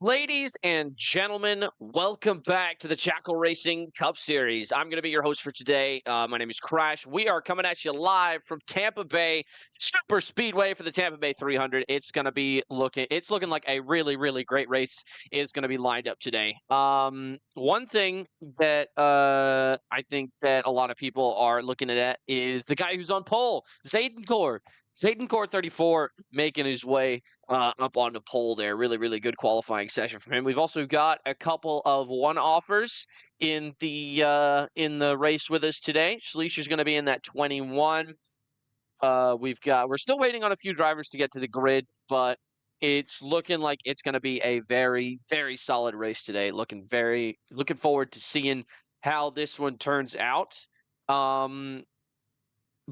Ladies and gentlemen, welcome back to the Jackal Racing Cup Series. I'm going to be your host for today. My name is Crash. We are coming at you live from Tampa Bay Super Speedway for the Tampa Bay 300. It's looking like a really, really great race is going to be lined up today. One thing that I think that a lot of people are looking at is the guy who's on pole, Zayden 34, making his way up on the pole there. Really, really good qualifying session from him. We've also got a couple of one-offers in the race with us today. Schleischer's going to be in that 21. We're still waiting on a few drivers to get to the grid, but it's looking like it's going to be a very, very solid race today. Looking forward to seeing how this one turns out.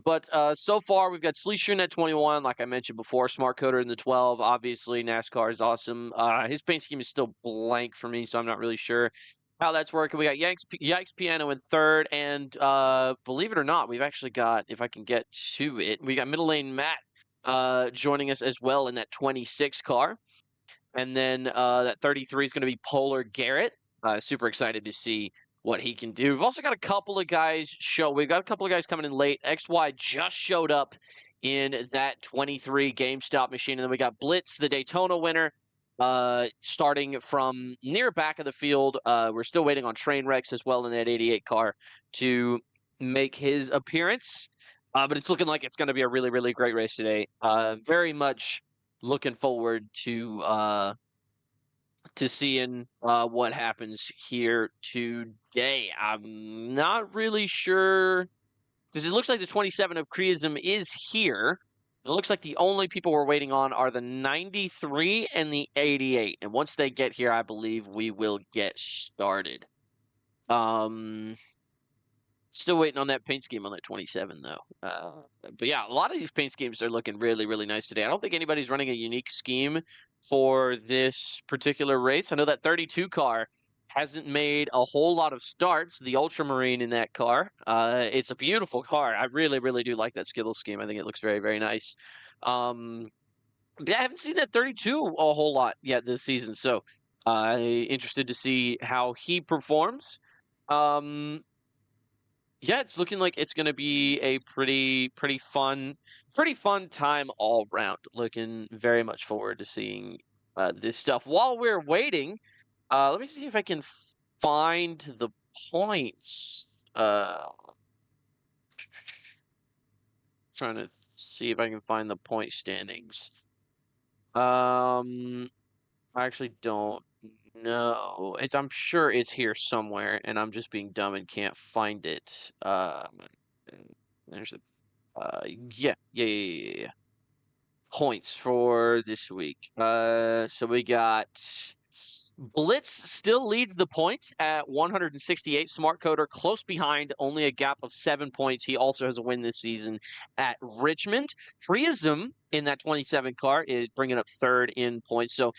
But so far, we've got Sleeshoon at 21, like I mentioned before. Smart Coder in the 12. Obviously, NASCAR is awesome. His paint scheme is still blank for me, so I'm not really sure how that's working. We got Yikes Piano in third, and believe it or not, we've actually got, if I can get to it, we got Middle Lane Matt joining us as well in that 26 car. And then that 33 is going to be Polar Garrett. Super excited to see what he can do. We've also got a couple of guys coming in late. XY just showed up in that 23 GameStop machine. And then we got Blitz, the Daytona winner, starting from near back of the field. We're still waiting on Trainwrecks as well in that 88 car to make his appearance. But it's looking like it's going to be a really, really great race today. Very much looking forward to seeing what happens here today. I'm not really sure because it looks like the 27 of Creism is here. It looks like the only people we're waiting on are the 93 and the 88. And once they get here, I believe we will get started. Still waiting on that paint scheme on that 27, though. But yeah, a lot of these paint schemes are looking really, really nice today. I don't think anybody's running a unique scheme for this particular race. I know that 32 car hasn't made a whole lot of starts, the Ultramarine in that car. It's a beautiful car. I really, really do like that Skittle scheme. I think it looks very, very nice. Yeah, I haven't seen that 32 a whole lot yet this season, so interested to see how he performs. Yeah, it's looking like it's going to be a pretty fun time all around. Looking very much forward to seeing this stuff. While we're waiting, let me see if I can find the points. Trying to see if I can find the point standings. I actually don't know. I'm sure it's here somewhere, and I'm just being dumb and can't find it. There's the yeah. Points for this week. So we got Blitz still leads the points at 168. Smart Coder close behind, only a gap of 7 points. He also has a win this season at Richmond. Friasm in that 27 car is bringing up third in points. So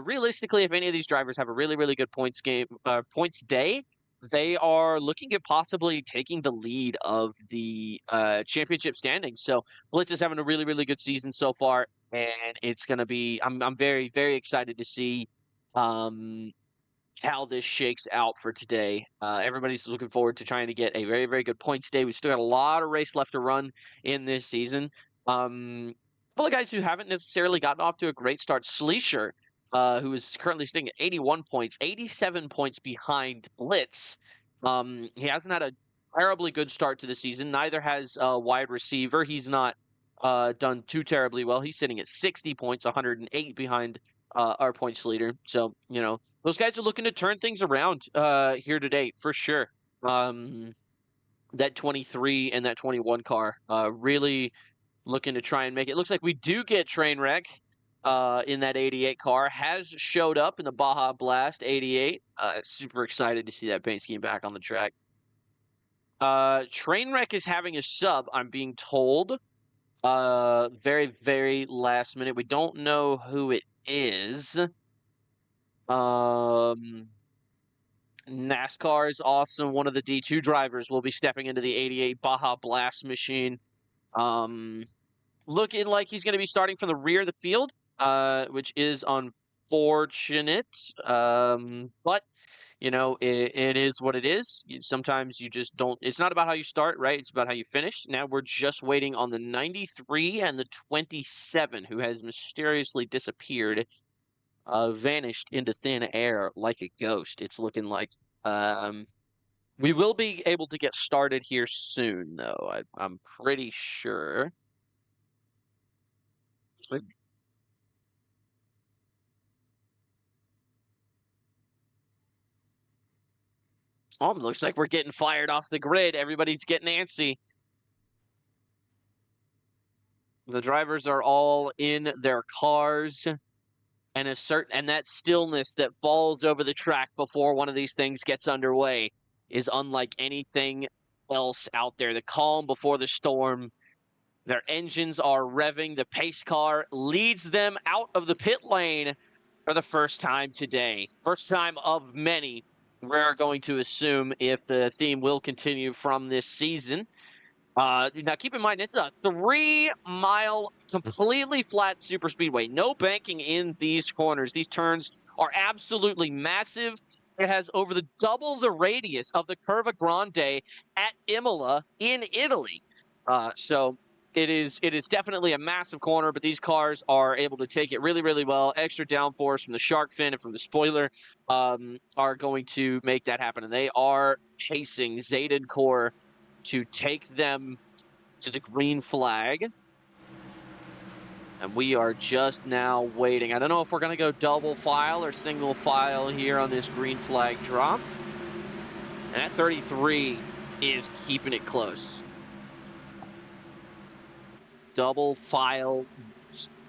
realistically, if any of these drivers have a really, really good points day, they are looking at possibly taking the lead of the championship standings. So Blitz is having a really, really good season so far, and it's going to be. I'm very, very excited to see how this shakes out for today. Everybody's looking forward to trying to get a very, very good points day. We've still got a lot of race left to run in this season. A couple of guys who haven't necessarily gotten off to a great start. Sleesher, who is currently sitting at 81 points, 87 points behind Blitz. He hasn't had a terribly good start to the season. Neither has a wide receiver. He's not done too terribly well. He's sitting at 60 points, 108 behind our points leader. So, those guys are looking to turn things around here today for sure. That 23 and that 21 car really looking to try and make it. Looks like we do get Trainwreck in that 88 car. Has showed up in the Baja Blast 88. Super excited to see that paint scheme back on the track. Trainwreck is having a sub, I'm being told. Very, very last minute. We don't know who it is. NASCAR is awesome. One of the D2 drivers will be stepping into the 88 Baja Blast machine. Looking like he's going to be starting from the rear of the field, which is unfortunate. But you know, it is what it is. Sometimes you just don't. It's not about how you start, right? It's about how you finish. Now we're just waiting on the 93 and the 27, who has mysteriously disappeared, vanished into thin air like a ghost. It's looking like. We will be able to get started here soon, though. I'm pretty sure. Oh, it looks like we're getting fired off the grid. Everybody's getting antsy. The drivers are all in their cars, and that stillness that falls over the track before one of these things gets underway is unlike anything else out there. The calm before the storm. Their engines are revving. The pace car leads them out of the pit lane for the first time today. First time of many. We're going to assume, if the theme will continue from this season. Now, keep in mind, this is a 3-mile, completely flat super speedway. No banking in these corners. These turns are absolutely massive. It has over double the radius of the Curva Grande at Imola in Italy. So it is definitely a massive corner, but these cars are able to take it really, really well. Extra downforce from the shark fin and from the spoiler are going to make that happen. And they are pacing Zadencore to take them to the green flag. And we are just now waiting. I don't know if we're going to go double file or single file here on this green flag drop. And that 33 is keeping it close. Double file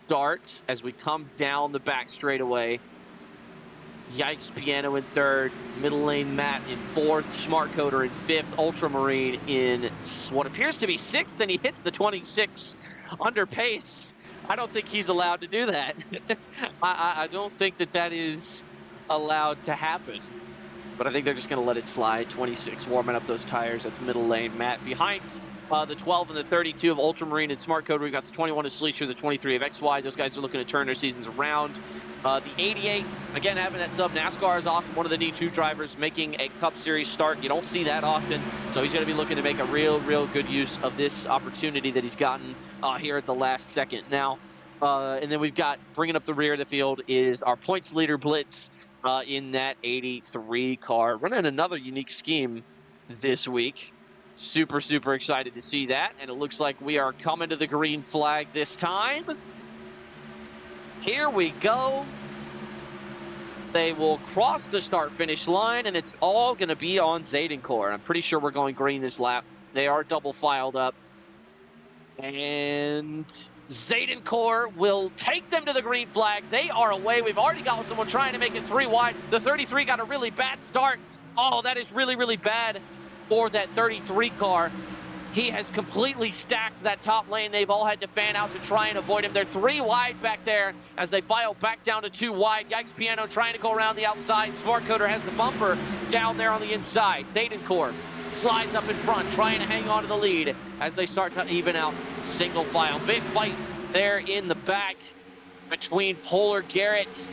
start as we come down the back straightaway. Yikes Piano in third, middle lane Matt in fourth, Smart Coder in fifth, Ultramarine in what appears to be sixth, and he hits the 26 under pace. I don't think he's allowed to do that. I don't think that is allowed to happen. But I think they're just going to let it slide. 26 warming up those tires. That's middle lane Matt. Behind the 12 and the 32 of Ultramarine and Smart Coder, we've got the 21 of Sleesher, the 23 of XY. Those guys are looking to turn their seasons around. The 88, again, having that sub. NASCAR is off. One of the D2 drivers making a Cup Series start. You don't see that often, so he's going to be looking to make a real good use of this opportunity that he's gotten here at the last second. Now, and then we've got, bringing up the rear of the field, is our points leader Blitz in that 83 car. Running another unique scheme this week. Super excited to see that, and it looks like we are coming to the green flag this time. Here we go. They will cross the start-finish line, and it's all going to be on Zadencore. I'm pretty sure we're going green this lap. They are double filed up. And Zadencore will take them to the green flag. They are away. We've already got someone trying to make it 3 wide. The 33 got a really bad start. Oh, that is really bad for that 33 car. He has completely stacked that top lane. They've all had to fan out to try and avoid him. They're 3 wide back there as they file back down to 2 wide. Yikes Piano trying to go around the outside. Smart Coder has the bumper down there on the inside. Zadencore slides up in front, trying to hang on to the lead as they start to even out single file. Big fight there in the back between Polar Garrett,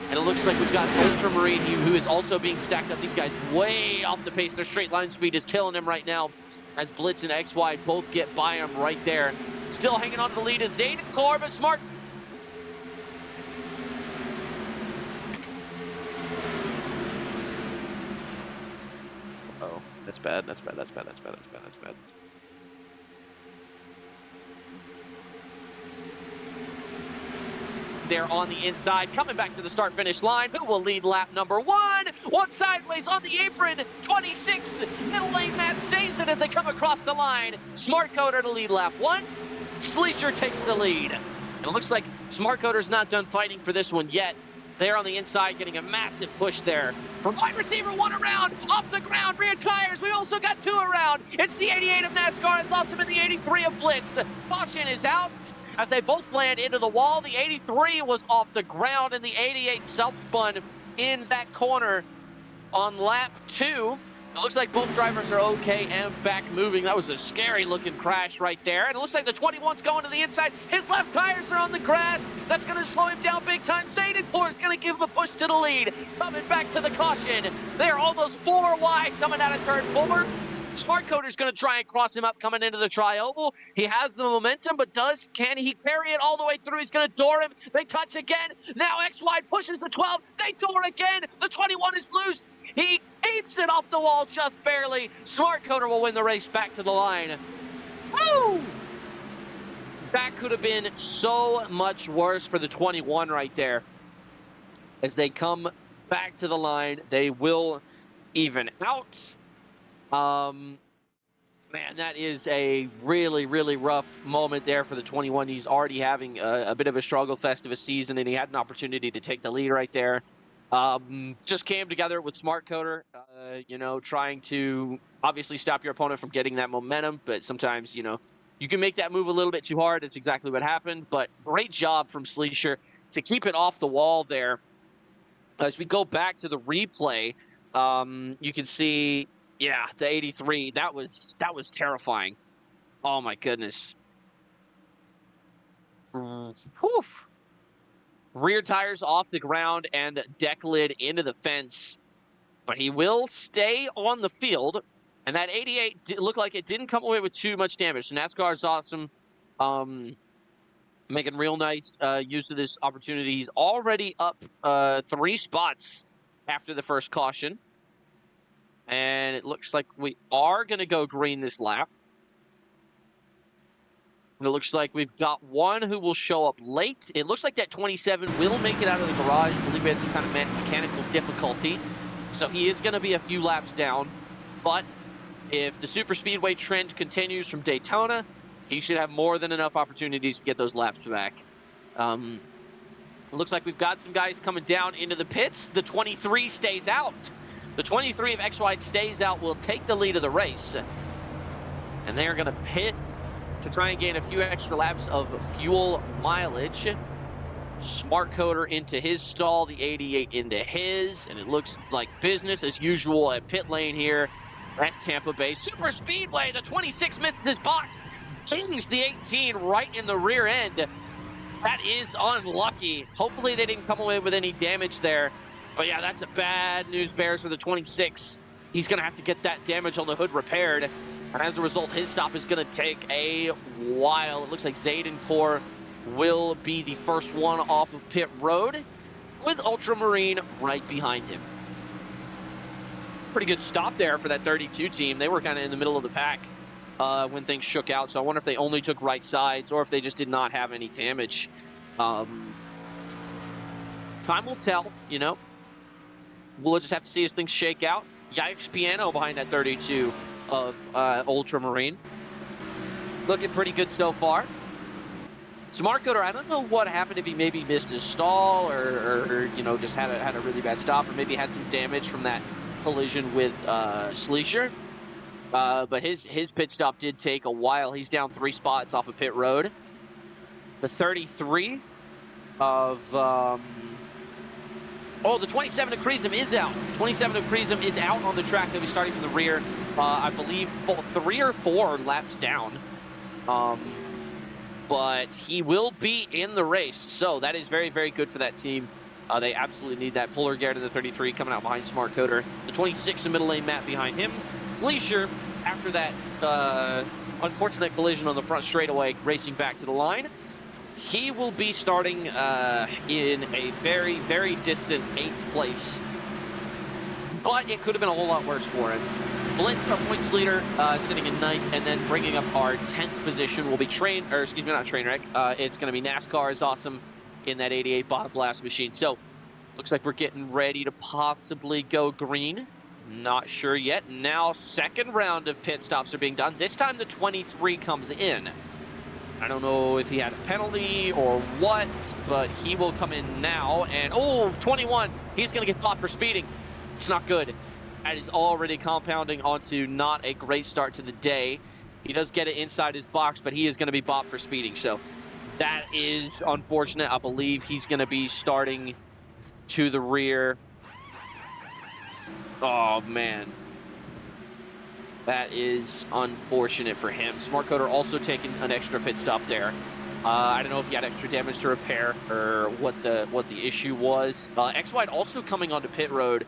and it looks like we've got Ultramarine, who is also being stacked up. These guys way off the pace. Their straight line speed is killing him right now as Blitz and XY both get by him right there. Still hanging on to the lead is Zadencore, but Smart. Oh, that's bad. That's bad. There on the inside, coming back to the start-finish line. Who will lead lap number 1? One sideways on the apron. 26. Middle lane Matt saves it as they come across the line. Smart Coder to lead lap 1. Sleesher takes the lead. And it looks like Smart Coder's not done fighting for this one yet. They're on the inside, getting a massive push there. From wide receiver 1 around, off the ground, rear tires. We also got 2 around. It's the 88 of NASCAR. It's awesome in the 83 of Blitz. Caution is out as they both land into the wall. The 83 was off the ground, and the 88 self-spun in that corner on lap 2. It looks like both drivers are okay and back moving. That was a scary looking crash right there. And it looks like the 21's going to the inside. His left tires are on the grass. That's going to slow him down big time. Zadenpour is going to give him a push to the lead. Coming back to the caution. They're almost 4 wide coming out of turn 4. Smart Coder's going to try and cross him up coming into the tri-oval. He has the momentum, but can he carry it all the way through? He's going to door him. They touch again. Now X-Wide pushes the 12. They door again. The 21 is loose. He keeps it off the wall just barely. Smart Coder will win the race back to the line. Woo! That could have been so much worse for the 21 right there. As they come back to the line, they will even out. Man, that is a really, really rough moment there for the 21. He's already having a bit of a struggle fest of a season, and he had an opportunity to take the lead right there. Just came together with Smart Coder, you know, trying to obviously stop your opponent from getting that momentum, but sometimes, you know, you can make that move a little bit too hard. It's exactly what happened, but great job from Sleesher to keep it off the wall there. As we go back to the replay, you can see, yeah, the 83, that was terrifying. Oh my goodness. Whew. Rear tires off the ground and deck lid into the fence. But he will stay on the field. And that 88 looked like it didn't come away with too much damage. So NASCAR is awesome. Making real nice use of this opportunity. He's already up 3 spots after the first caution. And it looks like we are going to go green this lap. And it looks like we've got one who will show up late. It looks like that 27 will make it out of the garage. I believe we had some kind of mechanical difficulty. So he is going to be a few laps down. But if the super speedway trend continues from Daytona, he should have more than enough opportunities to get those laps back. It looks like we've got some guys coming down into the pits. The 23 stays out. The 23 of X-Wide stays out, will take the lead of the race. And they're going to pit to try and gain a few extra laps of fuel mileage. Smart Coder into his stall, the 88 into his, and it looks like business as usual at pit lane here at Tampa Bay Super Speedway. The 26 misses his box, dings the 18 right in the rear end. That is unlucky. Hopefully they didn't come away with any damage there. But yeah, that's a bad news bears for the 26. He's going to have to get that damage on the hood repaired. And as a result, his stop is going to take a while. It looks like Zadenpour will be the first one off of pit road with Ultramarine right behind him. Pretty good stop there for that 32 team. They were kind of in the middle of the pack when things shook out. So I wonder if they only took right sides or if they just did not have any damage. Time will tell, you know. We'll just have to see as things shake out. Yikes Piano behind that 32 of Ultramarine. Looking pretty good so far. Smart Coder, I don't know what happened, if he maybe missed his stall or you know, just had a really bad stop, or maybe had some damage from that collision with Sleesher. But his pit stop did take a while. He's down 3 spots off of pit road. The 33 of the 27 of Creasum is out. 27 of Creasum is out on the track. They'll be starting from the rear. I believe 3 or 4 laps down. But he will be in the race. So that is very, very good for that team. They absolutely need that. Polar Garrett in the 33 coming out behind Smart Coder. The 26 in middle lane, Matt behind him. Sleesher, after that unfortunate collision on the front straightaway, racing back to the line. He will be starting in a very, very distant 8th place. But it could have been a whole lot worse for him. Blitz, our points leader, sitting in 9th, and then bringing up our 10th position will be it's going to be NASCAR is awesome in that 88 bottom blast machine. So, looks like we're getting ready to possibly go green. Not sure yet. Now, second round of pit stops are being done. This time the 23 comes in. I don't know if he had a penalty or what, but he will come in now. And, 21. He's going to get caught for speeding. It's not good. That is already compounding onto not a great start to the day. He does get it inside his box, but he is going to be bopped for speeding. So that is unfortunate. I believe he's going to be starting to the rear. Oh, man. That is unfortunate for him. Smart Coder also taking an extra pit stop there. I don't know if he had extra damage to repair or what the issue was. X Wide also coming onto pit road.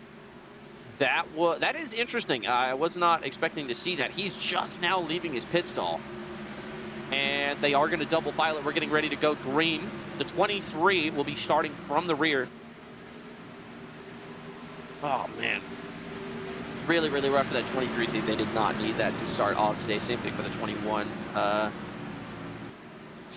That is interesting. I was not expecting to see that. He's just now leaving his pit stall, and they are going to double file it. We're getting ready to go green. The 23 will be starting from the rear. Oh man, really rough for that 23 team. They did not need that to start off today. Same thing for the 21.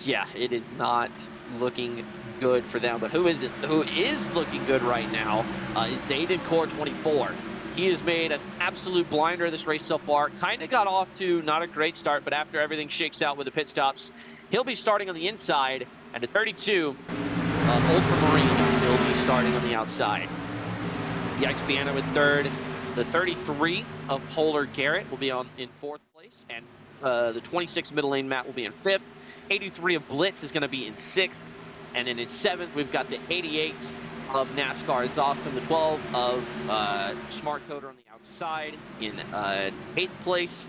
Yeah, it is not looking good for them. But who is looking good right now is Zayden Core 24. He has made an absolute blinder of this race so far. Kind of got off to not a great start, but after everything shakes out with the pit stops, he'll be starting on the inside. And the 32, Ultramarine, will be starting on the outside. Yikes Piano in third. The 33 of Polar Garrett will be in fourth place. And the 26 middle lane Matt will be in fifth. 83 of Blitz is going to be in sixth. And then in seventh, we've got the 88 of NASCAR is awesome. The 12 of Smart Coder on the outside in eighth place.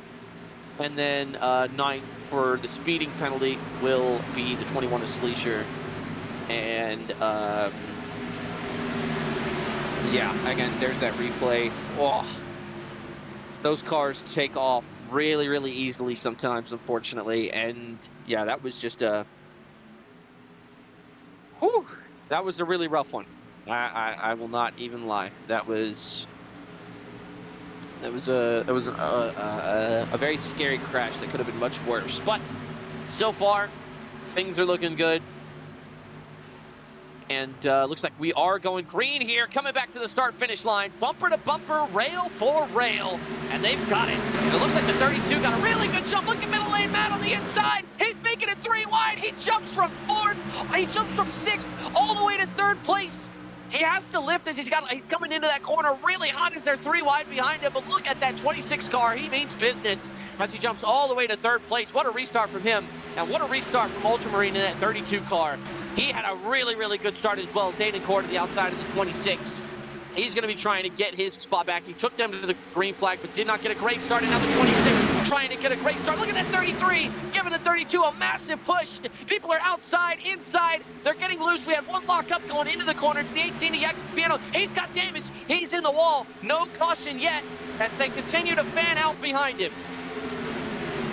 And then ninth for the speeding penalty will be the 21 of Sleesher. And yeah, again, there's that replay. Oh, those cars take off really easily sometimes, unfortunately. And yeah, that was just a that was a really rough one. I will not even lie. That was a very scary crash that could have been much worse. But so far, things are looking good. And looks like we are going green here, coming back to the start-finish line. Bumper to bumper, rail for rail. And they've got it. It looks like the 32 got a really good jump. Look at middle lane Matt on the inside. He's making it 3 wide. He jumps from fourth. He jumps from sixth all the way to third place. He has to lift as he's coming into that corner really hot as they're 3 wide behind him. But look at that 26 car. He means business as he jumps all the way to third place. What a restart from him. And what a restart from Ultramarine in that 32 car. He had a really good start as well. Zayden Core to the outside of the 26. He's going to be trying to get his spot back. He took them to the green flag, but did not get a great start. And now the 26 trying to get a great start. Look at that 33, giving the 32 a massive push. People are outside, inside. They're getting loose. We had one lockup going into the corner. It's the 18 to Jackal Piano. He's got damage. He's in the wall. No caution yet as they continue to fan out behind him.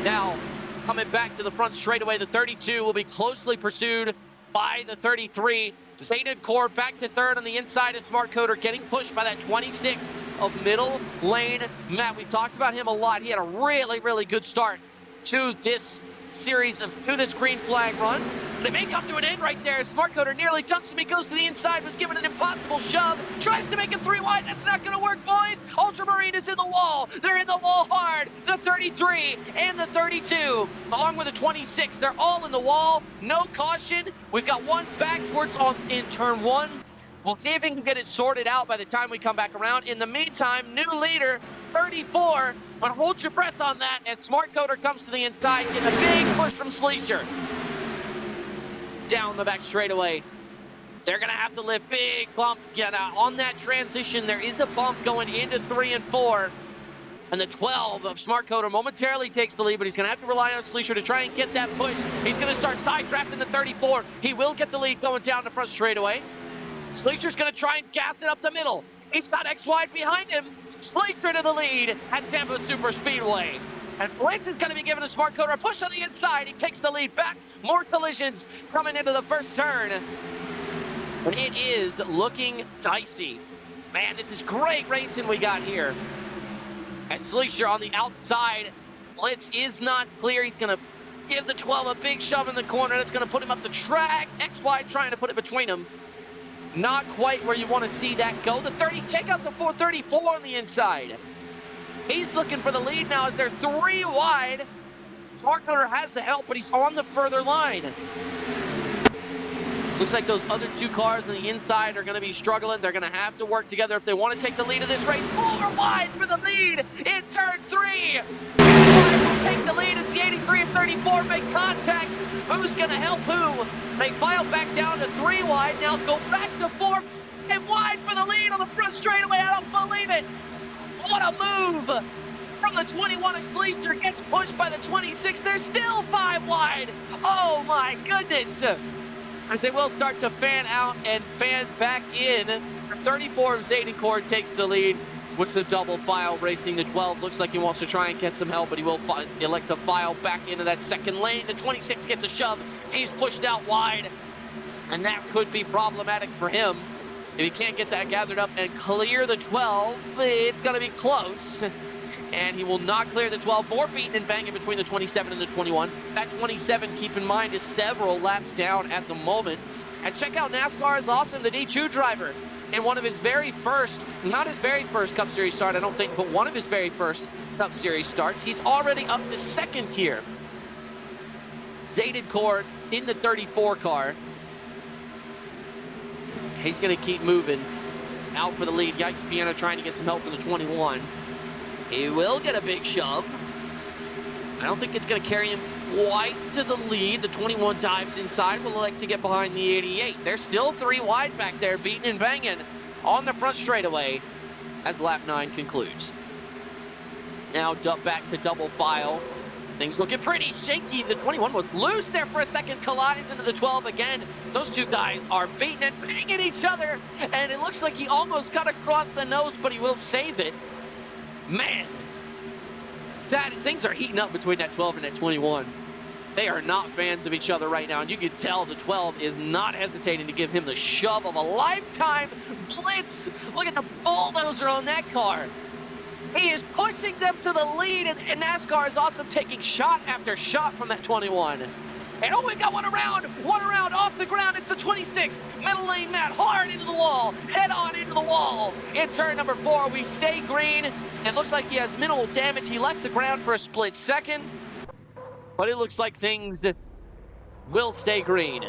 Now, coming back to the front straightaway, the 32 will be closely pursued by the 33. Zayden Core back to third on the inside of Smart Coder, getting pushed by that 26 of middle lane Matt. We've talked about him a lot. He had a really good start to this series to this green flag run. They may come to an end right there. Smart Coder nearly dumps him. He goes to the inside, was given an impossible shove. Tries to make it 3 wide. That's not going to work, boys. Ultramarine is in the wall. They're in the wall hard. The 33 and the 32, along with the 26. They're all in the wall. No caution. We've got one backwards in turn 1. We'll see if we can get it sorted out by the time we come back around. In the meantime, new leader, 34. But hold your breath on that as Smart Coder comes to the inside, getting a big push from Sleesher. Down the back straightaway. They're going to have to lift big bump. On that transition, there is a bump going into 3 and 4. And the 12 of Smart Coder momentarily takes the lead, but he's going to have to rely on Sleesher to try and get that push. He's going to start side drafting the 34. He will get the lead going down the front straightaway. Sleesher's going to try and gas it up the middle. He's got X wide behind him. Sleesher to the lead at Tampa Super Speedway. And Blitz is going to be giving a Smart Coder a push on the inside. He takes the lead back. More collisions coming into the first turn. And it is looking dicey. Man, this is great racing we got here. As Sleesher on the outside. Blitz is not clear. He's going to give the 12 a big shove in the corner. That's going to put him up the track. XY trying to put it between them. Not quite where you want to see that go. The 30, take out the 434 on the inside. He's looking for the lead now as they're 3 wide. Smart Coder has the help, but he's on the further line. Looks like those other 2 cars on the inside are going to be struggling. They're going to have to work together if they want to take the lead of this race. 4 wide for the lead in turn 3. Will take the lead as the 83 and 34 make contact. Who's going to help who? They file back down to 3 wide. Now go back to 4 and wide for the lead on the front straightaway. I don't believe it. What a move from the 21, a Sleester gets pushed by the 26. They're still 5 wide. Oh my goodness. As they will start to fan out and fan back in. The 34 of Zadencourt takes the lead with some double file racing. The 12 looks like he wants to try and get some help, but he will elect to file back into that second lane. The 26 gets a shove. He's pushed out wide, and that could be problematic for him. If he can't get that gathered up and clear the 12, it's going to be close. And he will not clear the 12. More beating and banging between the 27 and the 21. That 27, keep in mind, is several laps down at the moment. And check out NASCAR is Awesome, the D2 driver. In one of his very first, not his very first Cup Series start, I don't think, but one of his very first Cup Series starts, he's already up to second here. Zadencourt in the 34 car. He's going to keep moving. Out for the lead. Yikes Piano trying to get some help from the 21. He will get a big shove. I don't think it's going to carry him quite to the lead. The 21 dives inside. Will elect to get behind the 88. They're still 3 wide back there, beating and banging on the front straightaway as lap 9 concludes. Now back to double file. Things looking pretty shaky. The 21 was loose there for a second, collides into the 12 again. Those two guys are beating and banging each other, and it looks like he almost got across the nose, but he will save it. Man, things are heating up between that 12 and that 21. They are not fans of each other right now, and you can tell the 12 is not hesitating to give him the shove of a lifetime. Blitz! Look at the bulldozer on that car. He is pushing them to the lead, and NASCAR is also taking shot after shot from that 21. And oh, we got one around off the ground. It's the 26. Middle lane Matt, hard into the wall, head on into the wall. In turn number 4, we stay green. It looks like he has minimal damage. He left the ground for a split second, but it looks like things will stay green.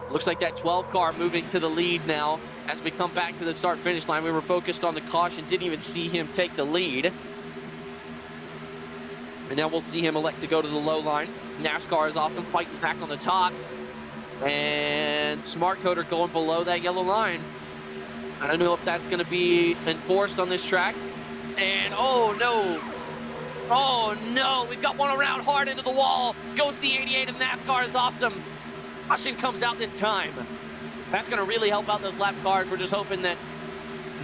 Looks like that 12 car moving to the lead now. As we come back to the start-finish line, we were focused on the caution, didn't even see him take the lead. And now we'll see him elect to go to the low line. NASCAR is Awesome, fighting back on the top. And Smart Coder going below that yellow line. I don't know if that's going to be enforced on this track. And oh no, we've got one around hard into the wall. Goes the 88 of NASCAR is Awesome. Caution comes out this time. That's going to really help out those lap cars. We're just hoping that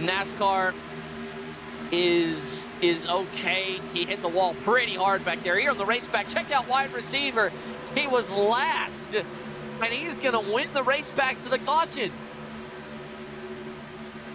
NASCAR is okay. He hit the wall pretty hard back there. Here on the race back, check out wide receiver. He was last, and he's going to win the race back to the caution.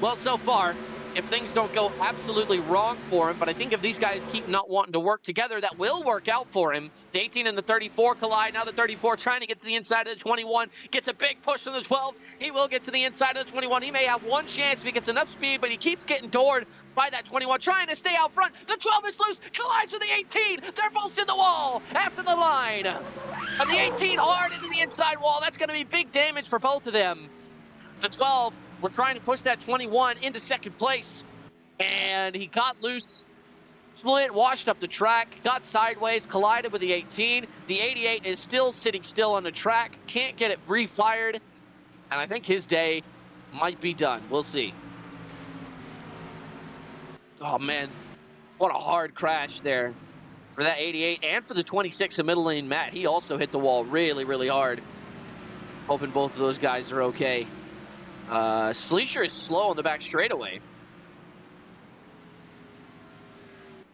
Well, so far, if things don't go absolutely wrong for him, but I think if these guys keep not wanting to work together, that will work out for him. The 18 and the 34 collide. Now the 34 trying to get to the inside of the 21. Gets a big push from the 12. He will get to the inside of the 21. He may have one chance if he gets enough speed, but he keeps getting doored by that 21, trying to stay out front. The 12 is loose, collides with the 18. They're both in the wall after the line. And the 18 hard into the inside wall. That's going to be big damage for both of them. The 12, we're trying to push that 21 into second place. And he got loose, split, washed up the track, got sideways, collided with the 18. The 88 is still sitting still on the track, can't get it refired. And I think his day might be done. We'll see. Oh, man, what a hard crash there for that 88 and for the 26 in middle lane Matt. He also hit the wall really, really hard. Hoping both of those guys are okay. Sleesher is slow on the back straightaway.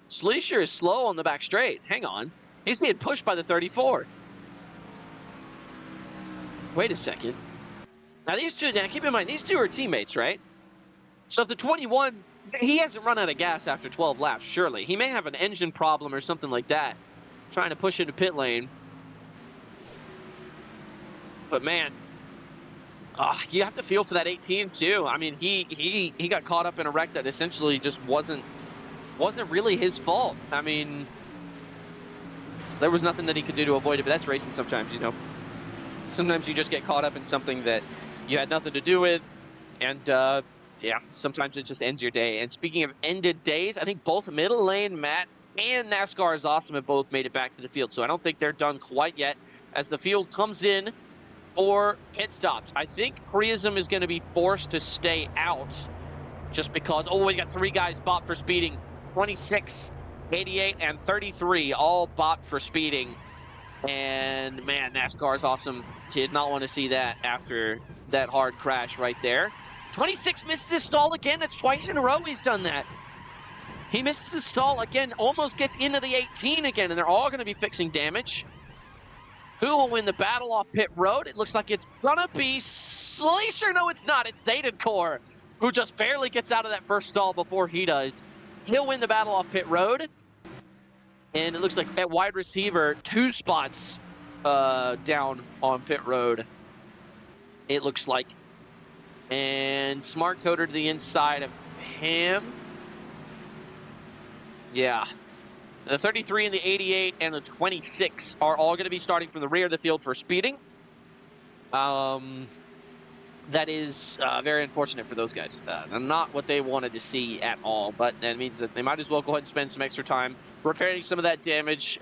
Sleesher is slow on the back straight. Hang on. He's being pushed by the 34. Wait a second. Now these two, now keep in mind, these two are teammates, right? So if the 21, he hasn't run out of gas after 12 laps, surely. He may have an engine problem or something like that. Trying to push into pit lane. But man, you have to feel for that 18 too. I mean, he got caught up in a wreck that essentially just wasn't really his fault. I mean, there was nothing that he could do to avoid it, but that's racing sometimes, you know. Sometimes you just get caught up in something that you had nothing to do with, and yeah, sometimes it just ends your day. And speaking of ended days, I think both middle lane Matt and NASCAR is Awesome have both made it back to the field, so I don't think they're done quite yet as the field comes in for pit stops. I think Priasm is going to be forced to stay out just because, oh, we got 3 guys bought for speeding. 26, 88, and 33 all bopped for speeding. And man, NASCAR is awesome. Did not want to see that after that hard crash right there. 26 misses his stall again. That's twice in a row he's done that. He misses his stall again, almost gets into the 18 again, and they're all going to be fixing damage. Who will win the battle off pit road? It looks like it's going to be Sleesher. No, it's not. It's Zaydenkor, who just barely gets out of that first stall before he does. He'll win the battle off pit road. And it looks like at wide receiver, 2 spots down on pit road, it looks like. And Smart Coder to the inside of him. Yeah. The 33 and the 88 and the 26 are all going to be starting from the rear of the field for speeding. That is very unfortunate for those guys. Not what they wanted to see at all, but that means that they might as well go ahead and spend some extra time repairing some of that damage,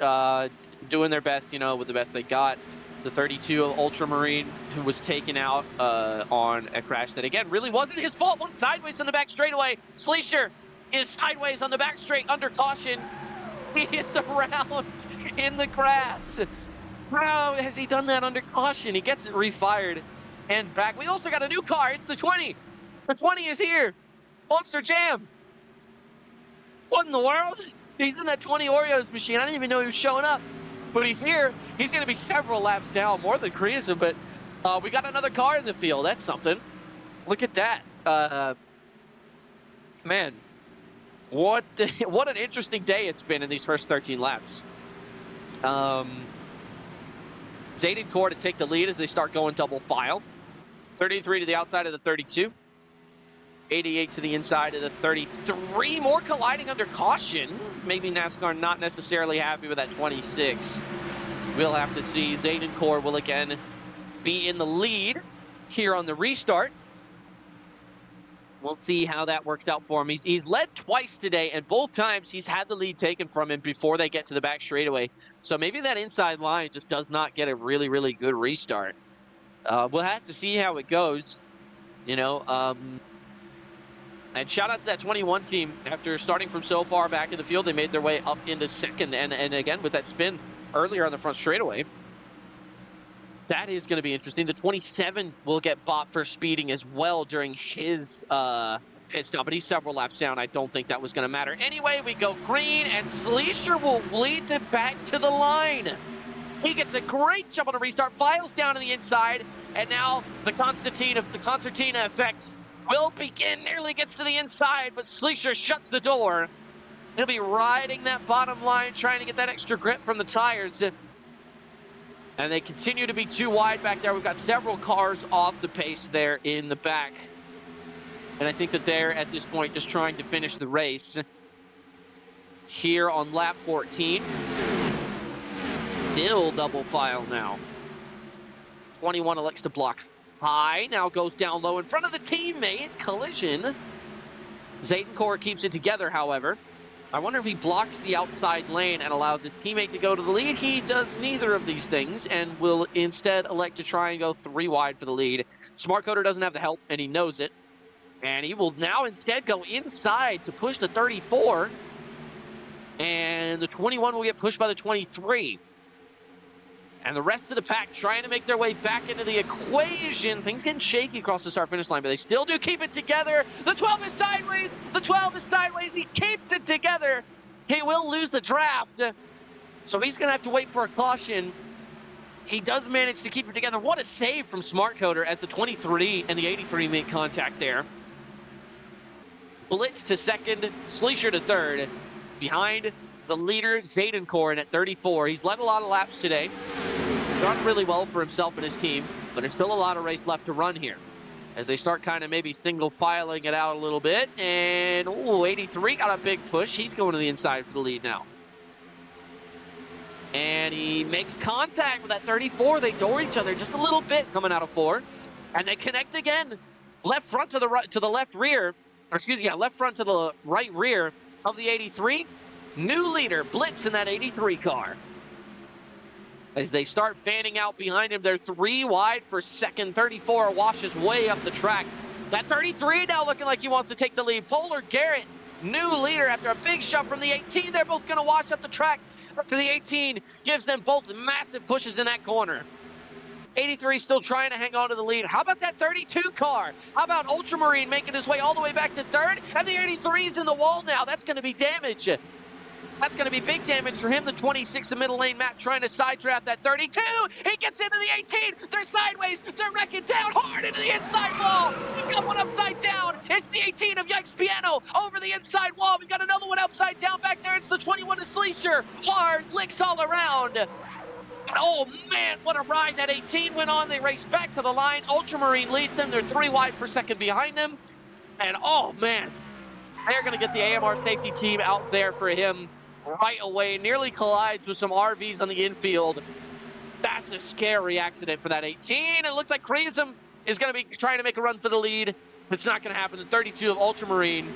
doing their best, with the best they got. The 32 of Ultramarine, who was taken out on a crash that, again, really wasn't his fault. One sideways on the back straightaway. Sleesher is sideways on the back straight under caution. He is around in the grass. How has he done that under caution? He gets it refired and back. We also got a new car. It's the 20. The 20 is here. Monster Jam. What in the world? He's in that 20 Oreos machine. I didn't even know he was showing up. But he's here. He's going to be several laps down, more than Kriza. But we got another car in the field. That's something. Look at that. Man. What an interesting day it's been in these first 13 laps. Zaydenkor to take the lead as they start going double file. 33 to the outside of the 32. 88 to the inside of the 33. More colliding under caution. Maybe NASCAR not necessarily happy with that 26. We'll have to see. Zaydenkor will again be in the lead here on the restart. We'll see how that works out for him. He's led twice today, and both times he's had the lead taken from him before they get to the back straightaway. So maybe that inside line just does not get a really, really good restart. We'll have to see how it goes. And shout out to that 21 team. After starting from so far back in the field, they made their way up into second. And again, with that spin earlier on the front straightaway, that is going to be interesting. The 27 will get bopped for speeding as well during his pit stop, but he's several laps down. I don't think that was going to matter. Anyway, we go green, and Sleesher will lead it back to the line. He gets a great jump on a restart, files down to the inside, and now the concertina effect will begin. Nearly gets to the inside, but Sleesher shuts the door. He'll be riding that bottom line, trying to get that extra grip from the tires. And they continue to be too wide back there. We've got several cars off the pace there in the back. And I think that they're, at this point, just trying to finish the race. Here on lap 14. Still double file now. 21 elects to block high. Now goes down low in front of the teammate. Collision. Zaydenkor keeps it together, however. I wonder if he blocks the outside lane and allows his teammate to go to the lead. He does neither of these things and will instead elect to try and go 3 wide for the lead. Smart Coder doesn't have the help, and he knows it. And he will now instead go inside to push the 34. And the 21 will get pushed by the 23. And the rest of the pack trying to make their way back into the equation. Things getting shaky across the start-finish line, but they still do keep it together. The 12 is sideways. The 12 is sideways. He keeps it together. He will lose the draft. So he's going to have to wait for a caution. He does manage to keep it together. What a save from Smart Coder as the 23 and the 83 make contact there. Blitz to second, Sleesher to third. Behind the leader, Zaydenkor, at 34. He's led a lot of laps today. Done really well for himself and his team, but there's still a lot of race left to run here as they start kind of maybe single filing it out a little bit. And 83 got a big push. He's going to the inside for the lead now. And he makes contact with that 34. They door each other just a little bit coming out of 4. And they connect again. Left front to the right, to the left rear. Or excuse me, yeah, left front to the right rear of the 83. New leader, Blitz in that 83 car. As they start fanning out behind him, they're 3 wide for second. 34 washes way up the track. That 33 now looking like he wants to take the lead. Polar Garrett new leader after a big shot from the 18. They're both going to wash up the track after the 18 gives them both massive pushes in that corner. 83 still trying to hang on to the lead. How about that 32 car? How about Ultramarine making his way all the way back to third? And the 83 is in the wall now. That's going to be damage. That's going to be big damage for him. The 26 in middle lane, Matt trying to side draft that 32. He gets into the 18. They're sideways. They're wrecking down hard into the inside wall. We've got one upside down. It's the 18 of Yikes Piano over the inside wall. We've got another one upside down back there. It's the 21 of Sleesher. Hard licks all around. Oh, man, what a ride that 18 went on. They raced back to the line. Ultramarine leads them. They're 3 wide per second behind them. And, oh, man, they're going to get the AMR safety team out there for him right away. Nearly collides with some RVs on the infield. That's a scary accident for that 18. It looks like Kreisum is going to be trying to make a run for the lead. It's not going to happen. The 32 of Ultramarine,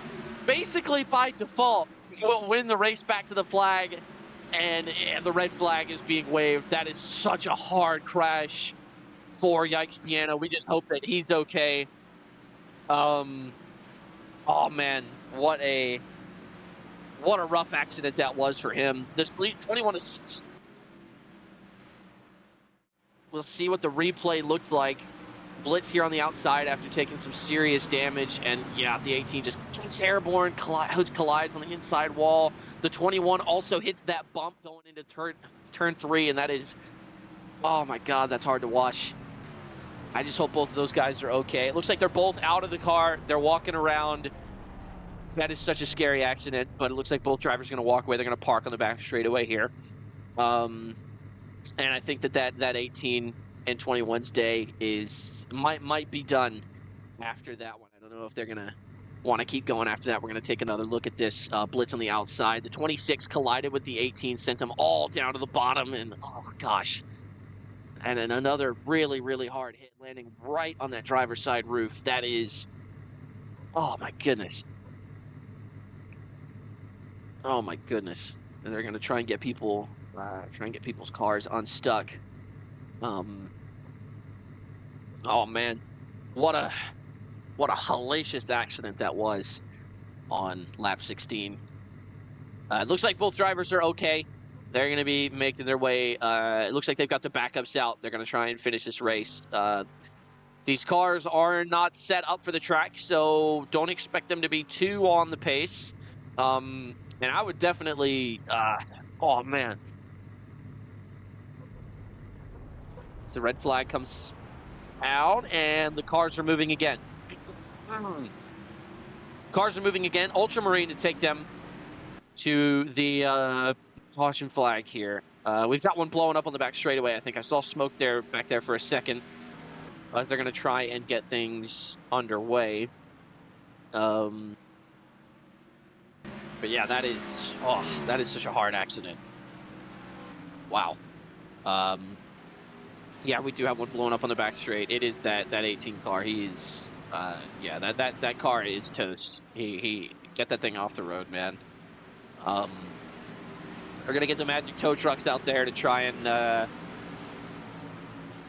basically by default, will win the race back to the flag. And the red flag is being waved. That is such a hard crash for Yikes Piano. We just hope that he's okay. Oh man, what a rough accident that was for him. This 21 is. We'll see what the replay looked like. Blitz here on the outside after taking some serious damage, and yeah, the 18 just gets airborne, collides on the inside wall. The 21 also hits that bump going into turn 3, and that is, oh my God, that's hard to watch. I just hope both of those guys are okay. It looks like they're both out of the car. They're walking around. That is such a scary accident, but it looks like both drivers are going to walk away. They're going to park on the back straightaway here. And I think that 18 and 21's day might be done after that one. I don't know if they're going to want to keep going after that. We're going to take another look at this blitz on the outside. The 26 collided with the 18, sent them all down to the bottom, and oh my gosh. And then another really, really hard hit landing right on that driver's side roof. That is, oh my goodness. Oh my goodness. And they're going to try and get people, people's cars unstuck. Oh man, what a hellacious accident that was on lap 16. It looks like both drivers are okay. They're going to be making their way. It looks like they've got the backups out. They're going to try and finish this race. These cars are not set up for the track, so don't expect them to be too on the pace. And I would definitely, oh man. The red flag comes out, and the cars are moving again. Cars are moving again. Ultramarine to take them to the caution flag here. We've got one blowing up on the back straightaway. I think I saw smoke back there for a second as they're going to try and get things underway. But yeah, that is such a hard accident. Wow. Yeah, we do have one blown up on the back straight. It is that 18 car. He's yeah, that car is toast. He get that thing off the road, man. We're gonna get the magic tow trucks out there to try and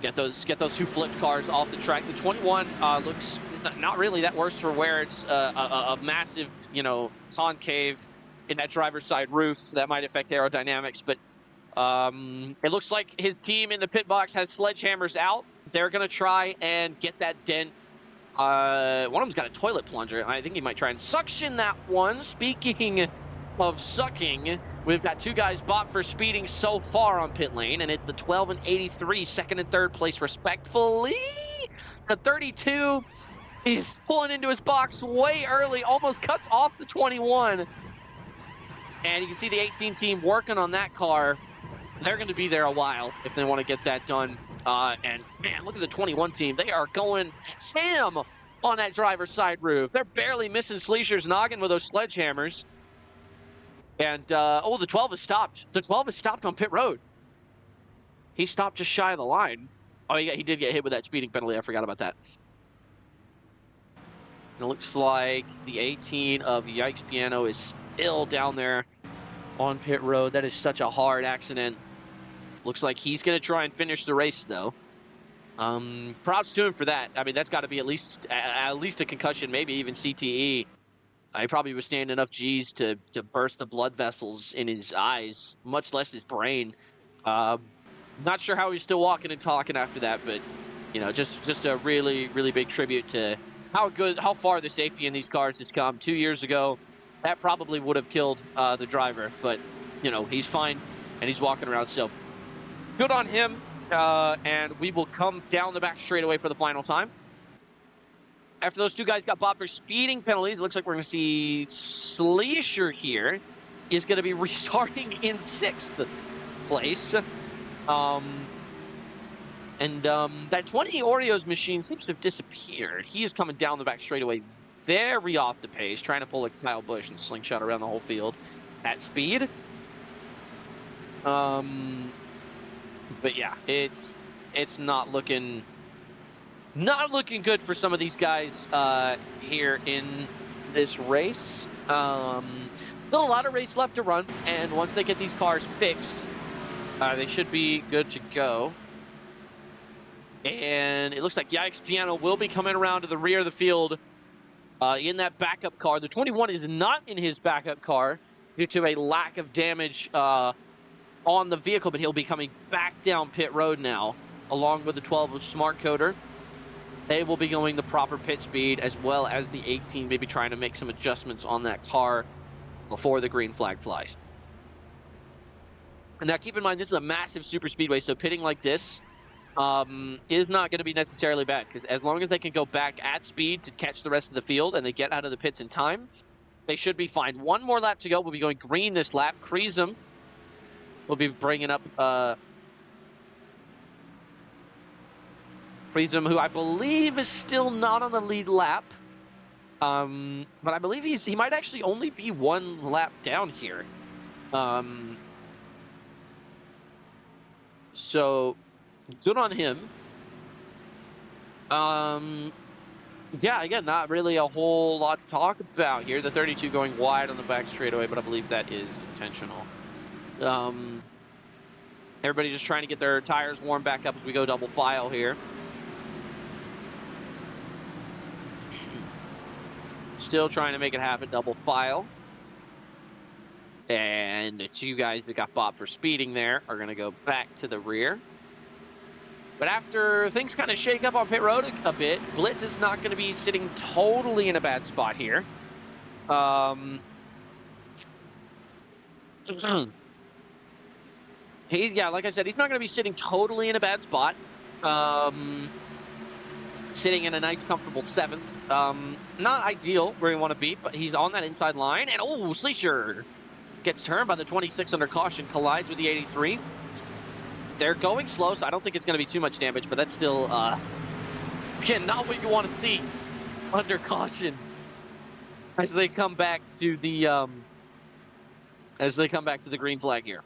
get those 2 flipped cars off the track. The 21 looks not really that worse for wear. It's a massive, concave in that driver's side roof that might affect aerodynamics, but it looks like his team in the pit box has sledgehammers out. They're going to try and get that dent. One of them's got a toilet plunger. I think he might try and suction that one. Speaking of sucking, we've got 2 guys bought for speeding so far on pit lane, and it's the 12 and 83, second and third place respectfully. The 32 is pulling into his box way early, almost cuts off the 21. And you can see the 18 team working on that car. They're going to be there a while if they want to get that done. And man, look at the 21 team. They are going ham on that driver's side roof. They're barely missing Sleesher's noggin with those sledgehammers. And, the 12 has stopped. The 12 has stopped on pit road. He stopped just shy of the line. Oh, yeah, he did get hit with that speeding penalty. I forgot about that. And it looks like the 18 of Yikes Piano is still down there on pit road. That is such a hard accident. Looks like he's going to try and finish the race, though. Props to him for that. I mean, that's got to be at least a concussion, maybe even CTE. He probably withstand enough G's to burst the blood vessels in his eyes, much less his brain. Um, Not sure how he's still walking and talking after that, but just a really really big tribute to how far the safety in these cars has come. 2 years ago, that probably would have killed the driver, but he's fine and he's walking around. So good on him. And we will come down the back straightaway for the final time. After those two guys got bopped for speeding penalties, it looks like we're going to see Sleesher here is going to be restarting in 6th place. That 20 Oreos machine seems to have disappeared. He is coming down the back straightaway very off the pace, trying to pull a Kyle Busch and slingshot around the whole field at speed. But yeah, it's not looking good for some of these guys here in this race. Still a lot of race left to run, and once they get these cars fixed, they should be good to go. And it looks like Yikes Piano will be coming around to the rear of the field in that backup car. The 21 is not in his backup car due to a lack of damage on the vehicle, but he'll be coming back down pit road now, along with the 12 of Smart Coder. They will be going the proper pit speed, as well as the 18, maybe trying to make some adjustments on that car before the green flag flies. And now keep in mind, this is a massive super speedway, so pitting like this is not going to be necessarily bad, because as long as they can go back at speed to catch the rest of the field and they get out of the pits in time, they should be fine. One more lap to go. We'll be going green this lap. Kreesum will be bringing up Kreesum, who I believe is still not on the lead lap. But I believe he might actually only be one lap down here. So good on him. Yeah, again, not really a whole lot to talk about here. The 32 going wide on the back straightaway, but I believe that is intentional. Everybody just trying to get their tires warmed back up as we go double file here. Still trying to make it happen, double file. And the two guys that got bopped for speeding there are going to go back to the rear. But after things kind of shake up on pit road a bit, Blitz is not going to be sitting totally in a bad spot here. Yeah, like I said, he's not going to be sitting totally in a bad spot. Sitting in a nice, comfortable 7th. Not ideal where you want to be, but he's on that inside line. And, oh, Sleesher gets turned by the 26 under caution, collides with the 83. They're going slow, so I don't think it's going to be too much damage, but that's still, again, not what you want to see under caution as they come back to the, green flag here.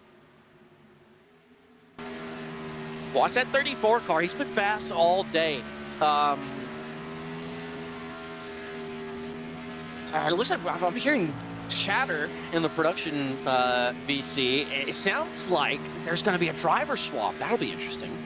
Watch that 34 car. He's been fast all day. It looks like I'm hearing chatter in the production VC. It sounds like there's going to be a driver swap. That'll be interesting.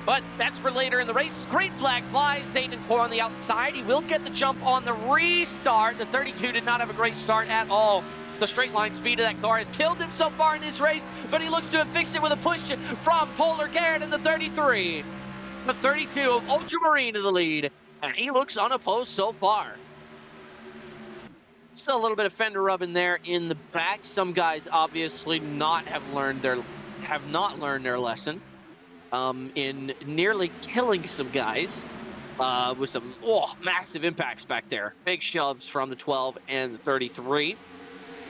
But that's for later in the race. Green flag flies. Zayden Poor on the outside. He will get the jump on the restart. The 32 did not have a great start at all. The straight line speed of that car has killed him so far in this race, but he looks to have fixed it with a push from Polar Garrett in the 33. The 32 of Ultramarine to the lead, and he looks unopposed so far. Still a little bit of fender rubbing there in the back. Some guys obviously have not learned their lesson in nearly killing some guys with some massive impacts back there. Big shoves from the 12 and the 33.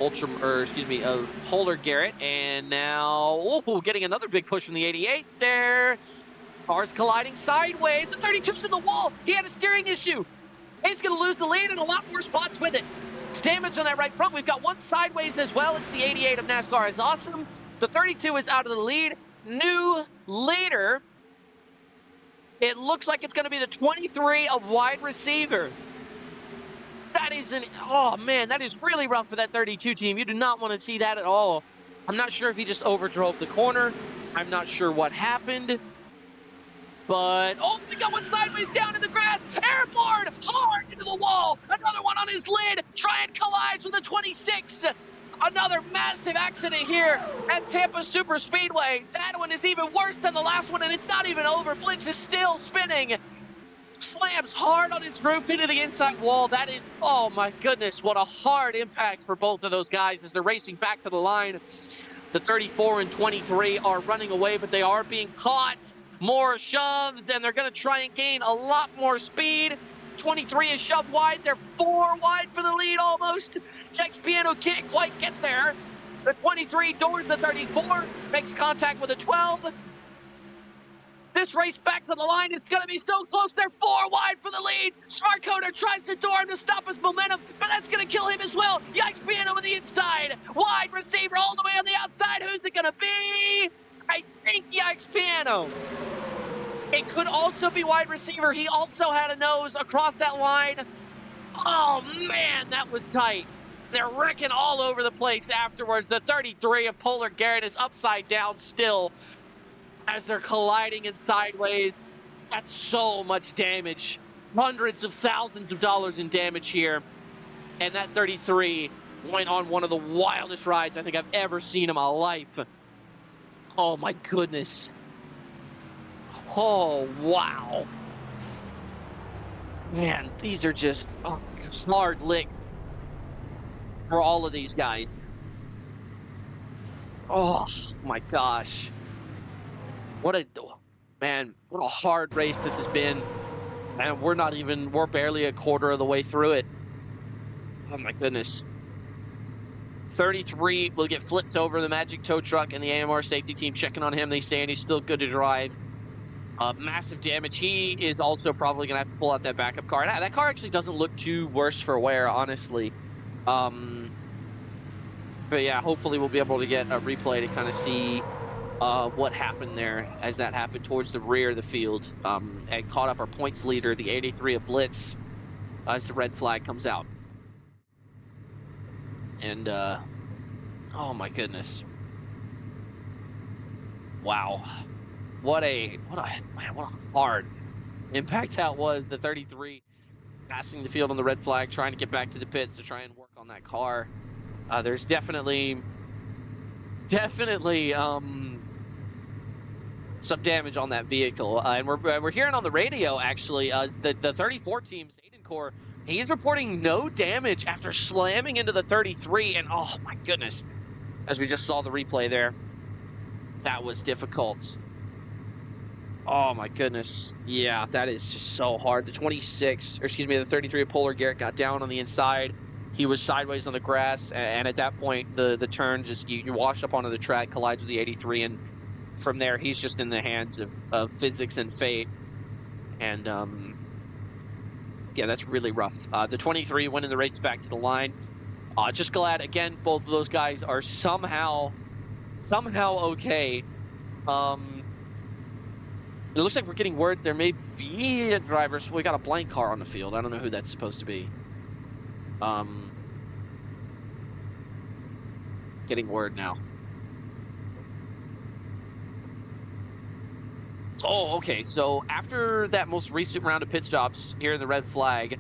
Of Polar Garrett, and now getting another big push from the 88 there. Cars colliding sideways. The 32's in the wall. He had a steering issue. He's going to lose the lead and a lot more spots with it. It's damage on that right front. We've got one sideways as well. It's the 88 of NASCAR is awesome. The 32 is out of the lead. New leader. It looks like it's going to be the 23 of wide receiver. That is that is really rough for that 32 team. You do not want to see that at all. I'm not sure if he just overdrove the corner. I'm not sure what happened. but oh, we got one sideways down in the grass, airborne, hard into the wall, another one on his lid, and collides with a 26. Another massive accident here at Tampa Super Speedway. That one is even worse than the last one, and it's not even over. Blitz is still spinning. Slams hard on his roof into the inside wall. That is, oh my goodness, what a hard impact for both of those guys as they're racing back to the line. The 34 and 23 are running away, but they are being caught. More shoves, and they're going to try and gain a lot more speed. 23 is shoved wide. They're 4 wide for the lead almost. Jack's Piano can't quite get there. The 23 doors the 34, makes contact with a 12. This race back to the line is going to be so close. They're 4 wide for the lead. Smart Coder tries to door him to stop his momentum, but that's going to kill him as well. Yikes Piano on the inside. Wide receiver all the way on the outside. Who's it going to be? I think Yikes Piano. It could also be wide receiver. He also had a nose across that line. Oh, man, that was tight. They're wrecking all over the place afterwards. The 33 of Polar Garrett is upside down still as they're colliding in sideways. That's so much damage. Hundreds of thousands of dollars in damage here. And that 33 went on one of the wildest rides I think I've ever seen in my life. Oh, my goodness. Oh, wow. Man, these are just hard licks for all of these guys. Oh, my gosh. What a hard race this has been. And we're barely a quarter of the way through it. Oh, my goodness. 33 will get flipped over the Magic Tow Truck, and the AMR safety team checking on him. They saying he's still good to drive. Massive damage. He is also probably going to have to pull out that backup car. And that car actually doesn't look too worse for wear, honestly. But yeah, hopefully we'll be able to get a replay to kind of see what happened there as that happened towards the rear of the field. And caught up our points leader, the 83 of Blitz, as the red flag comes out. And, oh my goodness. Wow. What a hard impact that was. The 33 passing the field on the red flag, trying to get back to the pits to try and work on that car. There's definitely some damage on that vehicle. And we're hearing on the radio, actually, the 34 team's Aiden Core, he is reporting no damage after slamming into the 33. And oh my goodness, as we just saw the replay there, that was difficult. Oh my goodness. Yeah, that is just so hard. The 33 of Polar Garrett got down on the inside. He was sideways on the grass, and at that point, the turn just, you wash up onto the track, collides with the 83, and from there, he's just in the hands of physics and fate. And, yeah, that's really rough. The 23 winning the race back to the line. Just glad, again, both of those guys are somehow okay. It looks like we're getting word there may be a driver. So we got a blank car on the field. I don't know who that's supposed to be. Getting word now. Oh, okay. So after that most recent round of pit stops here in the red flag,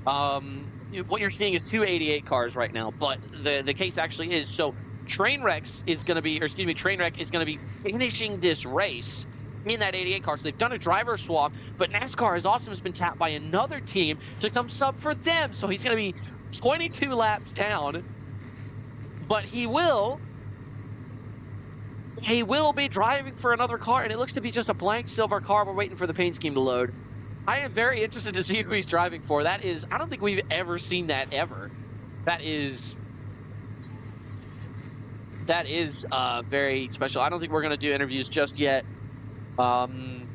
what you're seeing is 2 88 cars right now. But the case actually is, so Trainwreck is going to be finishing this race in that 88 car. So they've done a driver swap, but NASCAR has been tapped by another team to come sub for them. So he's going to be 22 laps down, but he will be driving for another car, and it looks to be just a blank silver car. We're waiting for the paint scheme to load. I am very interested to see who he's driving for. That is, I don't think we've ever seen that ever. That is very special. I don't think we're going to do interviews just yet.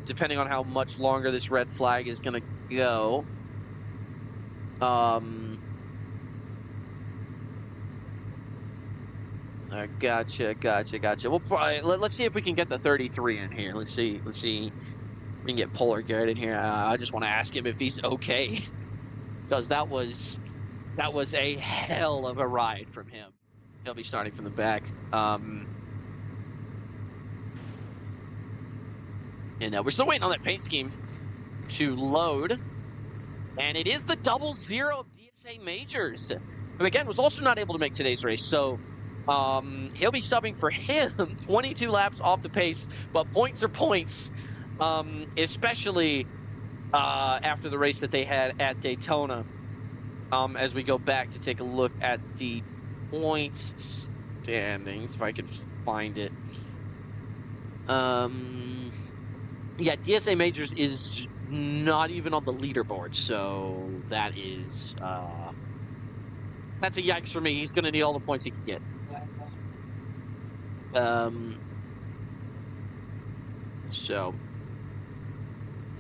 Depending on how much longer this red flag is going to go. Gotcha. We'll probably, let's see if we can get the 33 in here. Let's see if we can get Polar Garrett in here. I just want to ask him if he's okay, because that was a hell of a ride from him. He'll be starting from the back. And we're still waiting on that paint scheme to load. And it is the 00 of DSA Majors, who again was also not able to make today's race. So he'll be subbing for him 22 laps off the pace, but points are points, especially after the race that they had at Daytona. As we go back to take a look at the points standings, if I can find it. Yeah, DSA Majors is not even on the leaderboard, so that is that's a yikes for me. He's going to need all the points he can get. So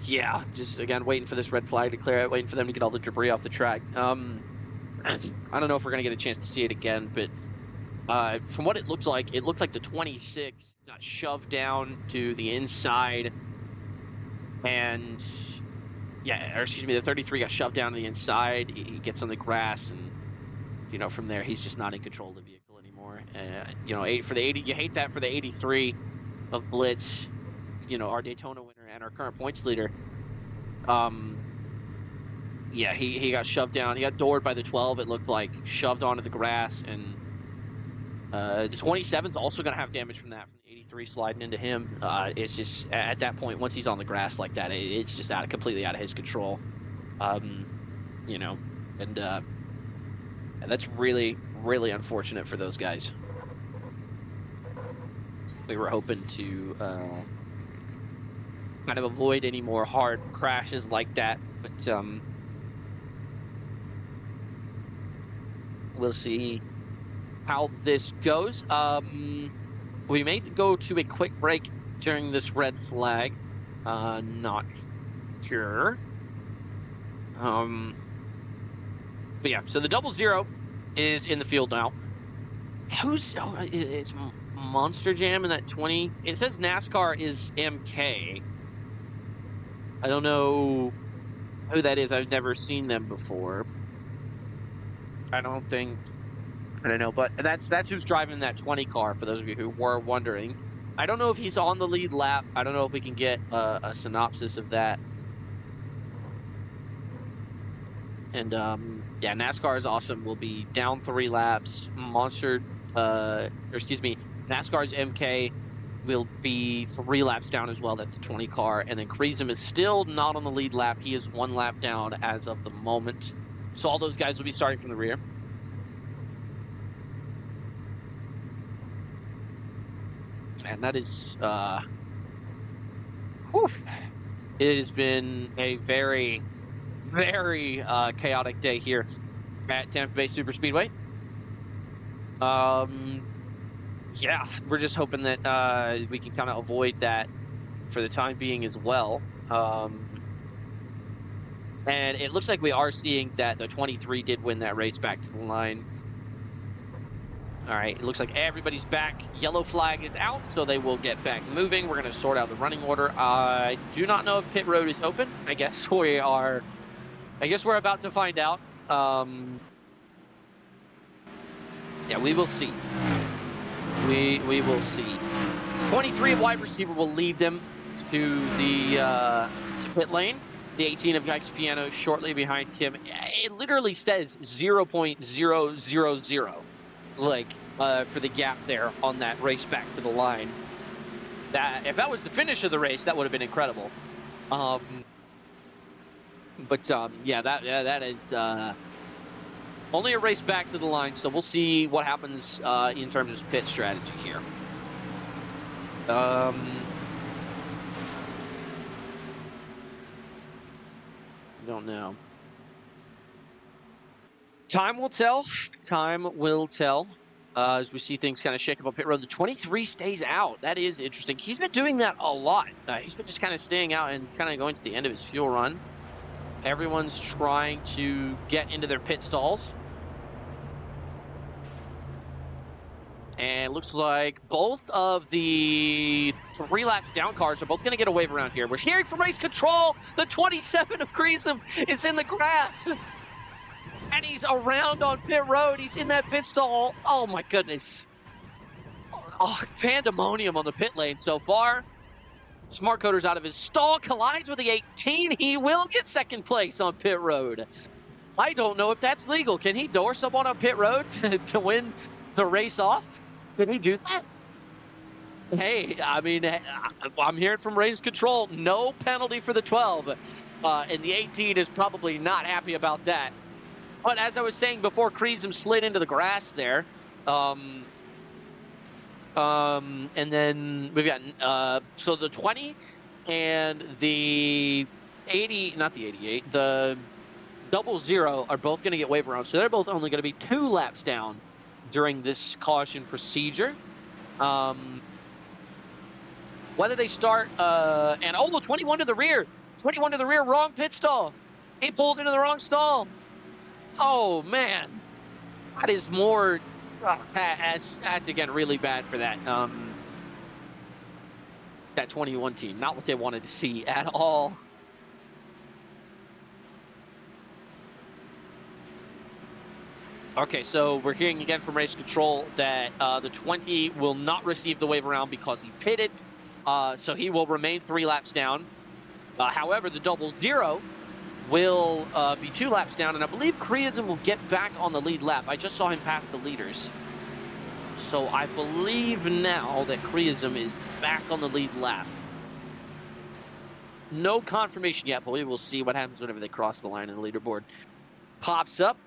yeah, just again waiting for this red flag to clear out, waiting for them to get all the debris off the track. I don't know if we're going to get a chance to see it again, but from what it looked like the 26 got shoved down to the inside, and yeah, or excuse me, the 33 got shoved down to the inside. He gets on the grass, and you know, from there he's just not in control of the vehicle anymore. You know, for the 80, you hate that for the 83 of Blitz, you know, our Daytona winner and our current points leader. Yeah, he got shoved down. He got doored by the 12. It looked like, shoved onto the grass, and the 27's also going to have damage from that, from the 83 sliding into him. It's just, at that point, once he's on the grass like that, it's just completely out of his control. You know, and that's really, really unfortunate for those guys. We were hoping to kind of avoid any more hard crashes like that, but we'll see how this goes. We may go to a quick break during this red flag. Not sure. But yeah, so the 00 is in the field now. It's Monster Jam in that 20. It says NASCAR is MK. I don't know who that is. I've never seen them before. I don't know, but that's who's driving that 20 car, for those of you who were wondering. I don't know if he's on the lead lap. I don't know if we can get a synopsis of that. And yeah, NASCAR is awesome. We'll be down 3 laps. NASCAR's MK will be 3 laps down as well. That's the 20 car. And then Kreisem is still not on the lead lap. He is 1 lap down as of the moment. So all those guys will be starting from the rear. And that is, it has been a very, very chaotic day here at Tampa Bay Superspeedway. Yeah, we're just hoping that we can kind of avoid that for the time being as well. And it looks like we are seeing that the 23 did win that race back to the line. All right, it looks like everybody's back. Yellow flag is out, so they will get back moving. We're going to sort out the running order. I do not know if pit road is open. I guess we're about to find out. Yeah, we will see. We will see. 23 of wide receiver will lead them to the to pit lane. The 18 of Yikes Piano shortly behind him. It literally says 0.000, like, for the gap there on that race back to the line. That, if that was the finish of the race, that would have been incredible. Yeah, that is only a race back to the line, so we'll see what happens in terms of pit strategy here. I don't know. Time will tell. Time will tell as we see things kind of shake up on pit road. The 23 stays out. That is interesting. He's been doing that a lot. He's been just kind of staying out and kind of going to the end of his fuel run. Everyone's trying to get into their pit stalls. And it looks like both of the 3 laps down cars are both going to get a wave around here. We're hearing from race control. The 27 of Kreisem is in the grass. And he's around on pit road. He's in that pit stall. Oh, my goodness. Oh, pandemonium on the pit lane so far. Smart Coder's out of his stall, collides with the 18. He will get second place on pit road. I don't know if that's legal. Can he door someone on pit road to win the race off? Can he do that? Hey, I mean, I'm hearing from race control, no penalty for the 12. And the 18 is probably not happy about that. But as I was saying before, Kreesum slid into the grass there. And then we've got, so the 20 and the 80, not the 88, the 00 are both going to get waiver rounds. So they're both only going to be 2 laps down during this caution procedure. Whether they start, and the 21 to the rear. 21 to the rear, wrong pit stall. He pulled into the wrong stall. Oh, man. That is more, that's again, really bad for that, that 21 team. Not what they wanted to see at all. Okay, so we're hearing again from race control that the 20 will not receive the waiver round because he pitted. So he will remain 3 laps down. However, the 00 will be 2 laps down, and I believe Kreesum will get back on the lead lap. I just saw him pass the leaders. So I believe now that Kreesum is back on the lead lap. No confirmation yet, but we will see what happens whenever they cross the line and the leaderboard pops up.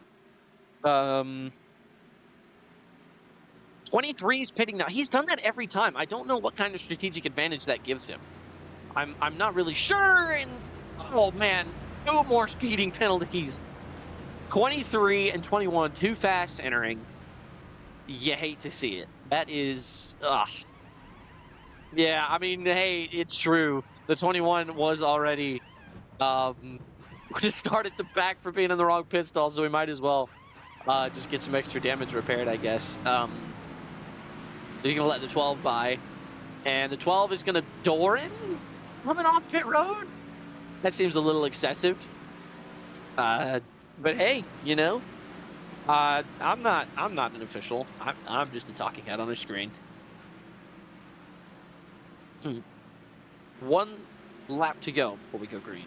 23 is pitting now. He's done that every time. I don't know what kind of strategic advantage that gives him. I'm not really sure. And oh man, 2 more speeding penalties. 23 and 21, too fast entering. You hate to see it. That is, yeah. I mean, hey, it's true. The 21 was already start at the back for being in the wrong pit stall, so we might as well just get some extra damage repaired, I guess. So he's gonna let the 12 by, and the 12 is gonna door in, coming off pit road. That seems a little excessive. But hey, you know, I'm not an official. I'm just a talking head on a screen. 1 lap to go before we go green.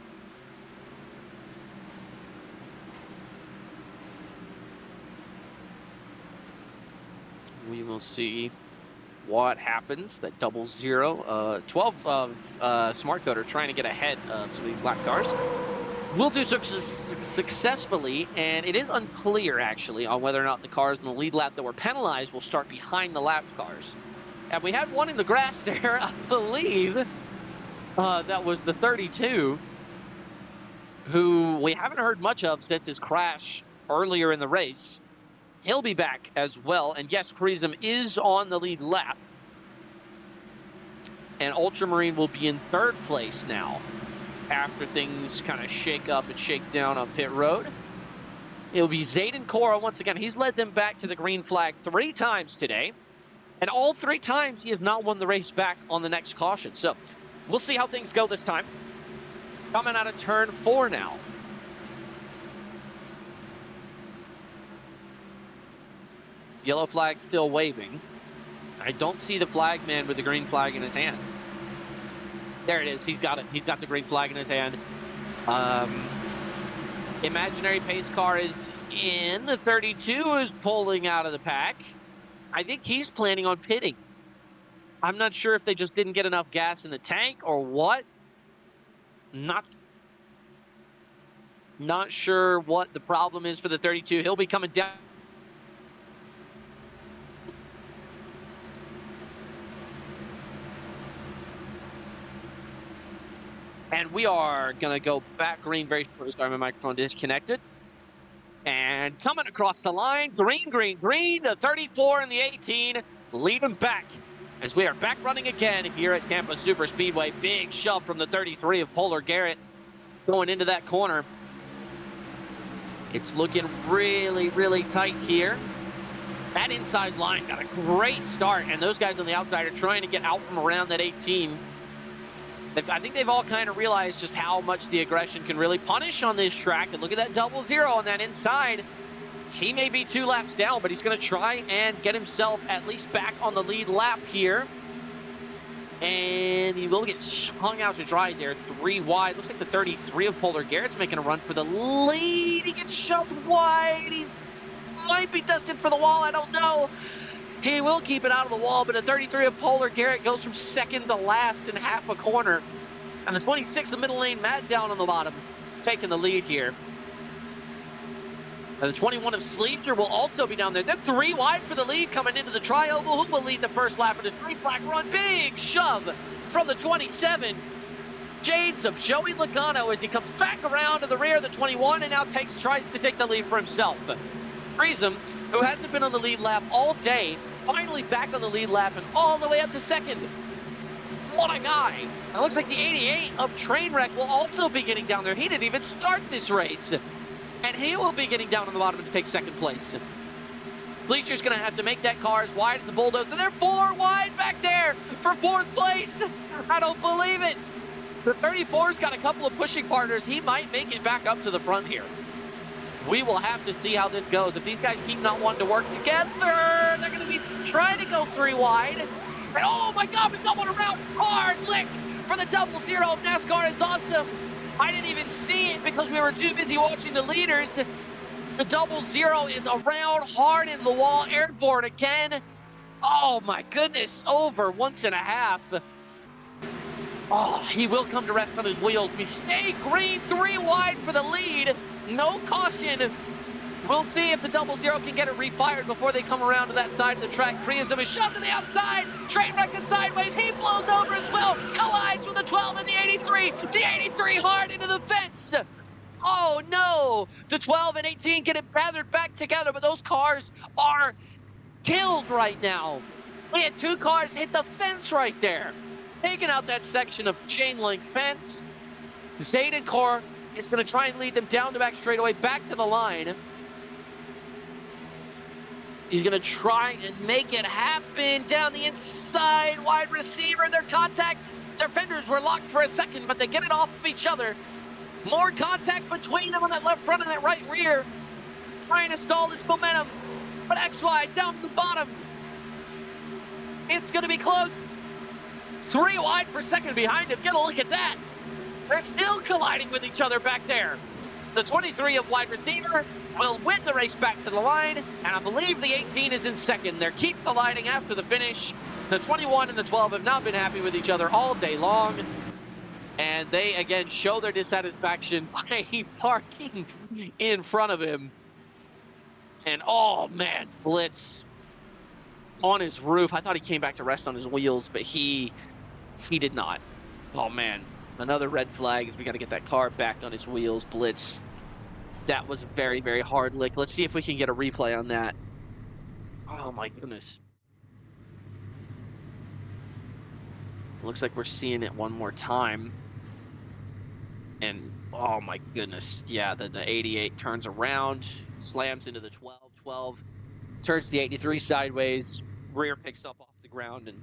We will see what happens. That 00, 12 of Smart Coder trying to get ahead of some of these lap cars. Will do so successfully, and it is unclear, actually, on whether or not the cars in the lead lap that were penalized will start behind the lap cars. And we had one in the grass there, I believe. That was the 32, who we haven't heard much of since his crash earlier in the race. He'll be back as well. And yes, Kreesum is on the lead lap. And Ultramarine will be in 3rd place now, after things kind of shake up and shake down on pit road. It'll be Zayden Cora once again. He's led them back to the green flag 3 times today. And all 3 times he has not won the race back on the next caution. So we'll see how things go this time. Coming out of turn 4 now. Yellow flag still waving. I don't see the flag man with the green flag in his hand. There it is. He's got it. He's got the green flag in his hand. Imaginary pace car is in. The 32 is pulling out of the pack. I think he's planning on pitting. I'm not sure if they just didn't get enough gas in the tank or what. Not sure what the problem is for the 32. He'll be coming down. And we are going to go back green very shortly. Sorry, my microphone disconnected. And coming across the line, green, green, green. The 34 and the 18 lead them back as we are back running again here at Tampa Super Speedway. Big shove from the 33 of Polar Garrett going into that corner. It's looking really, really tight here. That inside line got a great start, and those guys on the outside are trying to get out from around that 18. I think they've all kind of realized just how much the aggression can really punish on this track. And look at that 00 on that inside. He may be 2 laps down, but he's going to try and get himself at least back on the lead lap here. And he will get hung out to dry there. 3 wide. Looks like the 33 of Polar Garrett's making a run for the lead. He gets shoved wide. He's might be destined for the wall. I don't know. He will keep it out of the wall, but the 33 of Polar Garrett goes from second to last in half a corner. And the 26 of middle lane, Matt down on the bottom, taking the lead here. And the 21 of Sleezer will also be down there. They're 3 wide for the lead coming into the tri-oval. Who will lead the first lap of this green flag run? Big shove from the 27. Shades of Joey Logano as he comes back around to the rear of the 21 and now tries to take the lead for himself. Prism, who hasn't been on the lead lap all day, finally back on the lead lap and all the way up to second. What a guy. It looks like the 88 of Trainwreck will also be getting down there. He didn't even start this race. And he will be getting down on the bottom to take second place. Bleacher's going to have to make that car as wide as the Bulldozer. They're 4 wide back there for 4th place. I don't believe it. The 34's got a couple of pushing partners. He might make it back up to the front here. We will have to see how this goes. If these guys keep not wanting to work together, they're going to be trying to go 3 wide. And oh my God, we got one around. Hard lick for the 00 of NASCAR is awesome. I didn't even see it because we were too busy watching the leaders. The 00 is around hard into the wall, airborne again. Oh my goodness, over 1.5. Oh, he will come to rest on his wheels. We stay green, 3 wide for the lead. No caution. We'll see if the 00 can get it refired before they come around to that side of the track. Prism is shoved to the outside. Trainwreck is sideways. He blows over as well. Collides with the 12 and the 83. The 83 hard into the fence. Oh no. The 12 and 18 get it gathered back together, but those cars are killed right now. We had 2 cars hit the fence right there, taking out that section of chain link fence. Zayden car is going to try and lead them down the back straightaway, back to the line. He's going to try and make it happen down the inside. Wide receiver, their contact. Their fenders were locked for a second, but they get it off of each other. More contact between them on that left front and that right rear. Trying to stall this momentum. But XY down to the bottom. It's going to be close. 3 wide for second behind him. Get a look at that. They're still colliding with each other back there. The 23 of wide receiver will win the race back to the line, and I believe the 18 is in second. They keep colliding after the finish. The 21 and the 12 have not been happy with each other all day long, and they again show their dissatisfaction by parking in front of him. And oh man, Blitz on his roof. I thought he came back to rest on his wheels, but he did not. Oh man, another red flag as we got to get that car back on its wheels. Blitz. That was a very, very hard lick. Let's see if we can get a replay on that. Oh my goodness. Looks like we're seeing it one more time. And oh my goodness. Yeah, the 88 turns around, slams into the 12. 12 turns the 83 sideways. Rear picks up off the ground. And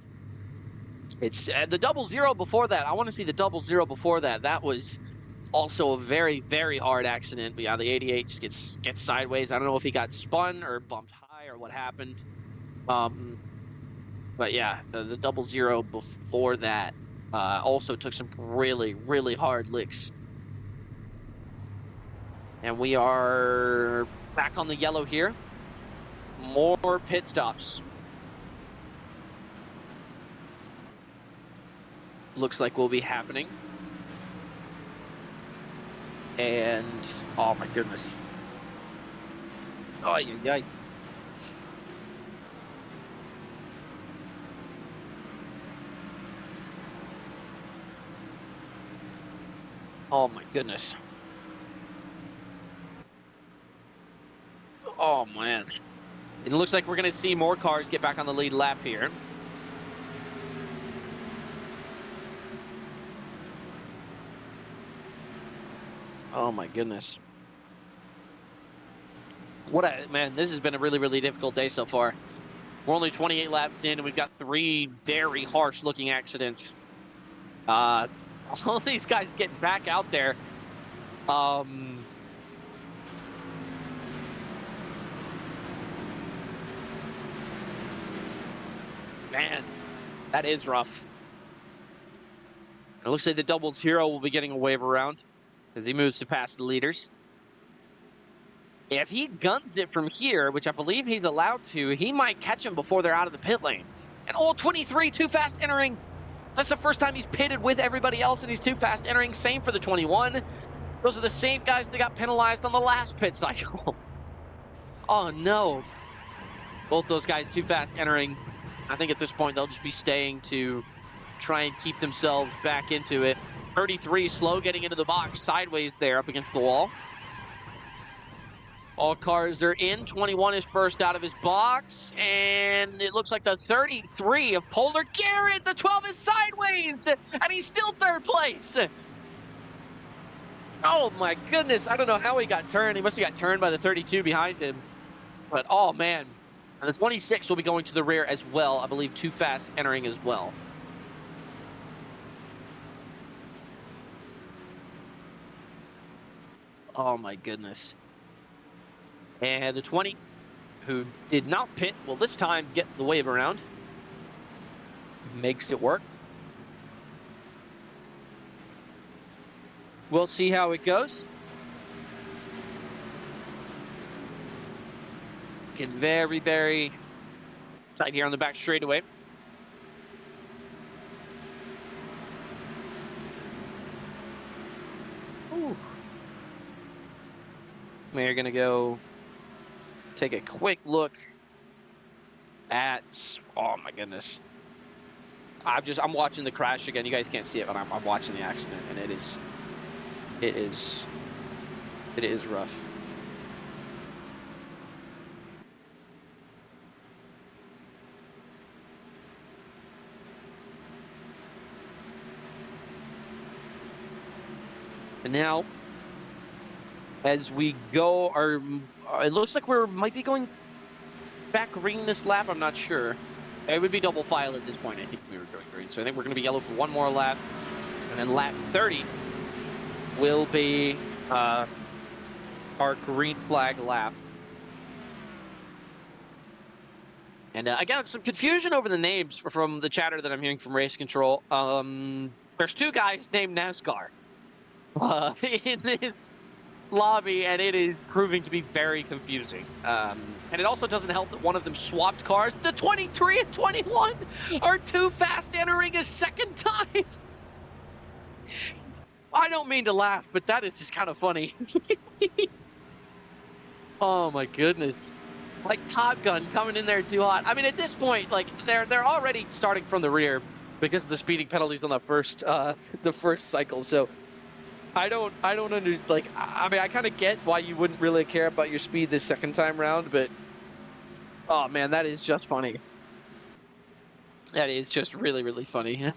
it's the 00 before that. I want to see the 00 before that. That was also a very, very hard accident. But yeah, the 88 just gets sideways. I don't know if he got spun or bumped high or what happened. But yeah, the 00 before that also took some really, really hard licks. And we are back on the yellow here. More pit stops. Looks like will be happening. And oh my goodness. Oh yeah. Oh my goodness. Oh man. It looks like we're going to see more cars get back on the lead lap here. Oh my goodness. Man, this has been a really, really difficult day so far. We're only 28 laps in and we've got 3 very harsh looking accidents. All these guys getting back out there. Man, that is rough. It looks like the doubles hero will be getting a wave around as he moves to pass the leaders. If he guns it from here, which I believe he's allowed to, he might catch him before they're out of the pit lane. And all 23, too fast entering. That's the first time he's pitted with everybody else, and he's too fast entering. Same for the 21. Those are the same guys that got penalized on the last pit cycle. Oh, no. Both those guys too fast entering. I think at this point they'll just be staying to try and keep themselves back into it. 33 slow getting into the box sideways there up against the wall. All cars are in. 21 is first out of his box, and it looks like the 33 of Polar Garrett. The 12 is sideways, and he's still third place. Oh my goodness, I don't know how he got turned. He must have got turned by the 32 behind him. But oh man, and the 26 will be going to the rear as well. I believe too fast entering as well. Oh my goodness. And the 20, who did not pit, will this time get the wave around. Makes it work. We'll see how it goes. Getting very, very tight here on the back straightaway. Ooh. We're going to go take a quick look at, oh my goodness. I'm watching the crash again. You guys can't see it, but I'm watching the accident, and it is rough. And now, as we go, it looks like might be going back green this lap. I'm not sure. It would be double file at this point. I think we were going green. So I think we're going to be yellow for one more lap. And then lap 30 will be our green flag lap. And again, some confusion over the names from the chatter that I'm hearing from Race Control. There's two guys named NASCAR in this lobby, and it is proving to be very confusing. And it also doesn't help that one of them swapped cars. The 23 and 21 are too fast entering a second time. I don't mean to laugh, but that is just kind of funny. Oh my goodness. Like Top Gun coming in there too hot. I mean, at this point, like they're already starting from the rear because of the speeding penalties on the first cycle. So I don't understand. Like, I mean, I kind of get why you wouldn't really care about your speed this second time round, but oh man, that is just funny. That is just really, really funny.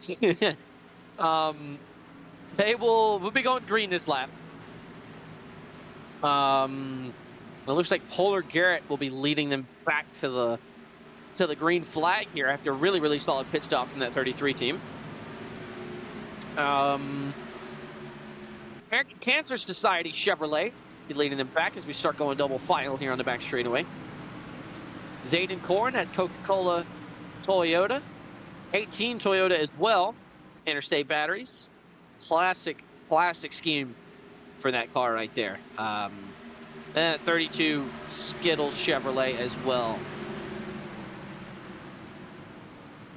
We'll be going green this lap. It looks like Polar Garrett will be leading them back to the green flag here after a really, really solid pit stop from that 33 team. American Cancer Society Chevrolet be leading them back as we start going double file here on the back straightaway. Zayden Korn at Coca-Cola Toyota. 18 Toyota as well. Interstate batteries. Classic scheme for that car right there. That 32 Skittles Chevrolet as well.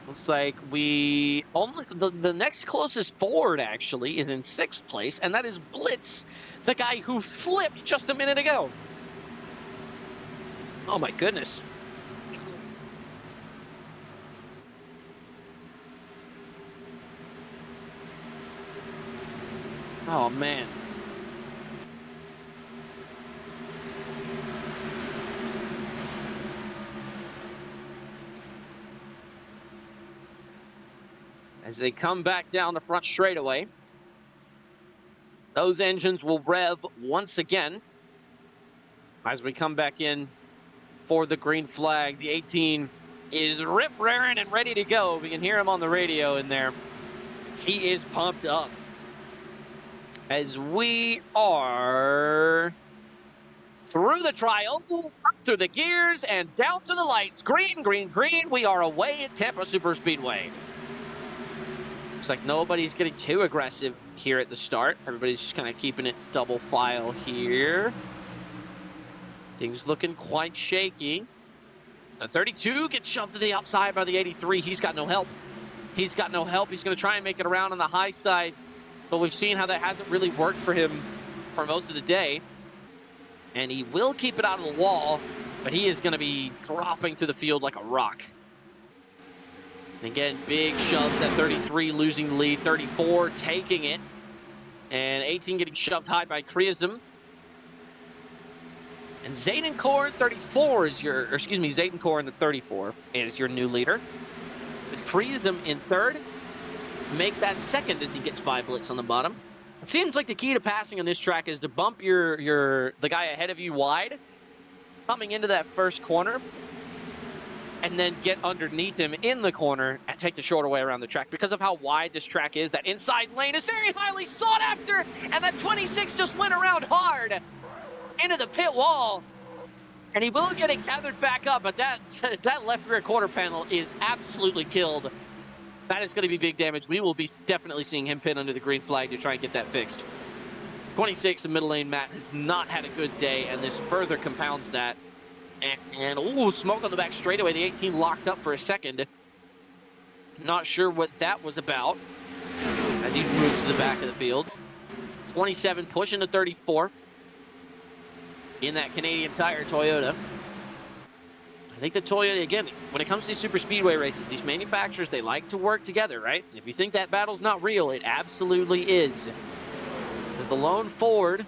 Looks like the next closest Ford actually is in 6th place, and that is Blitz, the guy who flipped just a minute ago. Oh my goodness. Oh man. As they come back down the front straightaway, those engines will rev once again. As we come back in for the green flag, the 18 is rip-raring and ready to go. We can hear him on the radio in there. He is pumped up. As we are through the trial, through the gears, and down through the lights. Green, green, green. We are away at Tampa Superspeedway. Looks like nobody's getting too aggressive here at the start. Everybody's just kind of keeping it double file here. Things looking quite shaky. The 32 gets shoved to the outside by the 83. He's got no help. He's got no help. He's going to try and make it around on the high side, but we've seen how that hasn't really worked for him for most of the day. And he will keep it out of the wall, but he is going to be dropping through the field like a rock. And again, big shoves at 33, losing the lead. 34 taking it. And 18 getting shoved high by Kriasm. And Zayden Korn, 34 is your, or excuse me, Zayden Korn, the 34 is your new leader. With Kriasm in third, make that second as he gets by Blitz on the bottom. It seems like the key to passing on this track is to bump the guy ahead of you wide, coming into that first corner, and then get underneath him in the corner and take the shorter way around the track. Because of how wide this track is, that inside lane is very highly sought after, and that 26 just went around hard into the pit wall, and he will get it gathered back up, but that left rear quarter panel is absolutely killed. That is going to be big damage. We will be definitely seeing him pin under the green flag to try and get that fixed. 26 in middle lane, Matt has not had a good day, and this further compounds that. And ooh, smoke on the back straightaway. The 18 locked up for a second. Not sure what that was about as he moves to the back of the field. 27 pushing to 34. In that Canadian Tire Toyota. I think the Toyota, again, when it comes to these super speedway races, these manufacturers, they like to work together, right? If you think that battle's not real, it absolutely is. There's the lone Ford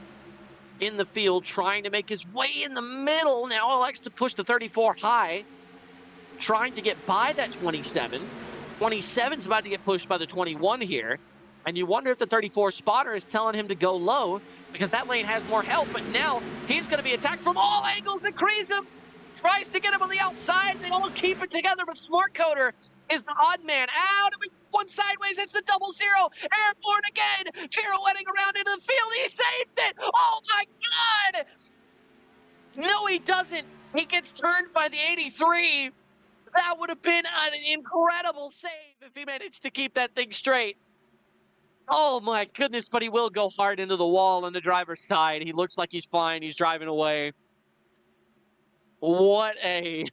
in the field trying to make his way in the middle. Now likes to push the 34 high, trying to get by that 27. 27's about to get pushed by the 21 here. And you wonder if the 34 spotter is telling him to go low because that lane has more help, but now he's going to be attacked from all angles. And Kriasm tries to get him on the outside. They all keep it together, but Smart Coder is the odd man out. One sideways, it's the 00. Airborne again, pirouetting around into the field. He saves it. Oh my God. No, he doesn't. He gets turned by the 83. That would have been an incredible save if he managed to keep that thing straight. Oh my goodness, but he will go hard into the wall on the driver's side. He looks like he's fine. He's driving away. What a...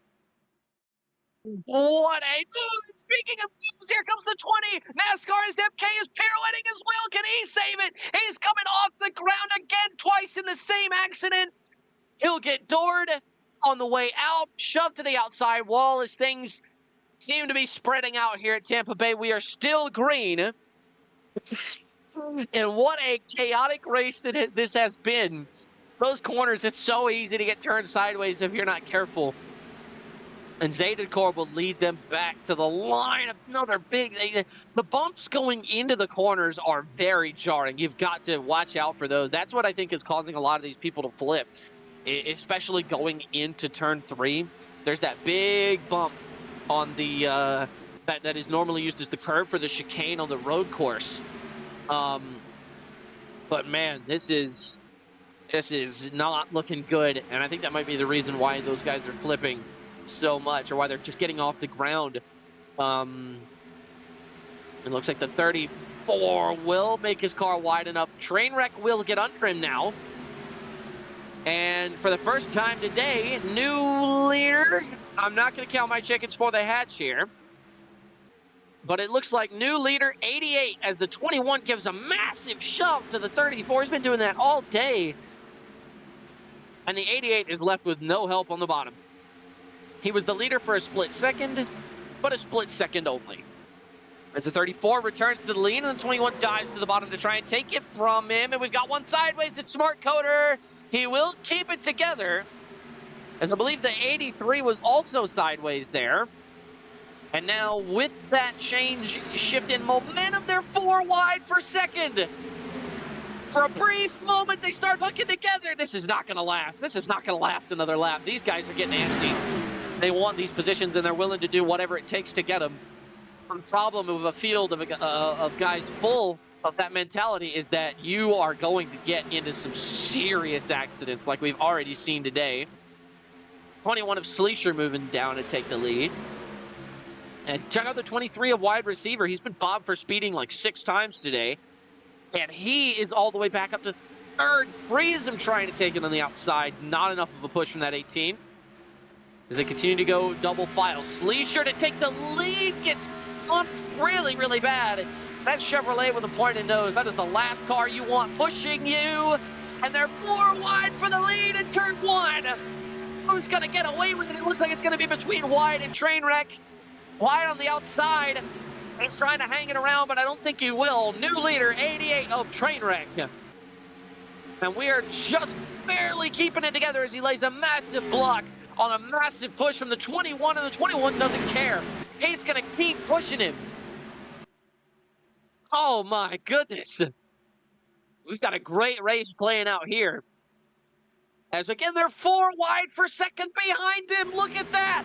Speaking of moves, here comes the 20. NASCAR's MK is pirouetting as well. Can he save it? He's coming off the ground again, twice in the same accident. He'll get doored on the way out, shoved to the outside wall as things seem to be spreading out here at Tampa Bay. We are still green. And what a chaotic race that this has been. Those corners, it's so easy to get turned sideways if you're not careful. And Zayden Korn will lead them back to the line. Another big... The bumps going into the corners are very jarring. You've got to watch out for those. That's what I think is causing a lot of these people to flip, especially going into turn 3. There's that big bump on the... that is normally used as the curb for the chicane on the road course. But man, this is not looking good, and I think that might be the reason why those guys are flipping so much, or why they're just getting off the ground. It looks like the 34 will make his car wide enough. Trainwreck will get under him now, and for the first time today, new leader. I'm not going to count my chickens for the hatch here. But it looks like new leader 88 as the 21 gives a massive shove to the 34. He's been doing that all day. And the 88 is left with no help on the bottom. He was the leader for a split second, but a split second only. As the 34 returns to the lead, and the 21 dives to the bottom to try and take it from him. And we've got one sideways. It's Smart Coder. He will keep it together, as I believe the 83 was also sideways there. And now with that shift in momentum, they're 4 wide for second. For a brief moment, they start looking together. This is not going to last. This is not going to last another lap. These guys are getting antsy. They want these positions, and they're willing to do whatever it takes to get them. The problem of a field of guys full of that mentality is that you are going to get into some serious accidents like we've already seen today. 21 of Sleesher moving down to take the lead. And check out the 23 of wide receiver. He's been bobbed for speeding like 6 times today. And he is all the way back up to third. Freezem trying to take it on the outside. Not enough of a push from that 18. As they continue to go double file. Sleesher to take the lead. Gets bumped really, really bad. That Chevrolet with a pointed nose. That is the last car you want pushing you. And they're 4 wide for the lead in turn 1. Who's going to get away with it? It looks like it's going to be between Wide and Trainwreck. Wide on the outside. He's trying to hang it around, but I don't think he will. New leader, 88 of Trainwreck. And we are just barely keeping it together as he lays a massive block on a massive push from the 21, and the 21 doesn't care. He's going to keep pushing him. Oh, my goodness. We've got a great race playing out here. As again, they're 4 wide for second behind him. Look at that.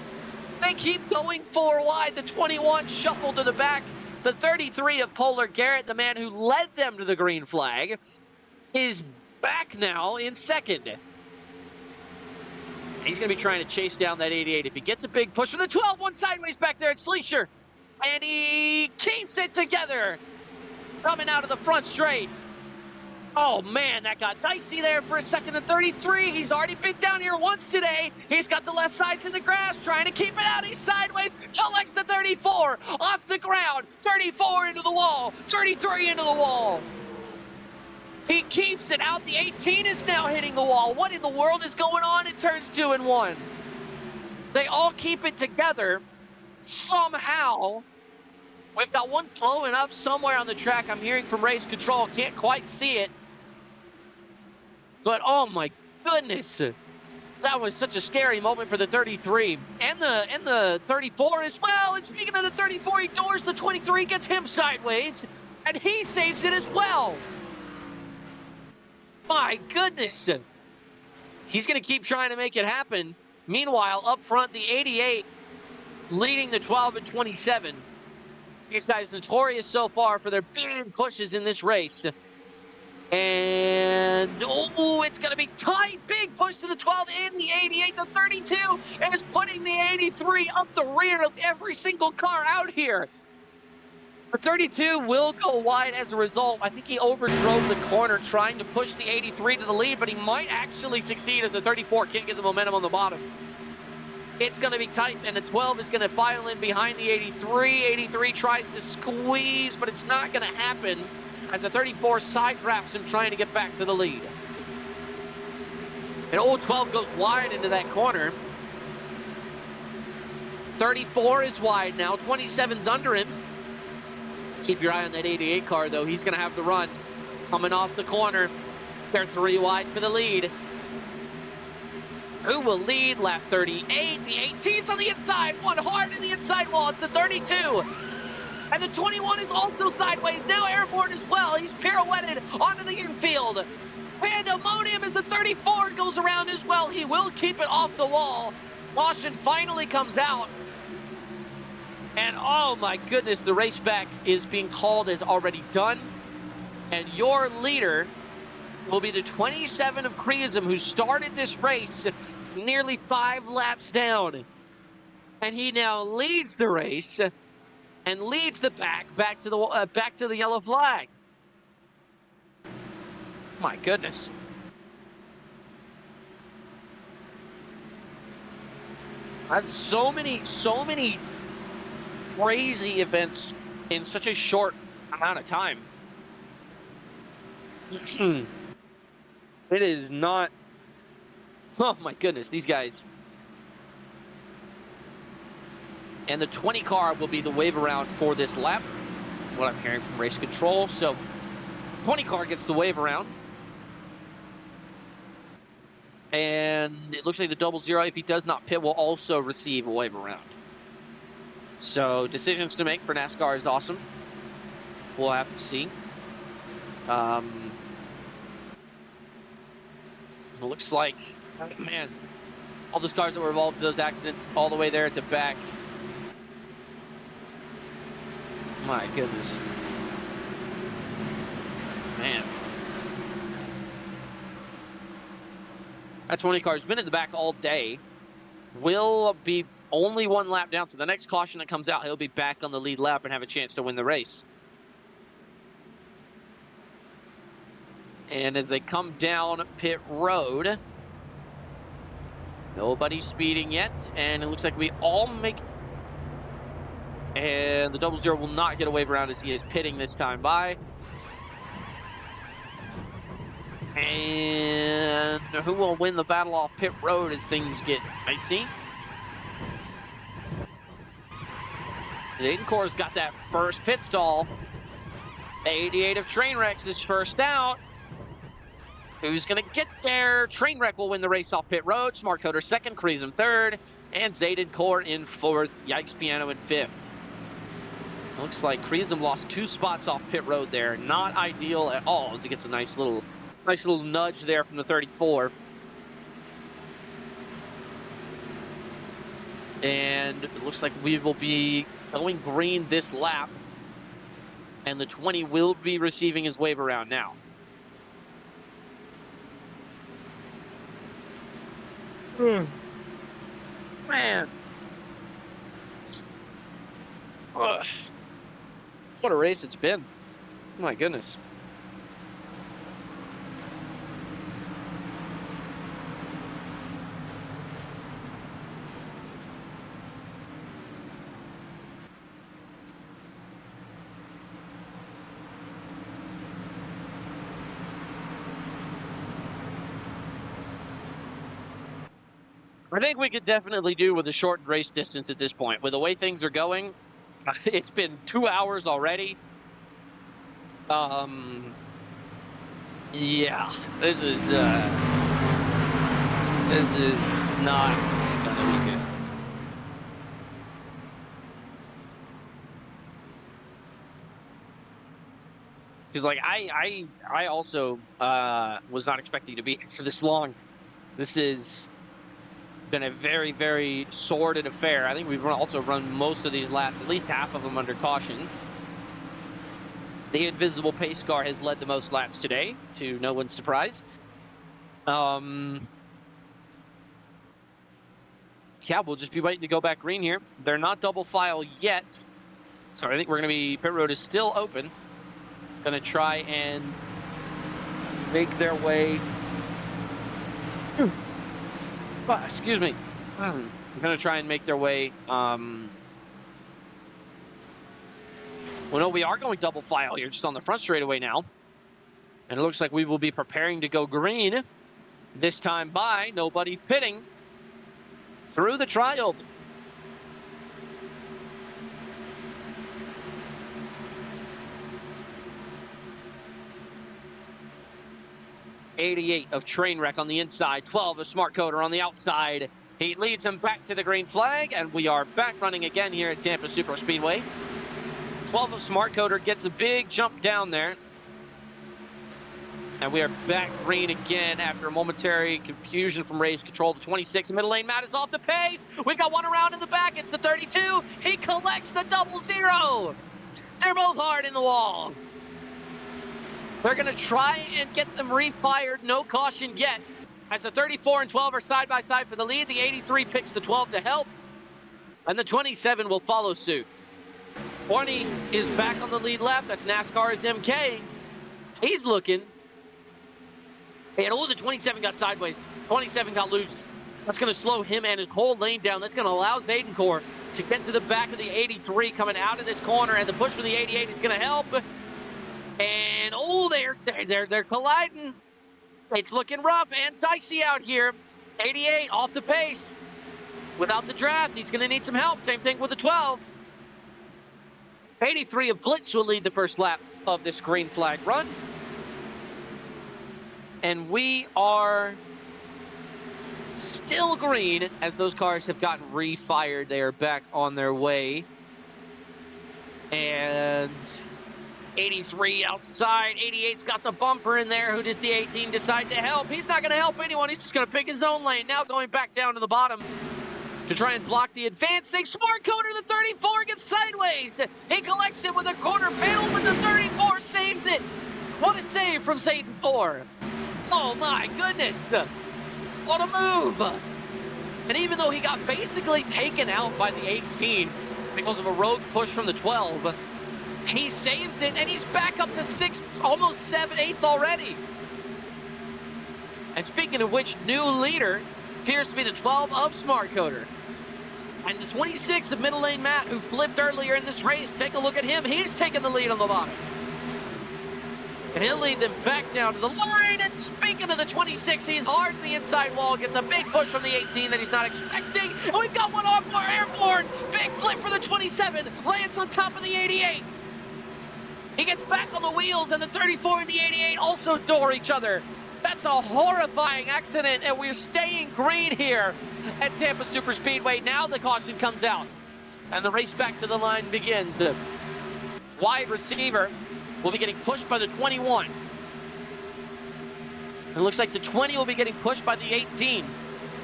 They keep going 4 wide. The 21 shuffled to the back. The 33 of Polar Garrett, the man who led them to the green flag, is back now in second. He's going to be trying to chase down that 88. If he gets a big push from the 12, one sideways back there, it's Sleesher. And he keeps it together. Coming out of the front straight. Oh, man, that got dicey there for a second. The 33, he's already been down here once today. He's got the left side to the grass, trying to keep it out. He's sideways, collects the 34, off the ground. 34 into the wall, 33 into the wall. He keeps it out. The 18 is now hitting the wall. What in the world is going on? It turns 2 and 1. They all keep it together somehow. We've got one blowing up somewhere on the track. I'm hearing from race control. Can't quite see it. But oh my goodness. That was such a scary moment for the 33. And the 34 as well. And speaking of the 34, he doors the 23, gets him sideways. And he saves it as well. My goodness. He's going to keep trying to make it happen. Meanwhile, up front, the 88 leading the 12 and 27. These guys notorious so far for their big pushes in this race. And, oh, it's going to be tight. Big push to the 12 and the 88. The 32 is putting the 83 up the rear of every single car out here. The 32 will go wide as a result. I think he overdrove the corner trying to push the 83 to the lead, but he might actually succeed if the 34 can't get the momentum on the bottom. It's going to be tight, and the 12 is going to file in behind the 83. 83 tries to squeeze, but it's not going to happen as the 34 side drafts him trying to get back to the lead. And old 12 goes wide into that corner. 34 is wide now. 27's under him. Keep your eye on that 88 car, though. He's going to have the run. Coming off the corner. They're 3 wide for the lead. Who will lead? Lap 38. The 18's on the inside. One hard in the inside wall. It's the 32. And the 21 is also sideways. Now airborne as well. He's pirouetted onto the infield. Pandemonium as the 34 goes around as well. He will keep it off the wall. Caution finally comes out. And oh my goodness, the race back is being called as already done. And your leader will be the 27 of Creasem, who started this race nearly 5 laps down. And he now leads the race and leads the back to the yellow flag. My goodness. That's so many crazy events in such a short amount of time. It is not. Oh my goodness, these guys. And the 20 car will be the wave around for this lap. What I'm hearing from race control. So 20 car gets the wave around. And it looks like the 00, if he does not pit, will also receive a wave around. So decisions to make for NASCAR is awesome. We'll have to see. It looks like, man, all those cars that were involved in those accidents all the way there at the back. My goodness. Man. That 20 car's been in the back all day. Will be only one lap down. So the next caution that comes out, he'll be back on the lead lap and have a chance to win the race. And as they come down pit road, nobody's speeding yet. And it looks like we all make... And the 00 will not get a wave around as he is pitting this time by. And who will win the battle off pit road as things get icy? Zaydenkor's got that first pit stall. 88 of Trainwreck's is first out. Who's going to get there? Trainwreck will win the race off pit road. Smart Coder second, Kreisum third, and Zaydenkor in fourth. Yikes Piano in fifth. Looks like Kreisum lost 2 spots off pit road there. Not ideal at all as he gets a nice little nudge there from the 34. And it looks like we will be going green this lap. And the 20 will be receiving his wave around now. Man. Ugh. What a race it's been. Oh my goodness. I think we could definitely do with a short race distance at this point. With the way things are going, it's been 2 hours already. Yeah, this is not gonna be good. Because like I also was not expecting to be for this long. This has been a very, very sordid affair. I think we've also run most of these laps, at least half of them under caution. The invisible pace car has led the most laps today, to no one's surprise. Yeah, we'll just be waiting to go back green here. They're not double file yet. So I think we're going to be... Pit road is still open. Going to try and make their way... excuse me. I'm going to try and make their way... Well, no, we are going double file here, just on the front straightaway now. And it looks like we will be preparing to go green. This time by, nobody's pitting through the trial. '88 of Trainwreck on the inside, 12 of Smart Coder on the outside. He leads him back to the green flag, and we are back running again here at Tampa Super Speedway. 12 of Smart Coder gets a big jump down there. And we are back green again after a momentary confusion from race control. The 26 middle lane, Matt is off the pace. We got one around in the back. It's the 32. He collects the 00. They're both hard in the wall. They're going to try and get them refired. No caution yet. As the 34 and 12 are side by side for the lead, the 83 picks the 12 to help. And the 27 will follow suit. 20 is back on the lead lap. That's NASCAR's MK. He's looking. And oh, the 27 got sideways. 27 got loose. That's going to slow him and his whole lane down. That's going to allow Zaydenkor to get to the back of the 83 coming out of this corner. And the push from the 88 is going to help. And oh, they're colliding. It's looking rough and dicey out here. 88 off the pace. Without the draft, he's going to need some help. Same thing with the 12. 83 of Blitz will lead the first lap of this green flag run. And we are still green as those cars have gotten refired. They are back on their way. And 83 outside. 88's got the bumper in there. Who does the 18 decide to help? He's not going to help anyone. He's just going to pick his own lane. Now going back down to the bottom to try and block the advancing. Smart Coder, the 34 gets sideways. He collects it with a quarter panel, but the 34 saves it. What a save from Zayden 4. Oh my goodness. What a move. And even though he got basically taken out by the 18 because of a rogue push from the 12, he saves it, and he's back up to 6th, almost 7th, 8th already. And speaking of which, new leader appears to be the 12 of Smart Coder. And the 26 of Middle Lane Matt, who flipped earlier in this race, take a look at him. He's taking the lead on the bottom. And he'll lead them back down to the line. And speaking of the 26, he's hard to the inside wall, gets a big push from the 18 that he's not expecting. And we've got one on more airborne. Big flip for the 27, lands on top of the 88. He gets back on the wheels, and the 34 and the 88 also door each other. That's a horrifying accident, and we're staying green here at Tampa Superspeedway. Now the caution comes out, and the race back to the line begins. The wide receiver will be getting pushed by the 21. It looks like the 20 will be getting pushed by the 18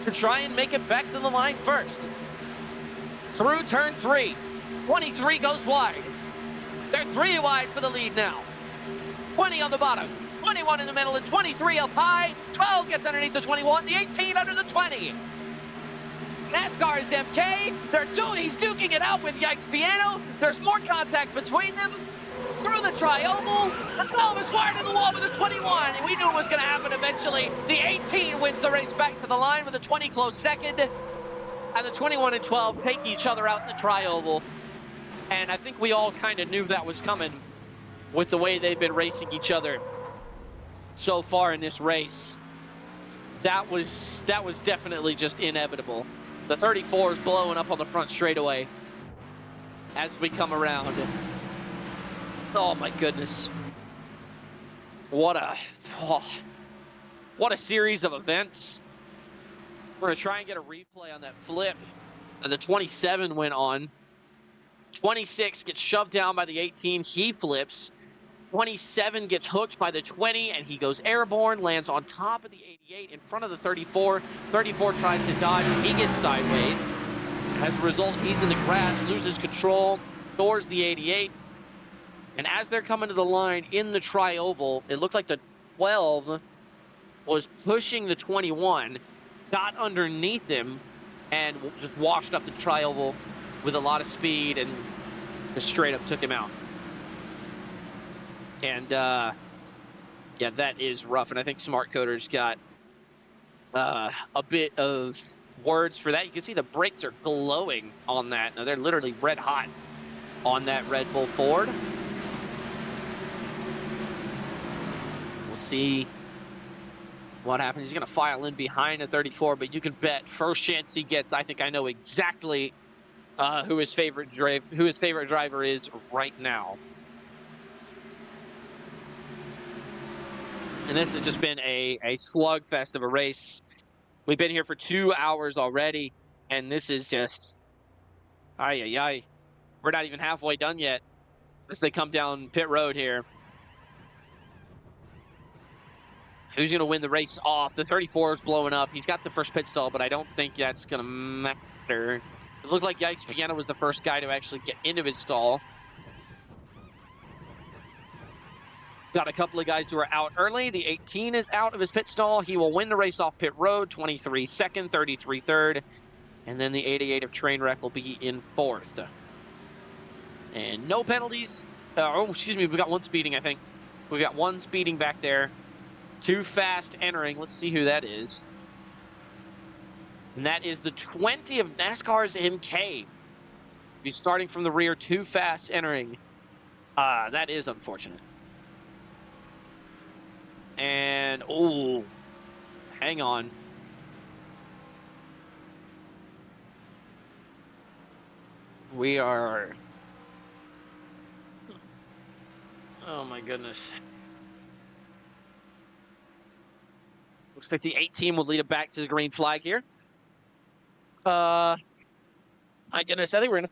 to try and make it back to the line first. Through turn 3, 23 goes wide. They're 3 wide for the lead now. 20 on the bottom, 21 in the middle, and 23 up high. 12 gets underneath the 21, the 18 under the 20. NASCAR is MK. He's duking it out with Yikes Piano. There's more contact between them. Through the tri-oval. The 12 is wired in the wall with the 21, and we knew it was going to happen eventually. The 18 wins the race back to the line with the 20 close second. And the 21 and 12 take each other out in the tri-oval. And I think we all kind of knew that was coming with the way they've been racing each other so far in this race. That was definitely just inevitable. The 34 is blowing up on the front straightaway as we come around. Oh my goodness. What a series of events. We're going to try and get a replay on that flip that the 27 went on. 26 gets shoved down by the 18. He flips. 27 gets hooked by the 20, and he goes airborne, lands on top of the 88 in front of the 34. 34 tries to dodge. He gets sideways. As a result, he's in the grass, loses control, doors the 88. And as they're coming to the line in the tri-oval, it looked like the 12 was pushing the 21, got underneath him, and just washed up the tri-oval with a lot of speed and just straight up took him out. And yeah, that is rough. And I think Smart Coder's got a bit of words for that. You can see the brakes are glowing on that. Now they're literally red hot on that Red Bull Ford. We'll see what happens. He's going to file in behind the 34, but you can bet first chance he gets, I think I know exactly who his favorite driver is right now. And this has just been a slugfest of a race. We've been here for 2 hours already, and this is just ay. We're not even halfway done yet as they come down pit road here. Who's going to win the race off? The 34 is blowing up. He's got the first pit stall, but I don't think that's going to matter. It looked like Yikes Piano was the first guy to actually get into his stall. Got a couple of guys who are out early. The 18 is out of his pit stall. He will win the race off pit road. 23 second, 33 third. And then the 88 of Trainwreck will be in fourth. And no penalties. Excuse me. We've got one speeding, I think. We've got one speeding back there. Too fast entering. Let's see who that is. And that is the 20 of NASCAR's MK. He's starting from the rear. Too fast entering. That is unfortunate. And, oh, hang on. We are, oh my goodness. Looks like the 18 will lead it back to his green flag here. My goodness, I think we're going to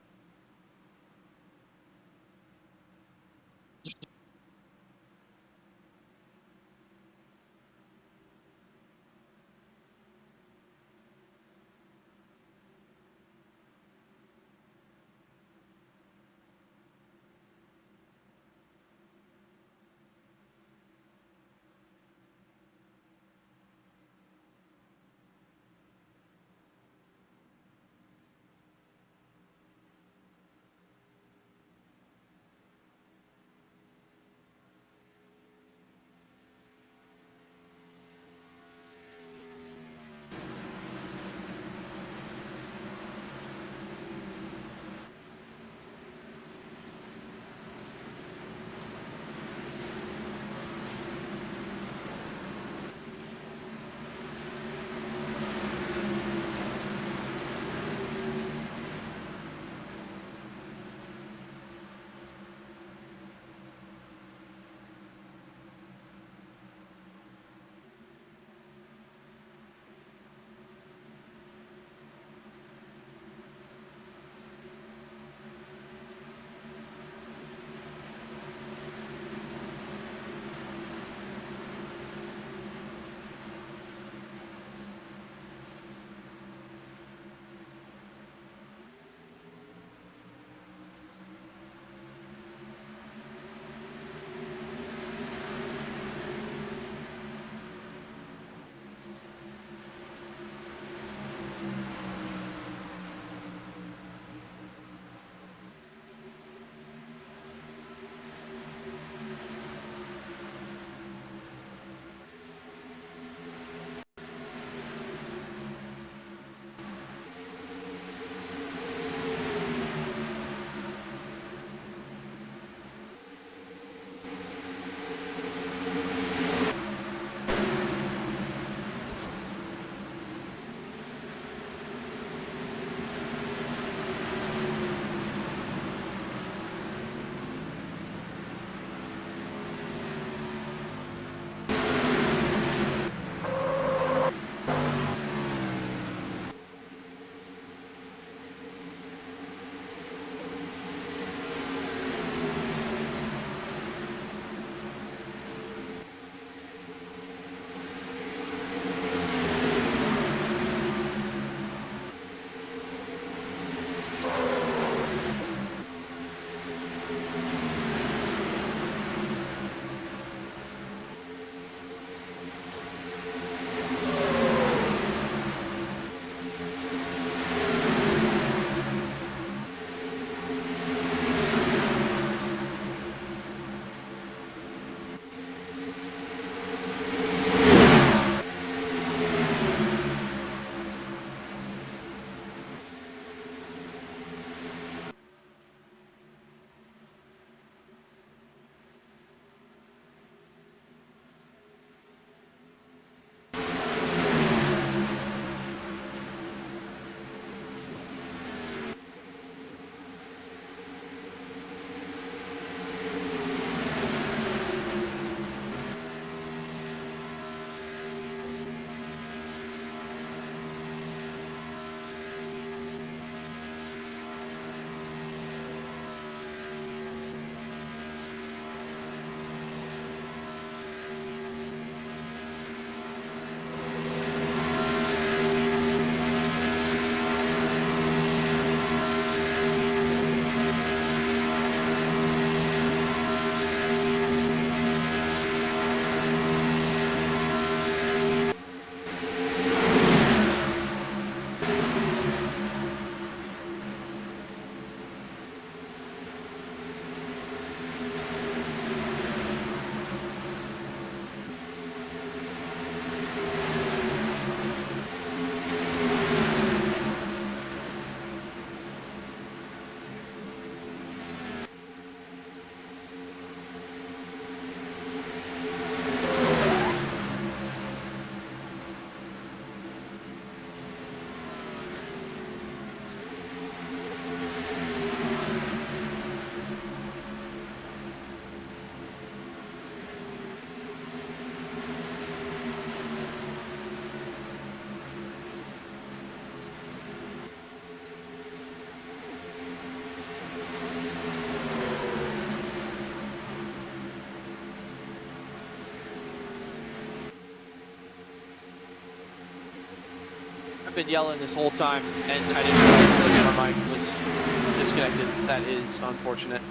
been yelling this whole time, and I didn't realize my mic was disconnected. That is unfortunate.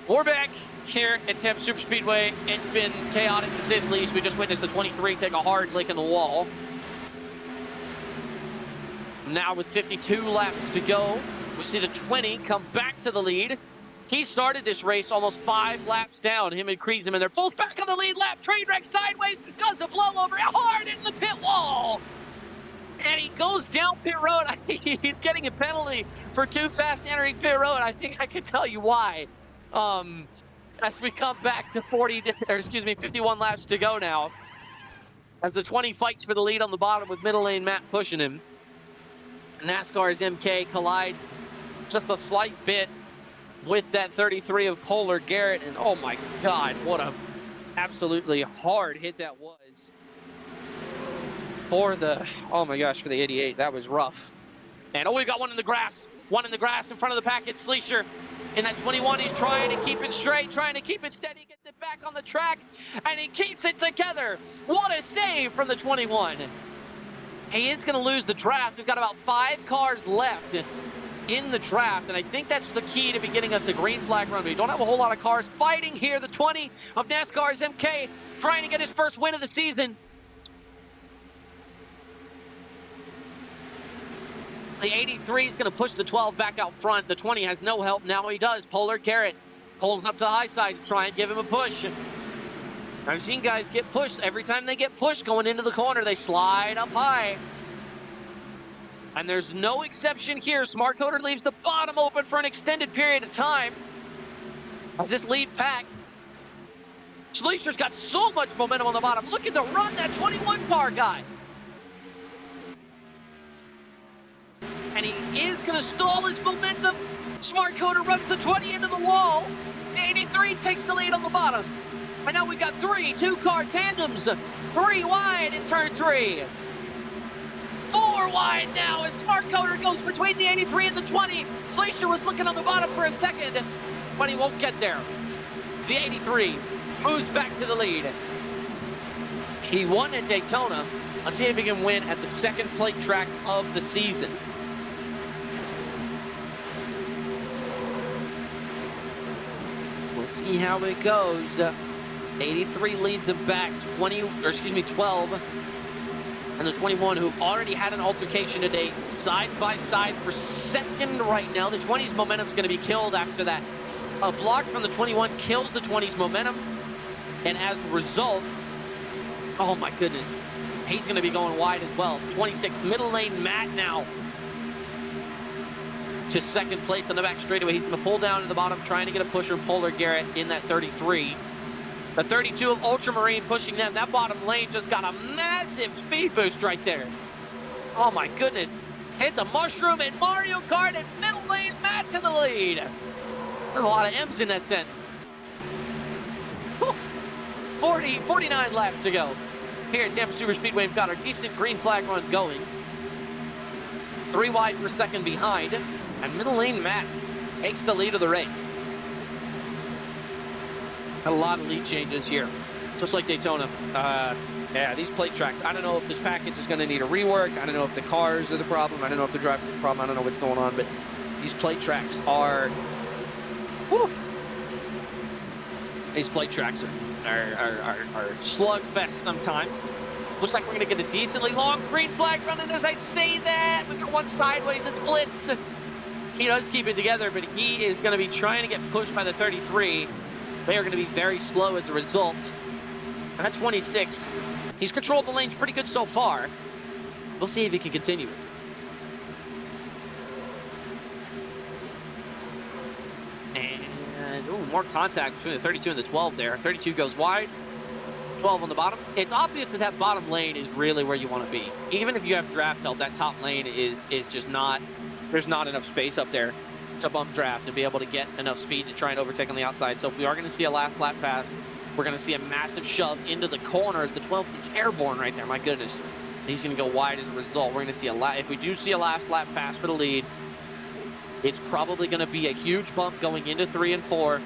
We're back here at Tampa Super Speedway. It's been chaotic to say the least. We just witnessed the 23 take a hard lick in the wall. Now with 52 laps to go, we see the 20 come back to the lead. He started this race almost 5 laps down, him and Kreisman, and they're both back on the lead lap. Train wreck sideways, does the blow over hard into the pit wall. And he goes down pit road. I think he's getting a penalty for too fast entering pit road. I think I can tell you why. As we come back to 51 laps to go now. As the 20 fights for the lead on the bottom with middle lane Matt pushing him. NASCAR's MK collides just a slight bit with that 33 of Polar Garrett, and oh my God, what a absolutely hard hit that was for the, oh my gosh, for the 88. That was rough. And oh, we got one in the grass in front of the pack. It's Sleesher in that 21. He's trying to keep it straight, trying to keep it steady, gets it back on the track, and he keeps it together. What a save from the 21. He is going to lose the draft. We've got about 5 cars left in the draft, and I think that's the key to be getting us a green flag run. We don't have a whole lot of cars fighting here. The 20 of NASCAR's MK trying to get his first win of the season. The 83 is going to push the 12 back out front. The 20 has no help. Now he does. Polar Garrett pulls up to the high side to try and give him a push. I've seen guys get pushed. Every time they get pushed going into the corner, they slide up high. And there's no exception here. Smart Coder leaves the bottom open for an extended period of time. As this lead pack. Schleicher's got so much momentum on the bottom. Look at the run that 21 car got. And he is going to stall his momentum. Smart Coder runs the 20 into the wall. The 83 takes the lead on the bottom. And now we've got 3 two-car tandems. 3 wide in turn 3. 4 wide now as Smart Coder goes between the 83 and the 20. Schleicher was looking on the bottom for a second, but he won't get there. The 83 moves back to the lead. He won at Daytona. Let's see if he can win at the second plate track of the season. We'll see how it goes. 83 leads him back 12. And the 21, who already had an altercation today, side by side for second right now. The 20's momentum is going to be killed after that. A block from the 21 kills the 20's momentum. And as a result, oh my goodness, he's going to be going wide as well. 26th middle lane Matt now to second place on the back straightaway. He's going to pull down to the bottom, trying to get a pusher. Polar Garrett in that 33. The 32 of Ultramarine pushing them. That bottom lane just got a massive speed boost right there. Oh my goodness. Hit the mushroom and Mario Kart and middle lane Matt to the lead. There's a lot of M's in that sentence. 49 laps to go. Here at Tampa Super Speedway, we've got our decent green flag run going. 3 wide for second behind. And middle lane Matt takes the lead of the race. A lot of lead changes here, just like Daytona. Yeah, these plate tracks, I don't know if this package is going to need a rework. I don't know if the cars are the problem. I don't know if the drivers are the problem. I don't know what's going on, but these plate tracks are... Whew, these plate tracks are slugfest sometimes. Looks like we're going to get a decently long green flag running as I say that. We got one sideways, it's Blitz. He does keep it together, but he is going to be trying to get pushed by the 33. They are going to be very slow as a result. And at 26, he's controlled the lanes pretty good so far. We'll see if he can continue. And, ooh, more contact between the 32 and the 12 there. 32 goes wide, 12 on the bottom. It's obvious that that bottom lane is really where you want to be. Even if you have draft help, that top lane is just not, there's not enough space up there to bump draft and be able to get enough speed to try and overtake on the outside. So if we are going to see a last lap pass, we're going to see a massive shove into the corner as the 12 gets airborne right there. My goodness. He's going to go wide as a result. We're going to see if we do see a last lap pass for the lead, it's probably going to be a huge bump going into 3 and 4.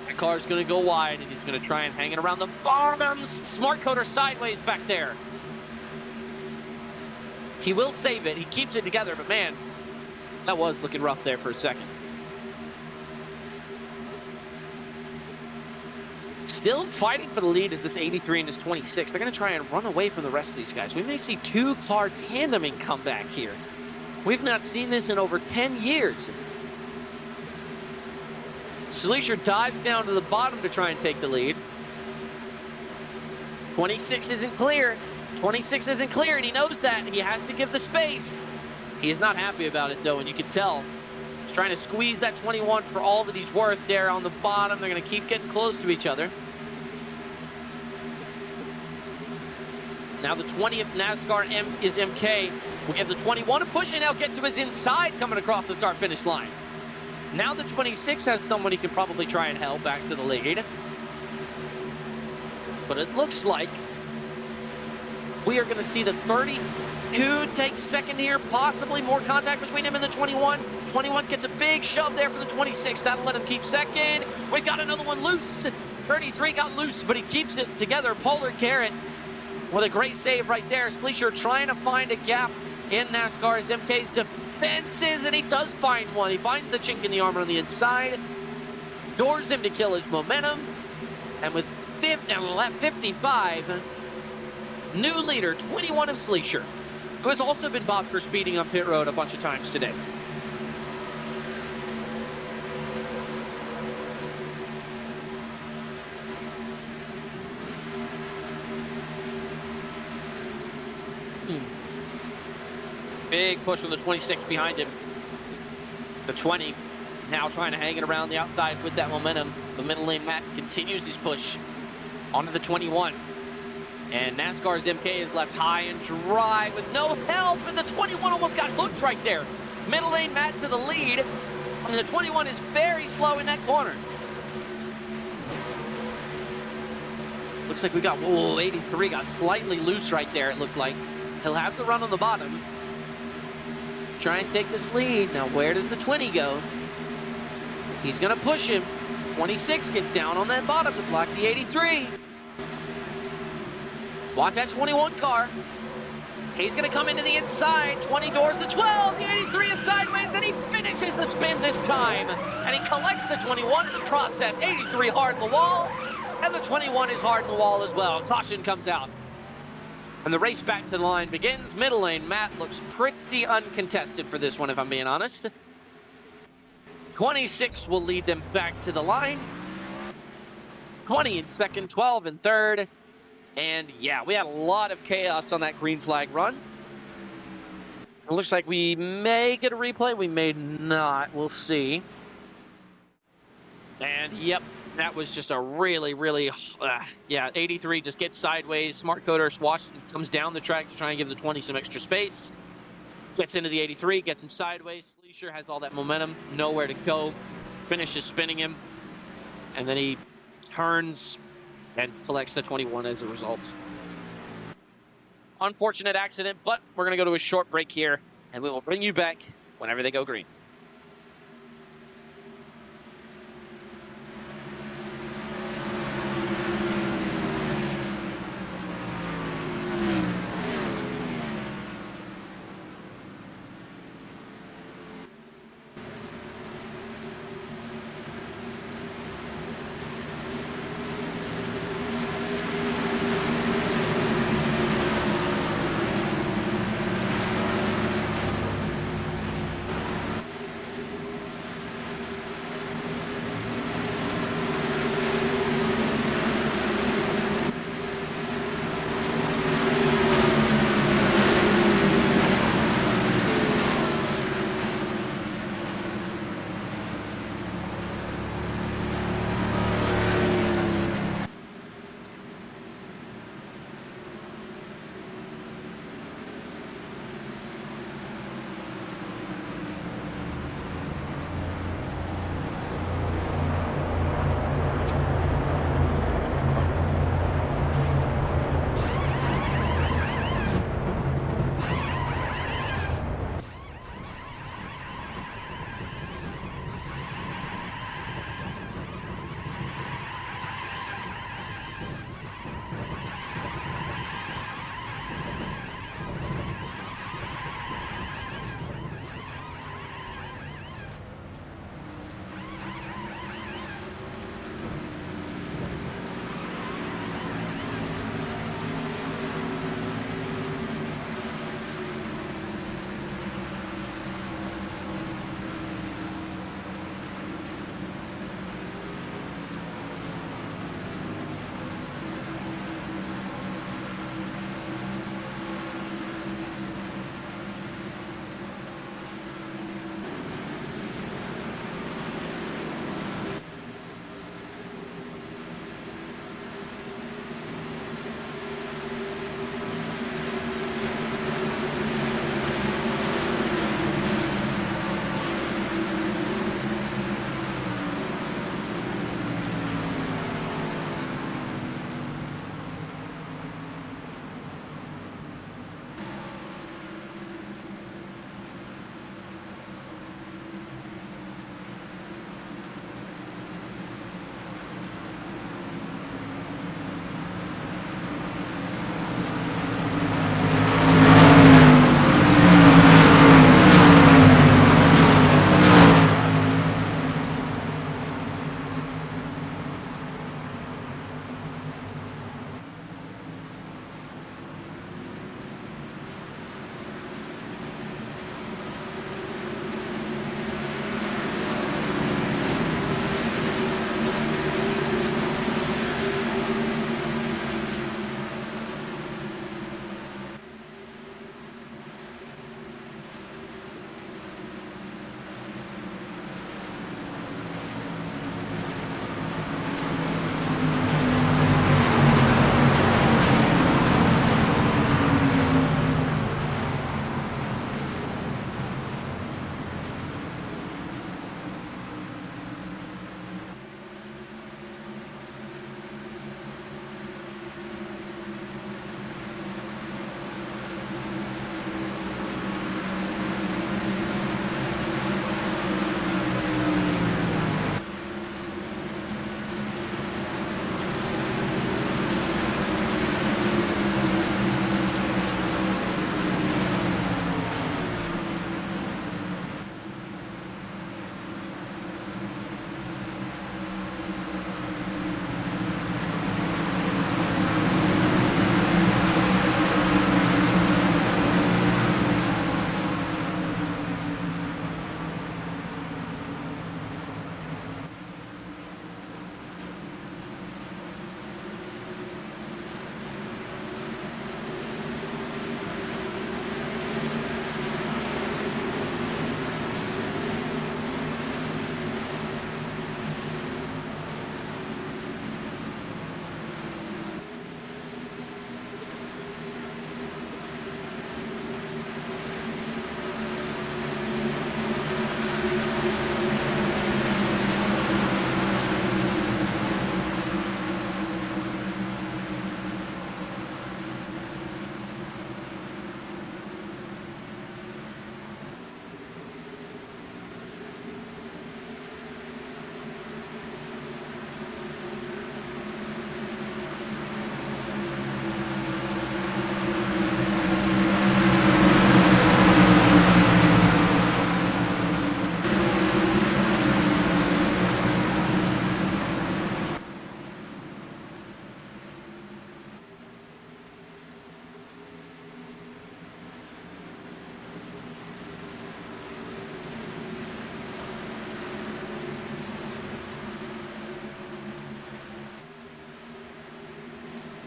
The car's going to go wide, and he's going to try and hang it around the bottom. Smart Coder sideways back there. He will save it. He keeps it together, but man, that was looking rough there for a second. Still fighting for the lead is this 83 and this 26. They're going to try and run away from the rest of these guys. We may see two-car tandeming come back here. We've not seen this in over 10 years. Sleesher dives down to the bottom to try and take the lead. 26 isn't clear. 26 isn't clear, and he knows that. He has to give the space. He is not happy about it, though, and you can tell. He's trying to squeeze that 21 for all that he's worth there on the bottom. They're going to keep getting close to each other. Now the 20 of NASCAR is MK. We'll give the 21 a push, and now get to his inside coming across the start-finish line. Now the 26 has someone he can probably try and help back to the lead. But it looks like we are going to see the 32 take second here, possibly more contact between him and the 21. 21 gets a big shove there for the 26. That'll let him keep second. We got another one loose. 33 got loose, but he keeps it together. Polar Carrot with a great save right there. Sleesher trying to find a gap in NASCAR's MK's defenses, and he does find one. He finds the chink in the armor on the inside, doors him to kill his momentum, and with lap 55, new leader, 21 of Sleesher, who has also been bopped for speeding on pit road a bunch of times today. Big push from the 26 behind him. The 20 now trying to hang it around the outside with that momentum. The middle lane Matt continues his push onto the 21. And NASCAR's MK is left high and dry with no help, and the 21 almost got hooked right there. Middle lane Matt to the lead, and the 21 is very slow in that corner. Looks like we got, 83 got slightly loose right there, it looked like. He'll have to run on the bottom. Try and take this lead. Now, where does the 20 go? He's going to push him. 26 gets down on that bottom to block the 83. Watch that 21 car. He's going to come into the inside. 20 doors the 12. The 83 is sideways, and he finishes the spin this time. And he collects the 21 in the process. 83 hard in the wall, and the 21 is hard in the wall as well. Caution comes out. And the race back to the line begins. Middle lane, Matt looks pretty uncontested for this one, if I'm being honest. 26 will lead them back to the line. 20 in second, 12 in third. And yeah, we had a lot of chaos on that green flag run. It looks like we may get a replay. We may not. We'll see. And yep. That was just a really, 83 just gets sideways. Smart Coder comes down the track to try and give the 20 some extra space. Gets into the 83, gets him sideways. Sleesher has all that momentum, nowhere to go. Finishes spinning him. And then he turns and collects the 21 as a result. Unfortunate accident, but we're going to go to a short break here, and we will bring you back whenever they go green.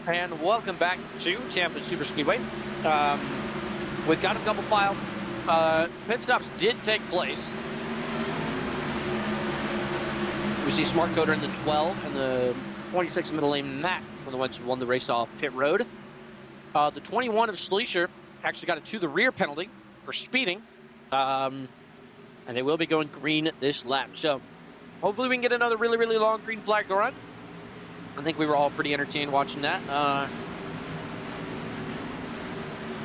And welcome back to Tampa Super Speedway. We've got a double file. Pit stops did take place. We see Smart Coder in the 12 and the 26 middle lane Matt were the ones who won the race off pit road. The 21 of Schleicher actually got a to the rear penalty for speeding. And they will be going green this lap. So hopefully we can get another really, really long green flag to run. I think we were all pretty entertained watching that.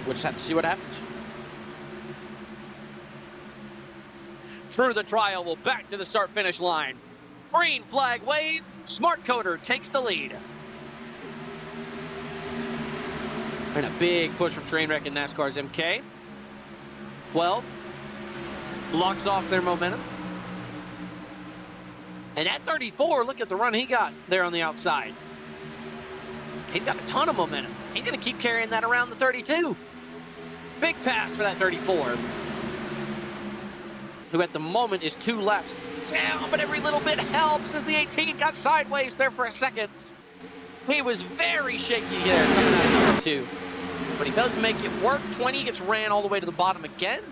We'll just have to see what happens. Through the trial, we'll back to the start-finish line. Green flag waves. Smart Coder takes the lead. And a big push from Trainwreck and NASCAR's MK. 12 blocks off their momentum. And at 34, look at the run he got there on the outside. He's got a ton of momentum. He's going to keep carrying that around the 32. Big pass for that 34. Who at the moment is 2 laps down, but every little bit helps as the 18 got sideways there for a second. He was very shaky there coming out of turn 2. But he does make it work. 20 gets ran all the way to the bottom again.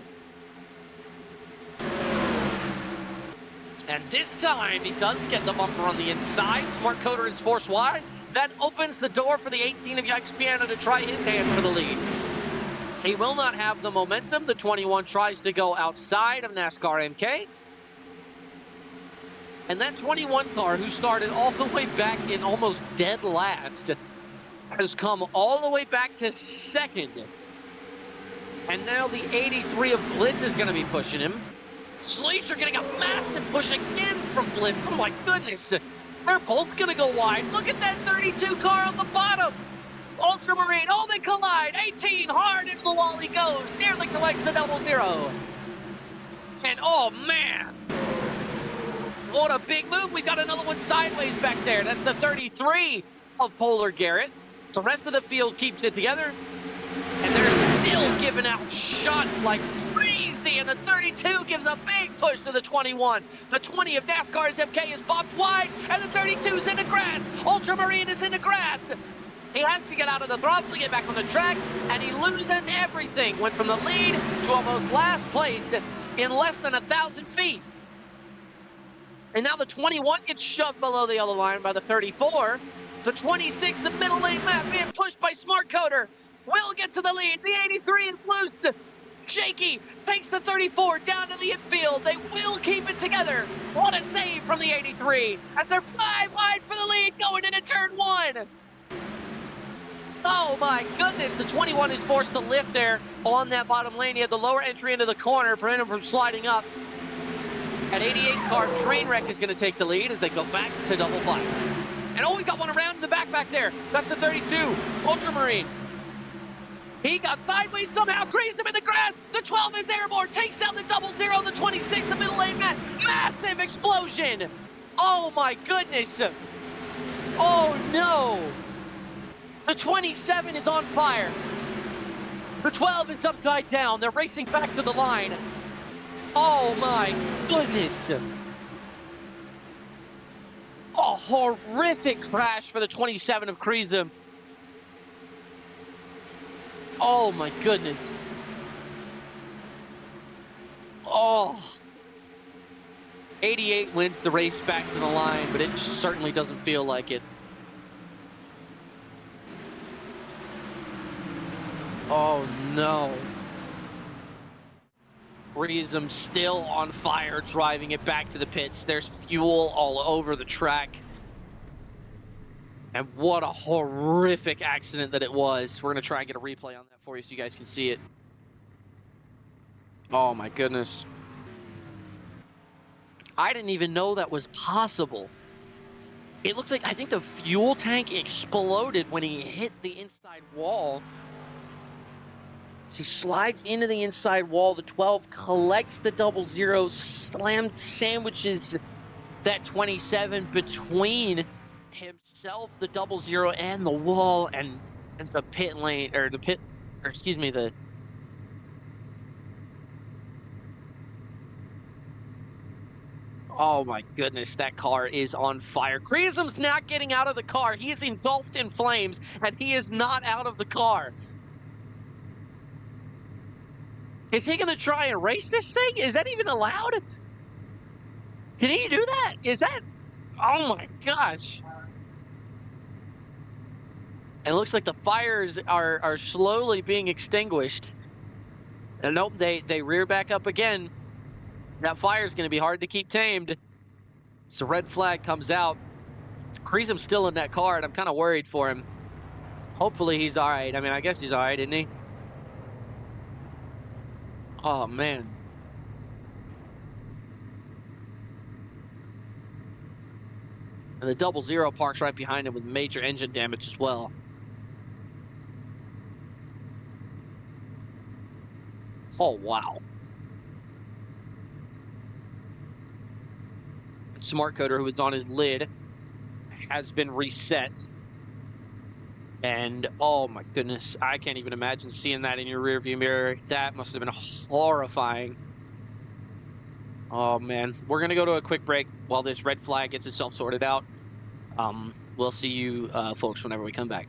And this time, he does get the bumper on the inside. Smart Coder is forced wide. That opens the door for the 18 of Yikes Piano to try his hand for the lead. He will not have the momentum. The 21 tries to go outside of NASCAR MK. And that 21 car, who started all the way back in almost dead last, has come all the way back to second. And now the 83 of Blitz is going to be pushing him. Schleicher getting a massive push again from Blitz. Oh my goodness. They're both going to go wide. Look at that 32 car on the bottom. Ultramarine. Oh, they collide. 18 hard into the wall he goes. Nearly collects the 00. And oh man. What a big move. We got another one sideways back there. That's the 33 of Polar Garrett. The rest of the field keeps it together. And they're still giving out shots like crazy. And the 32 gives a big push to the 21. The 20 of NASCAR's MK is bopped wide. And the 32's in the grass. Ultramarine is in the grass. He has to get out of the throttle to get back on the track. And he loses everything. Went from the lead to almost last place in less than 1,000 feet. And now the 21 gets shoved below the yellow line by the 34. The 26 of middle lane Matt being pushed by Smart Coder. Will get to the lead. The 83 is loose. Shaky takes the 34 down to the infield. They will keep it together. What a save from the 83 as they're 5 wide for the lead going into turn 1. Oh my goodness, the 21 is forced to lift there on that bottom lane. He had the lower entry into the corner, prevent him from sliding up. At 88 car, Trainwreck is going to take the lead as they go back to double file. And oh, we got one around in the back there. That's the 32, Ultramarine. He got sideways somehow, grazed him in the grass. The 12 is airborne, takes out the 00, the 26, the middle lane Matt. Massive explosion. Oh my goodness. Oh no. The 27 is on fire. The 12 is upside down. They're racing back to the line. Oh my goodness. A horrific crash for the 27 of Kreisum. Oh my goodness. Oh. 88 wins the race back to the line, but it certainly doesn't feel like it. Oh no. Kreisum still on fire, driving it back to the pits. There's fuel all over the track. And what a horrific accident that it was. We're going to try and get a replay on that for you so you guys can see it. Oh my goodness. I didn't even know that was possible. It looked like, I think the fuel tank exploded when he hit the inside wall. He slides into the inside wall. The 12 collects the 00, sandwiches that 27 between himself, the 00, and the wall, and the pit lane, or the pit, or excuse me, the... Oh my goodness, that car is on fire. Kreesum's not getting out of the car. He is engulfed in flames, and he is not out of the car. Is he going to try and race this thing? Is that even allowed? Can he do that? Is that? Oh my gosh! And it looks like the fires are slowly being extinguished. And nope, they rear back up again. That fire is going to be hard to keep tamed. So red flag comes out. Kreesum's still in that car, and I'm kind of worried for him. Hopefully he's all right. I mean, I guess he's all right, isn't he? Oh man. And the 00 parks right behind him with major engine damage as well. Oh wow. Smart coder, who was on his lid, has been reset. And oh my goodness, I can't even imagine seeing that in your rearview mirror. That must have been horrifying. Oh man, we're gonna go to a quick break while this red flag gets itself sorted out. We'll see you folks whenever we come back.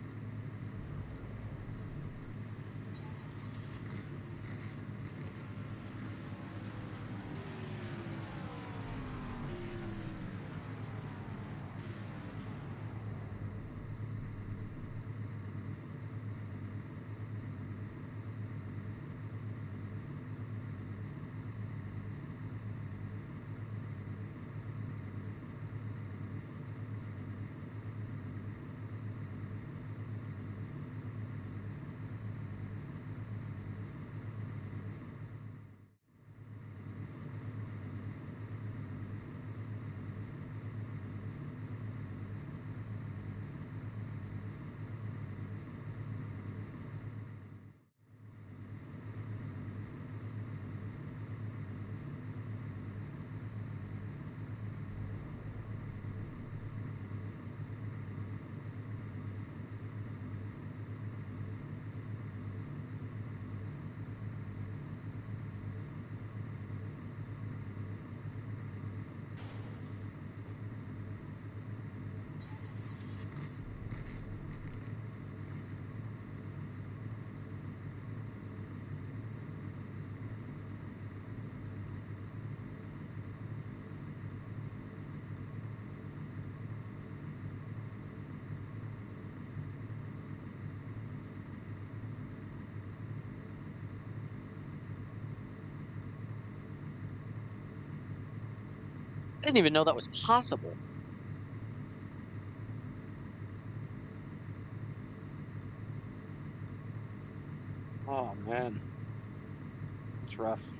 I didn't even know that was possible. Oh man, it's rough.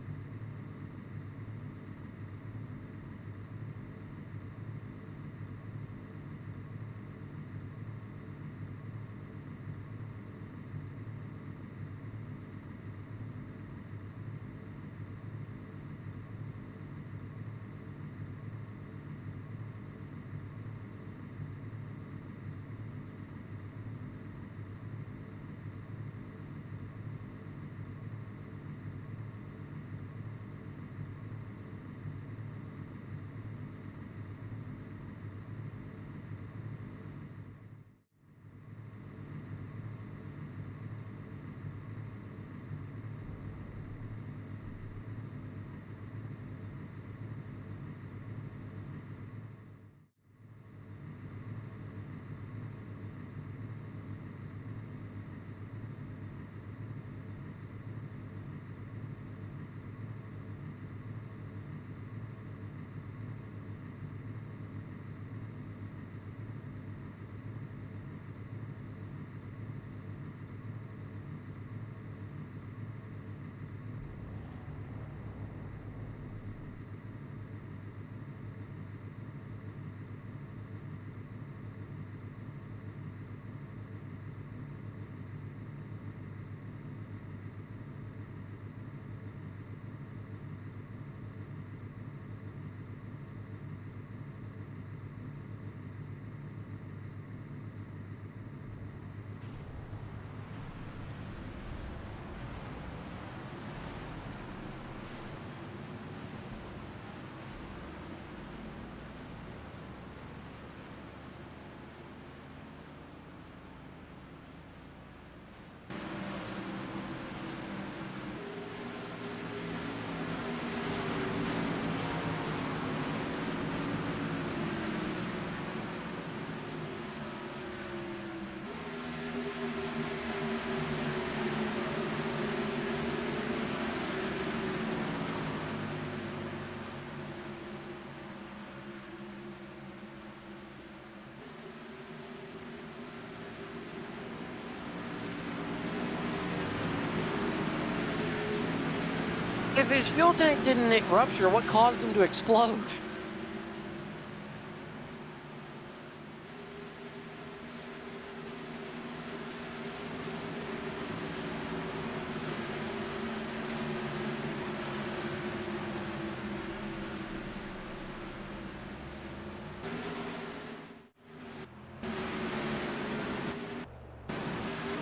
If his fuel tank didn't rupture, what caused him to explode?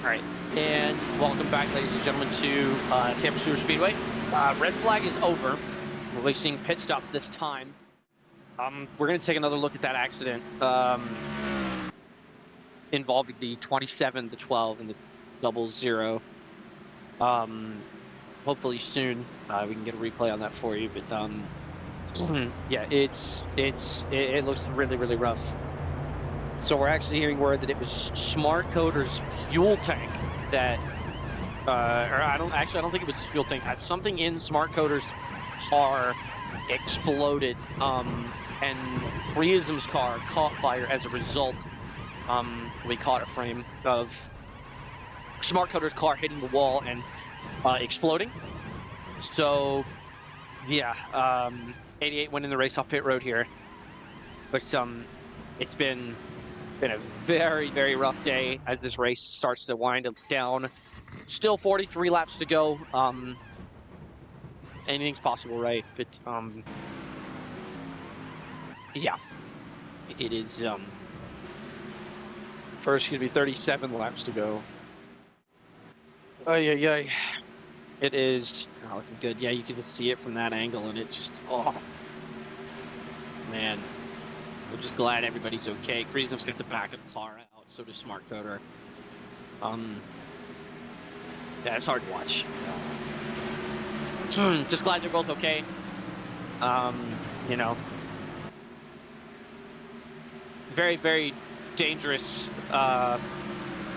All right, and welcome back, ladies and gentlemen, to Tampa Super Speedway. Red flag is over. We'll be seeing pit stops this time. We're going to take another look at that accident involving the 27, the 12, and the 00. Hopefully soon we can get a replay on that for you. But yeah, it looks really, really rough. So we're actually hearing word that it was Smart Coder's fuel tank that, or I don't think it was his fuel tank. Something in Smart Coder's car exploded, and Reism's car caught fire as a result. We caught a frame of Smart Coder's car hitting the wall and exploding. So, yeah, 88 winning the race off pit road here. But it's been a very, very rough day as this race starts to wind down. Still 43 laps to go. Anything's possible, right? But yeah, it is. First, excuse me, 37 laps to go. Oh yeah. It is looking good. Yeah, you can just see it from that angle, and it's just, oh man. We're just glad everybody's okay. Reism's got the back of the car out, so does Smart Coder. Yeah, it's hard to watch. Just glad they're both okay. You know, very, very dangerous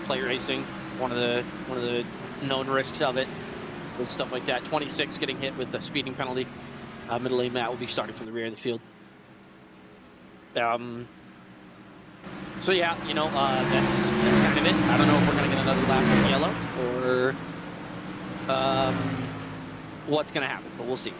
play racing. One of the known risks of it with stuff like that. 26 getting hit with a speeding penalty. Middle lane Matt will be starting from the rear of the field. So yeah, you know, that's kind of it. I don't know if we're gonna get another lap of yellow or what's gonna happen, but we'll see.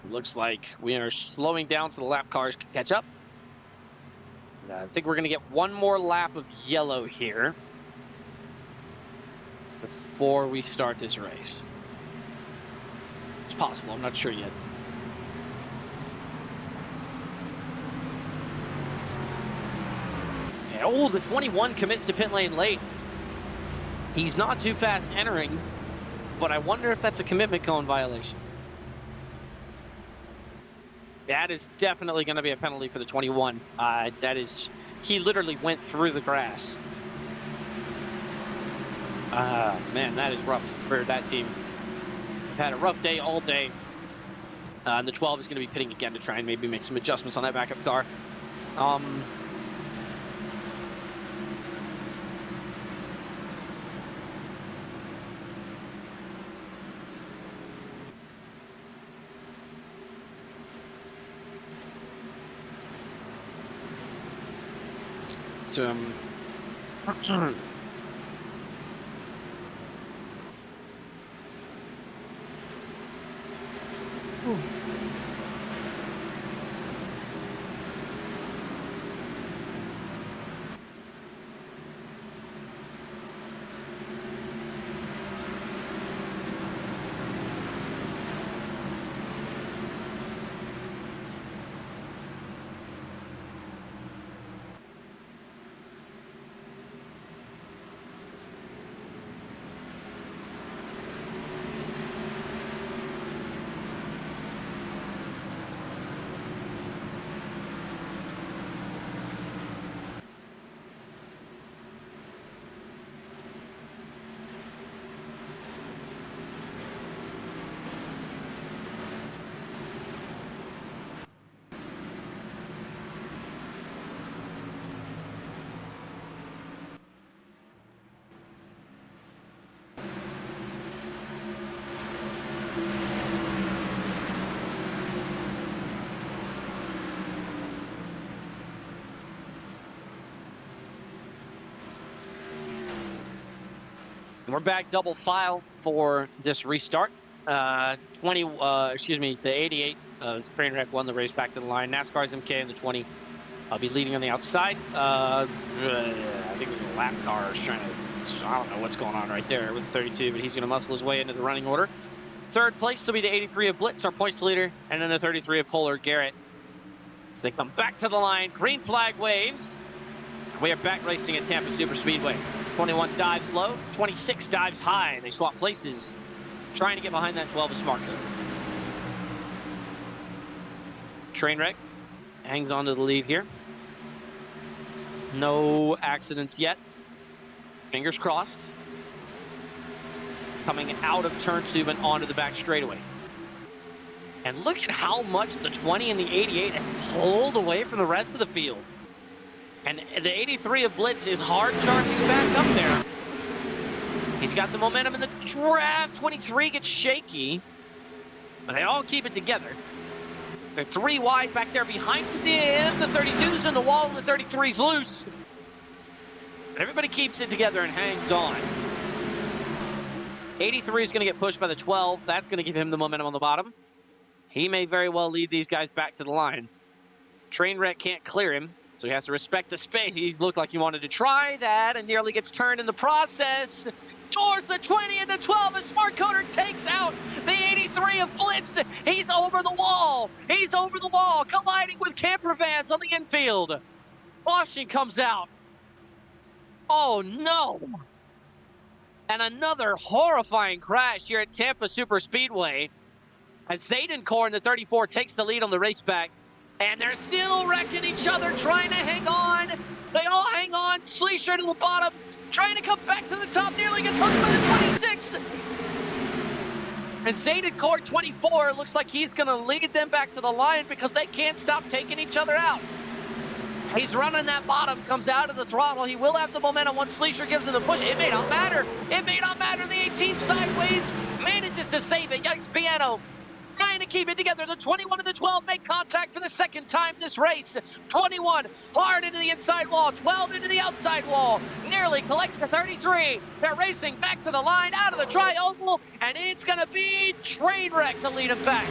Looks like we are slowing down so the lap cars can catch up. I think we're going to get one more lap of yellow here before we start this race. It's possible. I'm not sure yet. Yeah, oh, the 21 commits to pit lane late. He's not too fast entering, but I wonder if that's a commitment cone violation. That is definitely going to be a penalty for the 21. That is, he literally went through the grass. Man, that is rough for that team. They've had a rough day all day. And the 12 is going to be pitting again to try and maybe make some adjustments on that backup car. So, We're back double file for this restart. The 88. Trainwreck won the race back to the line. NASCAR's MK in the 20. I'll be leading on the outside. I think it was a lap car trying to, I don't know what's going on right there with the 32, but he's going to muscle his way into the running order. Third place will be the 83 of Blitz, our points leader, and then the 33 of Polar Garrett. So they come back to the line. Green flag waves. We are back racing at Tampa Superspeedway. 21 dives low, 26 dives high. They swap places, trying to get behind that 12 of Smart Code. Trainwreck hangs on to the lead here. No accidents yet. Fingers crossed. Coming out of turn 2 and onto the back straightaway. And look at how much the 20 and the 88 have pulled away from the rest of the field. And the 83 of Blitz is hard charging back up there. He's got the momentum in the draft. 23 gets shaky. But they all keep it together. They're 3 wide back there behind them. The 32's in the wall and the 33's loose. But everybody keeps it together and hangs on. 83 is going to get pushed by the 12. That's going to give him the momentum on the bottom. He may very well lead these guys back to the line. Trainwreck can't clear him, so he has to respect the space. He looked like he wanted to try that and nearly gets turned in the process. Towards the 20 and the 12 as Smart Coder takes out the 83 of Blitz. He's over the wall. He's over the wall, colliding with camper vans on the infield. Washington comes out. Oh, no. And another horrifying crash here at Tampa Superspeedway as Zayden in the 34 takes the lead on the race back. And they're still wrecking each other, trying to hang on. They all hang on. Sleesher to the bottom, trying to come back to the top, nearly gets hooked by the 26. And Zayden 24 looks like he's going to lead them back to the line because they can't stop taking each other out. He's running that bottom, comes out of the throttle. He will have the momentum once Sleesher gives him the push. It may not matter. It may not matter. The 18 sideways manages to save it. Yikes, Piano trying to keep it together. The 21 and the 12 make contact for the second time this race. 21 hard into the inside wall, 12 into the outside wall. Nearly collects the 33. They're racing back to the line, out of the tri-oval, and it's going to be Trainwreck to lead him back.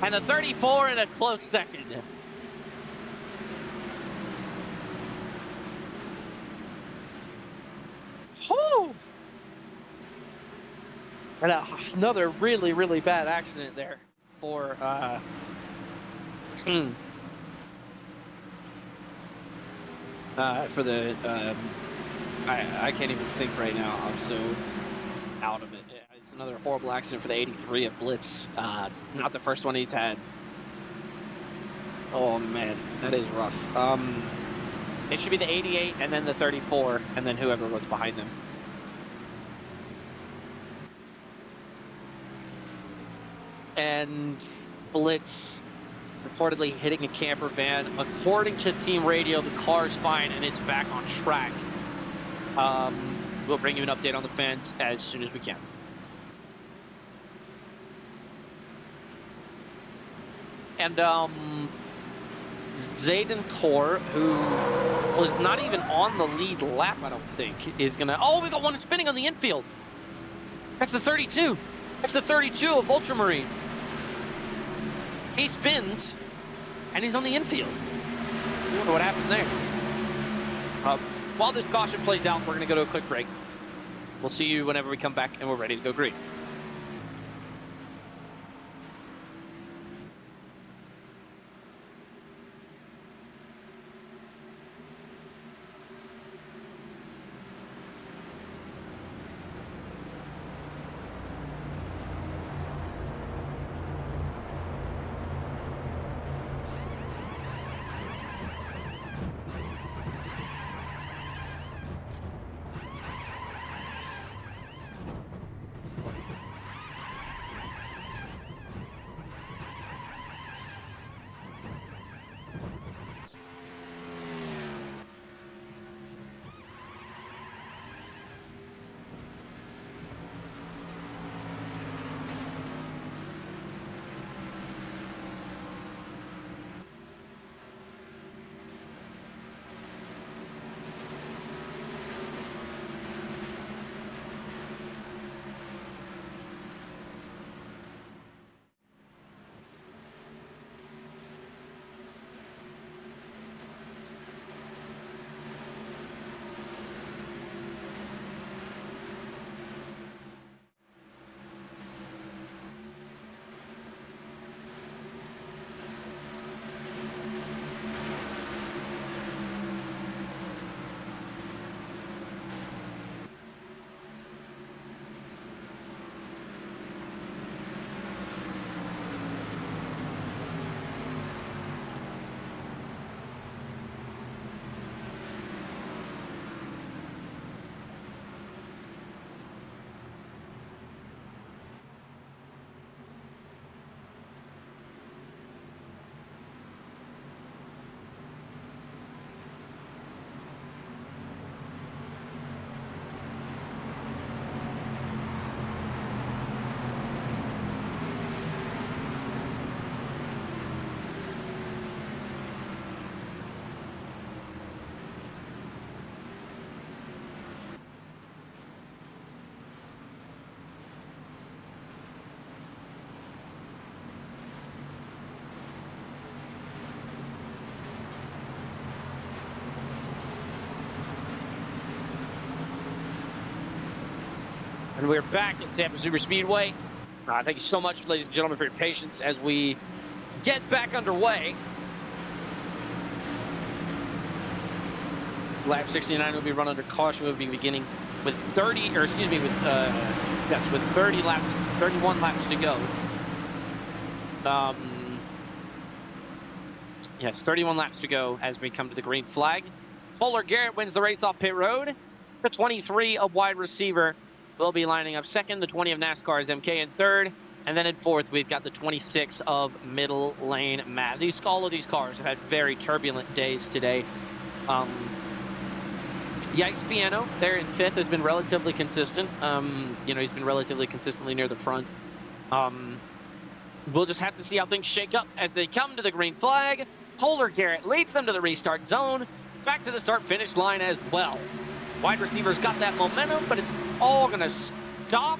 And the 34 in a close second. Whew. And another really, really bad accident there for I can't even think right now. I'm so out of it. It's another horrible accident for the 83 at Blitz. Not the first one he's had. Oh man, that is rough. It should be the 88 and then the 34 and then whoever was behind them. And Blitz reportedly hitting a camper van. According to team radio, the car's fine and it's back on track. We'll bring you an update on the fence as soon as we can. And Zayden Core, who was not even on the lead lap, I don't think, is gonna. Oh, we got one spinning on the infield. That's the 32. That's the 32 of Ultramarine. He spins, and he's on the infield. I wonder what happened there. While this caution plays out, we're going to go to a quick break. We'll see you whenever we come back, and we're ready to go green. And we're back at Tampa Super Speedway. Thank you so much, ladies and gentlemen, for your patience as we get back underway. Lap 69 will be run under caution. We'll be beginning with 30 laps, 31 laps to go. Yes, 31 laps to go as we come to the green flag. Polar Garrett wins the race off pit road. The 23 of wide receiver will be lining up second. The 20 of NASCAR's MK in third. And then in fourth, we've got the 26 of middle lane Matt. All of these cars have had very turbulent days today. Yikes Piano there in fifth has been relatively consistent. He's been relatively consistently near the front. We'll just have to see how things shake up as they come to the green flag. Polar Garrett leads them to the restart zone. Back to the start-finish line as well. Wide receiver's got that momentum, but it's all going to stop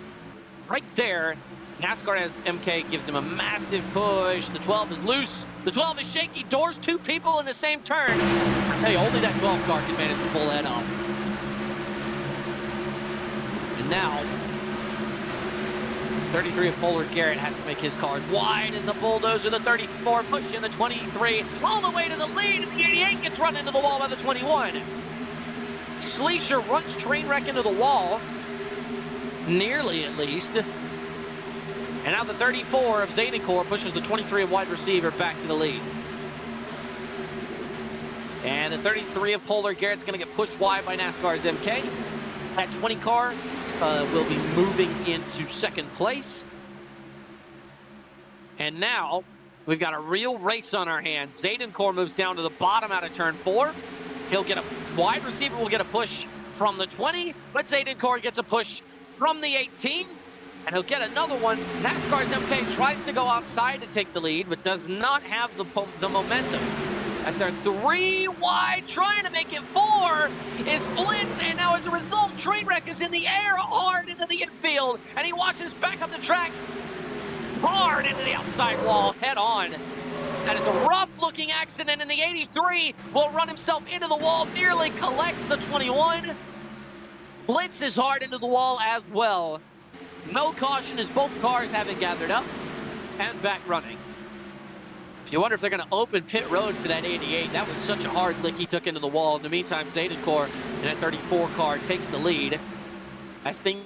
right there. NASCAR as MK gives him a massive push. The 12 is loose. The 12 is shaky. Doors two people in the same turn. I tell you, only that 12 car can manage to pull that off. And now, 33 of Polar Garrett has to make his cars wide as the bulldozer. The 34 pushing the 23 all the way to the lead. And the 88 gets run into the wall by the 21. Schleicher runs train wreck into the wall, nearly at least. And now the 34 of Zadencore pushes the 23 of wide receiver back to the lead. And the 33 of Polar Garrett's going to get pushed wide by NASCAR's MK. That 20 car will be moving into second place. And now we've got a real race on our hands. Zadencore moves down to the bottom out of turn 4. He'll get a wide receiver will get a push from the 20, but Zadencore gets a push from the 18. And he'll get another one. NASCAR's MK tries to go outside to take the lead, but does not have the momentum. As they're 3 wide, trying to make it 4 is Blitz, and now as a result, Trainwreck is in the air hard into the infield, and he washes back up the track hard into the outside wall, head on. That is a rough-looking accident, and the 83 will run himself into the wall, nearly collects the 21. Blitz is hard into the wall as well. No caution as both cars have it gathered up and back running. If you wonder if they're going to open pit road for that 88, that was such a hard lick he took into the wall. In the meantime, Zadencore in that 34 car takes the lead. As things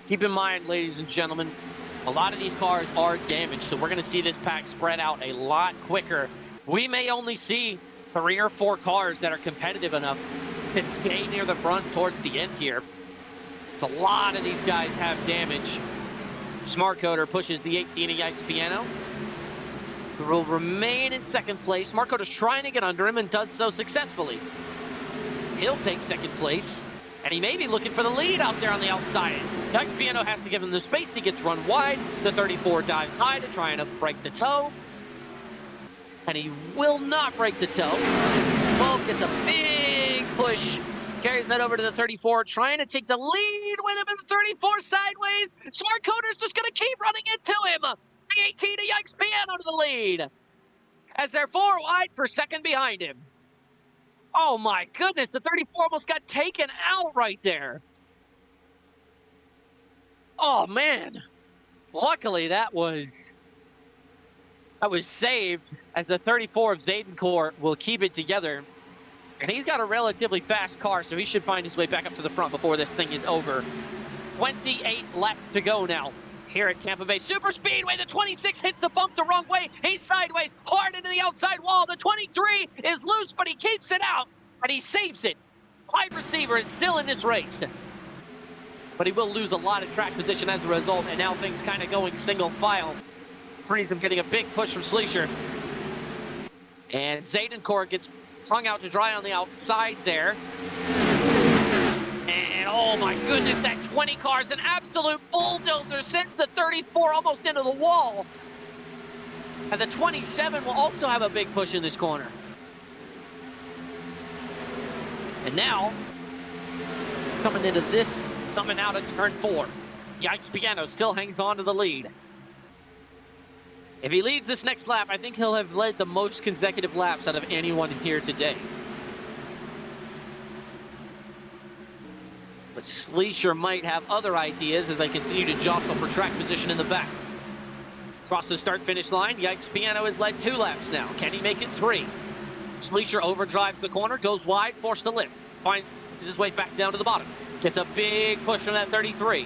keep in mind, ladies and gentlemen, a lot of these cars are damaged, so we're going to see this pack spread out a lot quicker. We may only see 3 or 4 cars that are competitive enough to stay near the front towards the end here. So a lot of these guys have damage. Smart Coder pushes the 18 of Yikes Piano, who will remain in second place. Smart Coder's trying to get under him and does so successfully. He'll take second place. And he may be looking for the lead out there on the outside. Yikes Piano has to give him the space. He gets run wide. The 34 dives high to try and break the toe. And he will not break the toe. 12 gets a big push. Carries that over to the 34, trying to take the lead with him in the 34 sideways. Smart Coder's just going to keep running into him. The 18 to Yikes Piano to the lead. As they're 4 wide for second behind him. Oh my goodness, the 34 almost got taken out right there. Oh man. Luckily that was saved, as the 34 of Zadencore will keep it together. And he's got a relatively fast car, so he should find his way back up to the front before this thing is over. 28 laps to go now here at Tampa Bay Super Speedway. The 26 hits the bump the wrong way. He's sideways, hard into the outside wall. The 23 is loose, but he keeps it out, and he saves it. Wide receiver is still in this race, but he will lose a lot of track position as a result, and now things kind of going single file. Brings him getting a big push from Schleicher. And Zadencore gets hung out to dry on the outside there. And oh my goodness, that 20 car is an absolute bulldozer, sends the 34 almost into the wall. And the 27 will also have a big push in this corner. And now, coming out of turn 4, Yikes Piano still hangs on to the lead. If he leads this next lap, I think he'll have led the most consecutive laps out of anyone here today. But Sleesher might have other ideas as they continue to jostle for track position in the back. Across the start-finish line, Yikes Piano has led 2 laps now. Can he make it 3? Sleesher overdrives the corner, goes wide, forced to lift. Finds his way back down to the bottom. Gets a big push from that 33.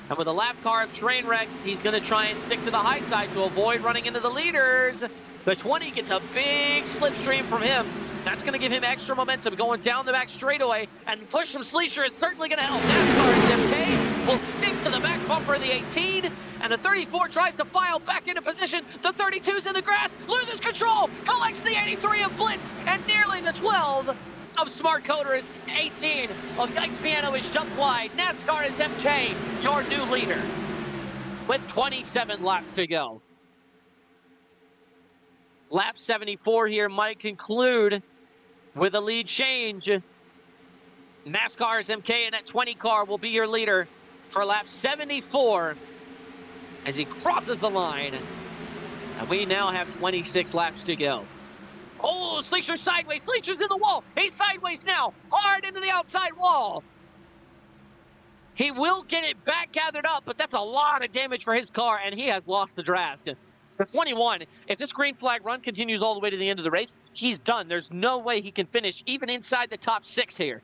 And with a lap car of train wrecks, he's going to try and stick to the high side to avoid running into the leaders. The 20 gets a big slipstream from him. That's going to give him extra momentum going down the back straightaway, and push from Sleesher is certainly going to help. NASCAR's MK will stick to the back bumper of the 18, and the 34 tries to file back into position. The 32's in the grass, loses control, collects the 83 of Blitz, and nearly the 12 of Smart Coder's 18 of Yikes Piano is jumped wide. NASCAR is MK, your new leader, with 27 laps to go. Lap 74 here might conclude with a lead change. NASCAR's MK in that 20 car will be your leader for lap 74 as he crosses the line. And we now have 26 laps to go. Oh, Sleesher's sideways. Sleesher's in the wall. He's sideways now. Hard into the outside wall. He will get it back gathered up, but that's a lot of damage for his car, and he has lost the draft. For 21, if this green flag run continues all the way to the end of the race, he's done. There's no way he can finish even inside the top 6 here.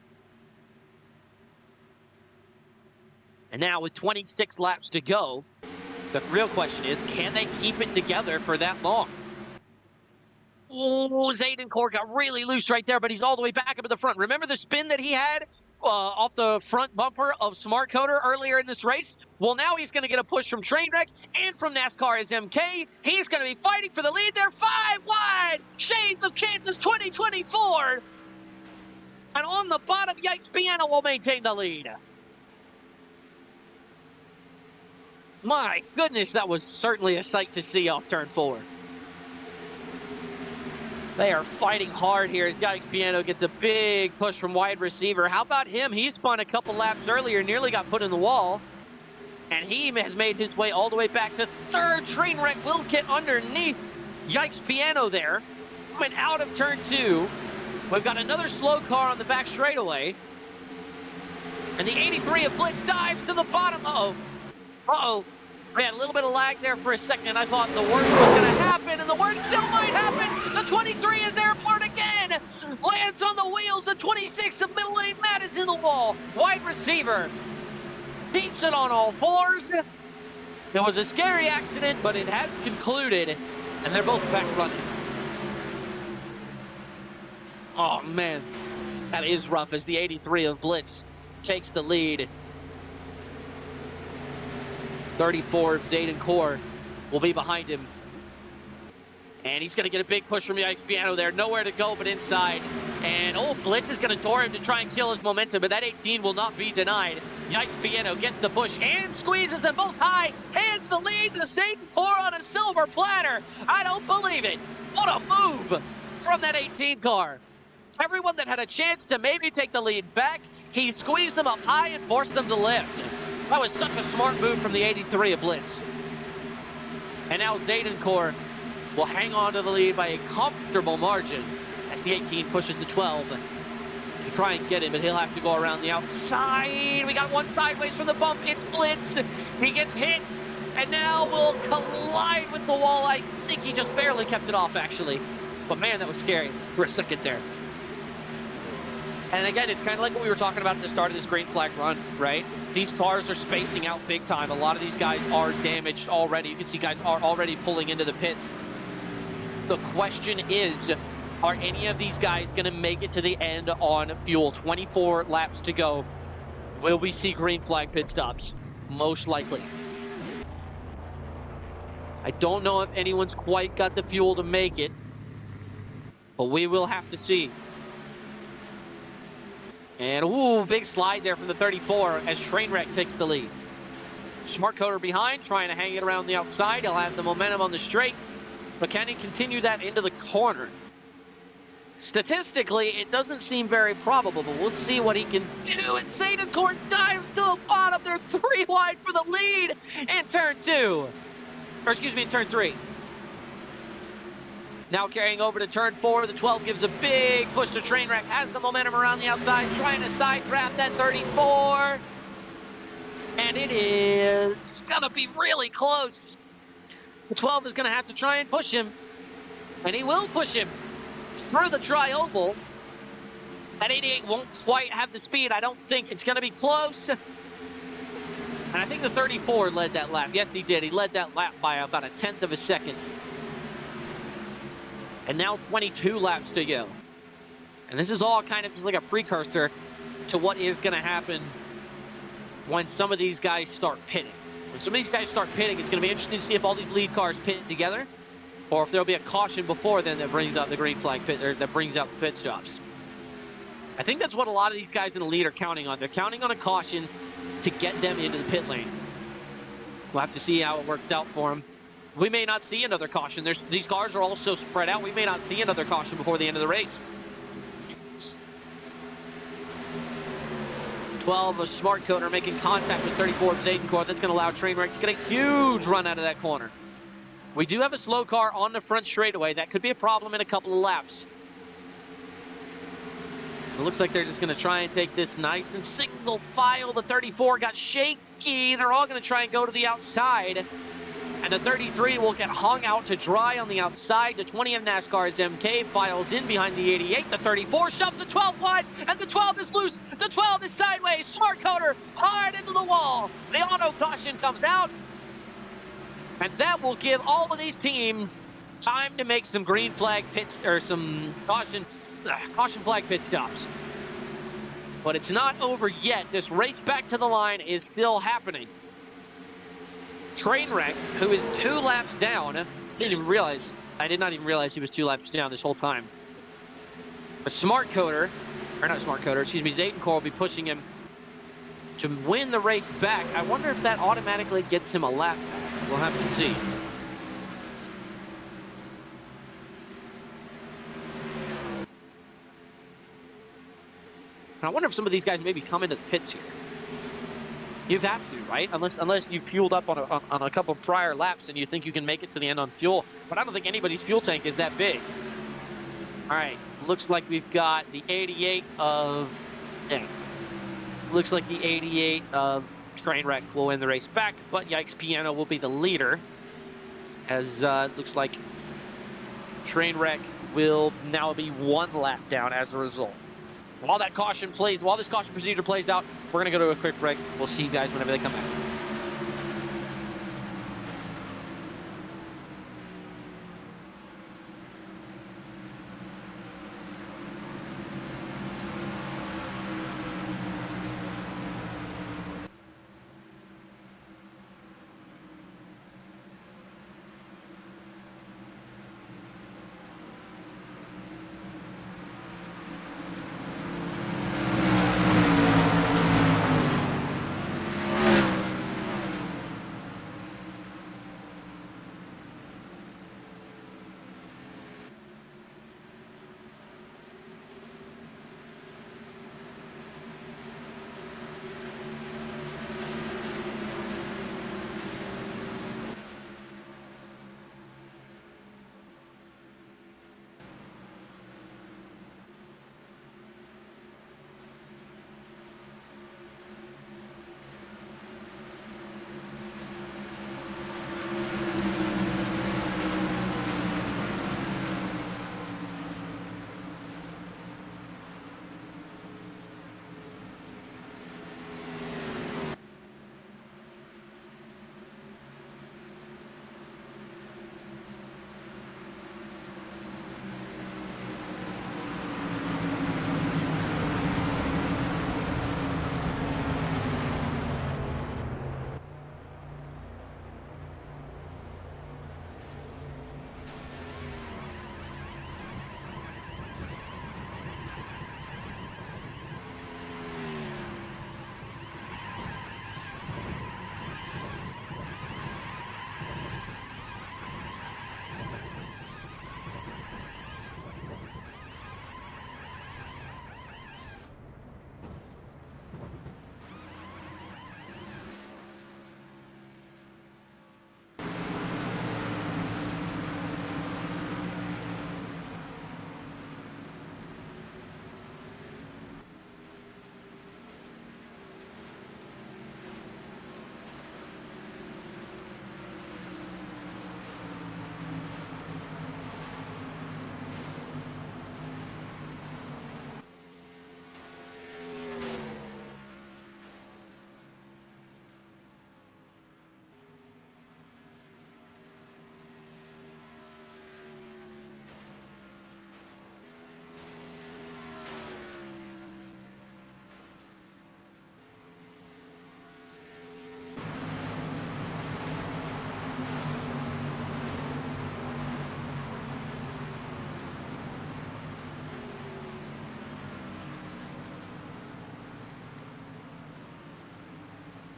And now with 26 laps to go, the real question is, can they keep it together for that long? Oh, Zaydencourt got really loose right there, but he's all the way back up at the front. Remember the spin that he had off the front bumper of Smart Coder earlier in this race? Well, now he's going to get a push from Trainwreck and from NASCAR as MK. He's going to be fighting for the lead there. 5 wide. Shades of Kansas 2024. And on the bottom, Yikes Piano will maintain the lead. My goodness, that was certainly a sight to see off turn 4. They are fighting hard here as Yikes Piano gets a big push from wide receiver. How about him? He spun a couple laps earlier, nearly got put in the wall. And he has made his way all the way back to 3rd. Trainwreck will get underneath Yikes Piano there. Coming out of turn 2. We've got another slow car on the back straightaway. And the 83 of Blitz dives to the bottom. Uh-oh. Uh-oh. We had a little bit of lag there for a second. I thought the worst was going to happen, and the worst still might happen. The 23 is airborne again. Lands on the wheels. The 26 of middle lane Matt is in the wall. Wide receiver keeps it on all 4s. It was a scary accident, but it has concluded, and they're both back running. Oh, man. That is rough as the 83 of Blitz takes the lead. 34 of Zaydencourt will be behind him. And he's going to get a big push from Yikes Piano there. Nowhere to go but inside. And, oh, Blitz is going to door him to try and kill his momentum, but that 18 will not be denied. Yikes Piano gets the push and squeezes them both high. Hands the lead to Zaydencourt on a silver platter. I don't believe it. What a move from that 18 car. Everyone that had a chance to maybe take the lead back, he squeezed them up high and forced them to lift. That was such a smart move from the 83 of Blitz. And now Zaydencourt will hang on to the lead by a comfortable margin as the 18 pushes the 12 to try and get him, but he'll have to go around the outside. We got one sideways from the bump. It's Blitz. He gets hit and now will collide with the wall. I think he just barely kept it off, actually. But man, that was scary for a second there. And again, it's kind of like what we were talking about at the start of this green flag run, right? These cars are spacing out big time. A lot of these guys are damaged already. You can see guys are already pulling into the pits. The question is, are any of these guys going to make it to the end on fuel? 24 laps to go. Will we see green flag pit stops? Most likely. I don't know if anyone's quite got the fuel to make it, but we will have to see. And, ooh, big slide there from the 34 as Trainwreck takes the lead. Smart Coder behind, trying to hang it around the outside. He'll have the momentum on the straight, but can he continue that into the corner? Statistically, it doesn't seem very probable, but we'll see what he can do. And Zaydencourt dives to the bottom. They're 3 wide for the lead in turn 2. Or excuse me, in turn 3. Now carrying over to turn 4, the 12 gives a big push to Trainwreck, has the momentum around the outside, trying to side draft that 34. And it is gonna be really close. The 12 is gonna have to try and push him. And he will push him through the tri-oval. That 88 won't quite have the speed. I don't think it's gonna be close. And I think the 34 led that lap. Yes, he did. He led that lap by about 1/10 of a second. And now 22 laps to go. And this is all kind of just like a precursor to what is going to happen when some of these guys start pitting. When some of these guys start pitting, it's going to be interesting to see if all these lead cars pit together, or if there'll be a caution before then that brings out the green flag pit, or that brings out the pit stops. I think that's what a lot of these guys in the lead are counting on. They're counting on a caution to get them into the pit lane. We'll have to see how it works out for them. We may not see another caution. These cars are all so spread out, we may not see another caution before the end of the race. 12, a smart coder making contact with 34 of Zadencourt. That's going to allow Trainwreck to get a huge run out of that corner. We do have a slow car on the front straightaway. That could be a problem in a couple of laps. It looks like they're just going to try and take this nice and single file. The 34 got shaky. They're all going to try and go to the outside. And the 33 will get hung out to dry on the outside. The 20 of NASCAR's MK files in behind the 88. The 34 shoves the 12 wide, and the 12 is loose. The 12 is sideways. Smart coder hard into the wall. The auto caution comes out. And that will give all of these teams time to make some green flag pits, or some caution flag pit stops. But it's not over yet. This race back to the line is still happening. Trainwreck, who is 2 laps down, I did not even realize he was 2 laps down this whole time. A Zadencourt will be pushing him to win the race back. I wonder if that automatically gets him a lap back. We'll have to see. And I wonder if some of these guys maybe come into the pits here. You have to, right? Unless you fueled up on a couple prior laps and you think you can make it to the end on fuel. But I don't think anybody's fuel tank is that big. All right, looks like we've got the 88 of... Yeah. Looks like the 88 of Trainwreck will win the race back, but Yikes Piano will be the leader. As looks like Trainwreck will now be 1 lap down as a result. While this caution procedure plays out, we're going to go to a quick break. We'll see you guys whenever they come back.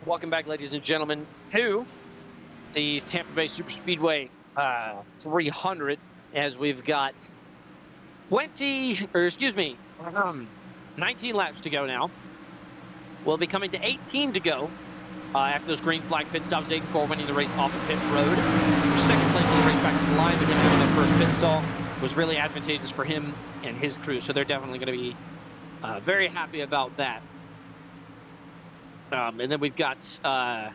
Welcome back, ladies and gentlemen, to the Tampa Bay Superspeedway 300, as we've got 19 laps to go now. We'll be coming to 18 to go after those green flag pit stops. Jackal winning the race off of pit road. Second place in the race back to the line, but him having that first pit stall was really advantageous for him and his crew, so they're definitely going to be very happy about that. And then we've got Yikes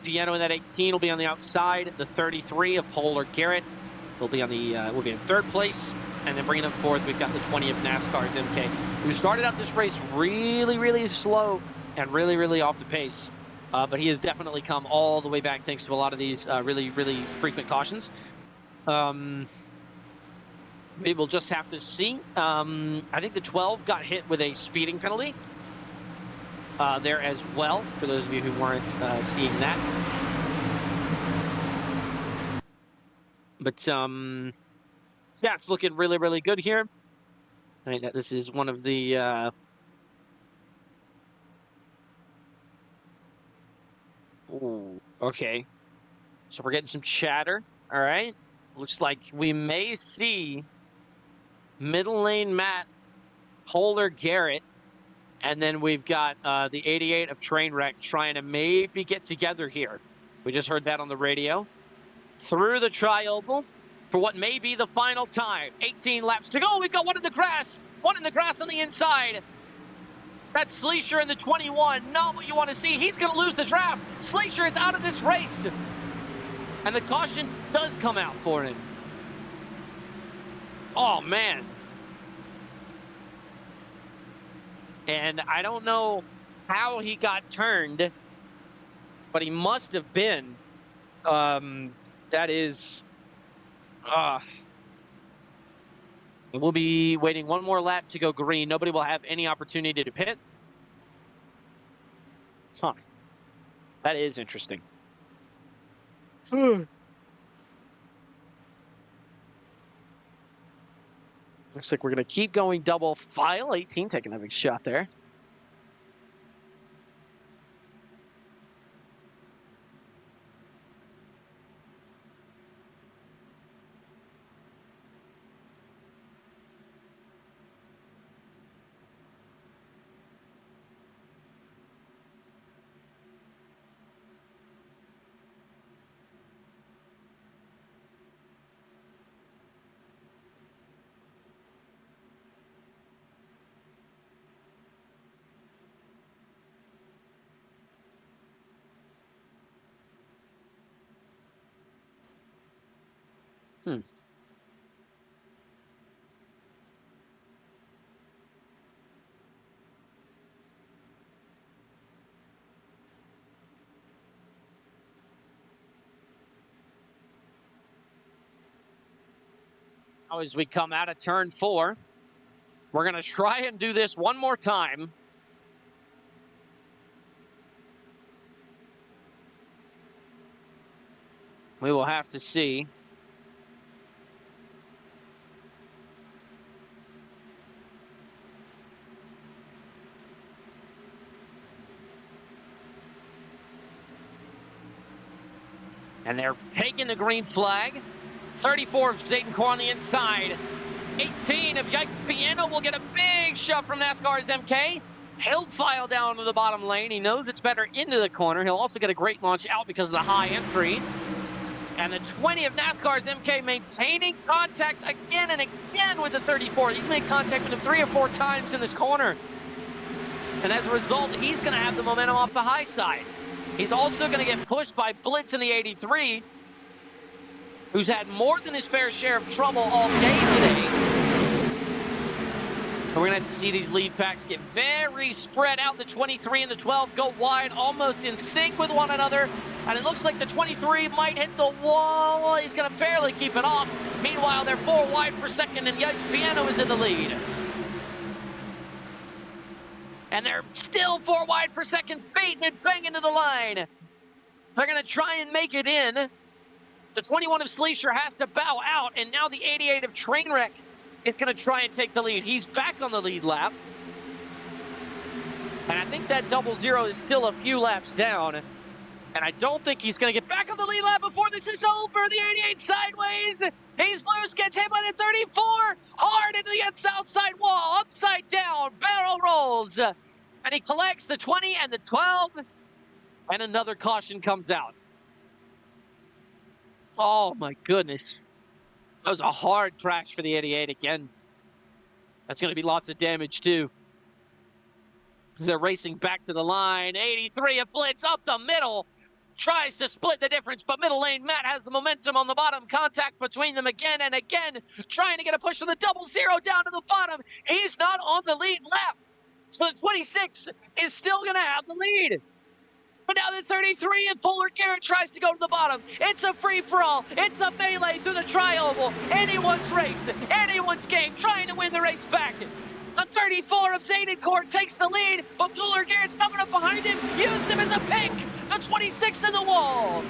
Piano in that 18 will be on the outside. The 33 of Polar Garrett will be on the will be in third place, and then bringing up fourth, we've got the 20 of NASCAR's MK, who started out this race really slow and really off the pace, but he has definitely come all the way back thanks to a lot of these really frequent cautions. We will just have to see. I think the 12 got hit with a speeding penalty there as well, for those of you who weren't seeing that. But yeah, it's looking really good here. I mean, this is one of the ooh, okay. So we're getting some chatter. All right. Looks like we may see middle lane Matt, Polar Garrett, and then we've got the 88 of Trainwreck trying to maybe get together here. We just heard that on the radio. Through the tri-oval for what may be the final time. 18 laps to go. We've got one in the grass. One in the grass on the inside. That's Sleesher in the 21. Not what you want to see. He's going to lose the draft. Sleesher is out of this race. And the caution does come out for him. Oh, man. And I don't know how he got turned, but he must have been. That is... we'll be waiting one more lap to go green. Nobody will have any opportunity to pit. Huh. That is interesting. Looks like we're going to keep going double file. 18 taking a big shot there. Now as we come out of turn 4, we're going to try and do this one more time. We will have to see. And they're taking the green flag. 34 of Zayden Core on the inside. 18 of Yikes Piano will get a big shove from NASCAR's MK. He'll file down to the bottom lane. He knows it's better into the corner. He'll also get a great launch out because of the high entry. And the 20 of NASCAR's MK maintaining contact again and again with the 34. He's made contact with him 3 or 4 times in this corner. And as a result, he's going to have the momentum off the high side. He's also going to get pushed by Blitz in the 83, who's had more than his fair share of trouble all day today. We're going to have to see these lead packs get very spread out. The 23 and the 12 go wide, almost in sync with one another. And it looks like the 23 might hit the wall. He's going to barely keep it off. Meanwhile, they're 4 wide for second, and Yikes Piano is in the lead. And they're still 4 wide for second, baiting and banging to the line. They're going to try and make it in. The 21 of Sleesher has to bow out, and now the 88 of Trainwreck is going to try and take the lead. He's back on the lead lap. And I think that 00 is still a few laps down. And I don't think he's going to get back on the lead lap before this is over. The 88 sideways. He's loose, gets hit by the 34. Hard into the outside wall, upside down, barrel rolls. And he collects the 20 and the 12. And another caution comes out. Oh, my goodness. That was a hard crash for the 88 again. That's going to be lots of damage, too. They're racing back to the line. 83, a blitz up the middle. Tries to split the difference, but middle lane Matt has the momentum on the bottom. Contact between them again and again. Trying to get a push from the 00 down to the bottom. He's not on the lead lap. So the 26 is still going to have the lead. But now the 33 and Polar Garrett tries to go to the bottom. It's a free-for-all. It's a melee through the tri-oval. Anyone's race, anyone's game, trying to win the race back. The 34 of Zaydencourt takes the lead, but Polar Garrett's coming up behind him. Used him as a pick. The 26 in the wall.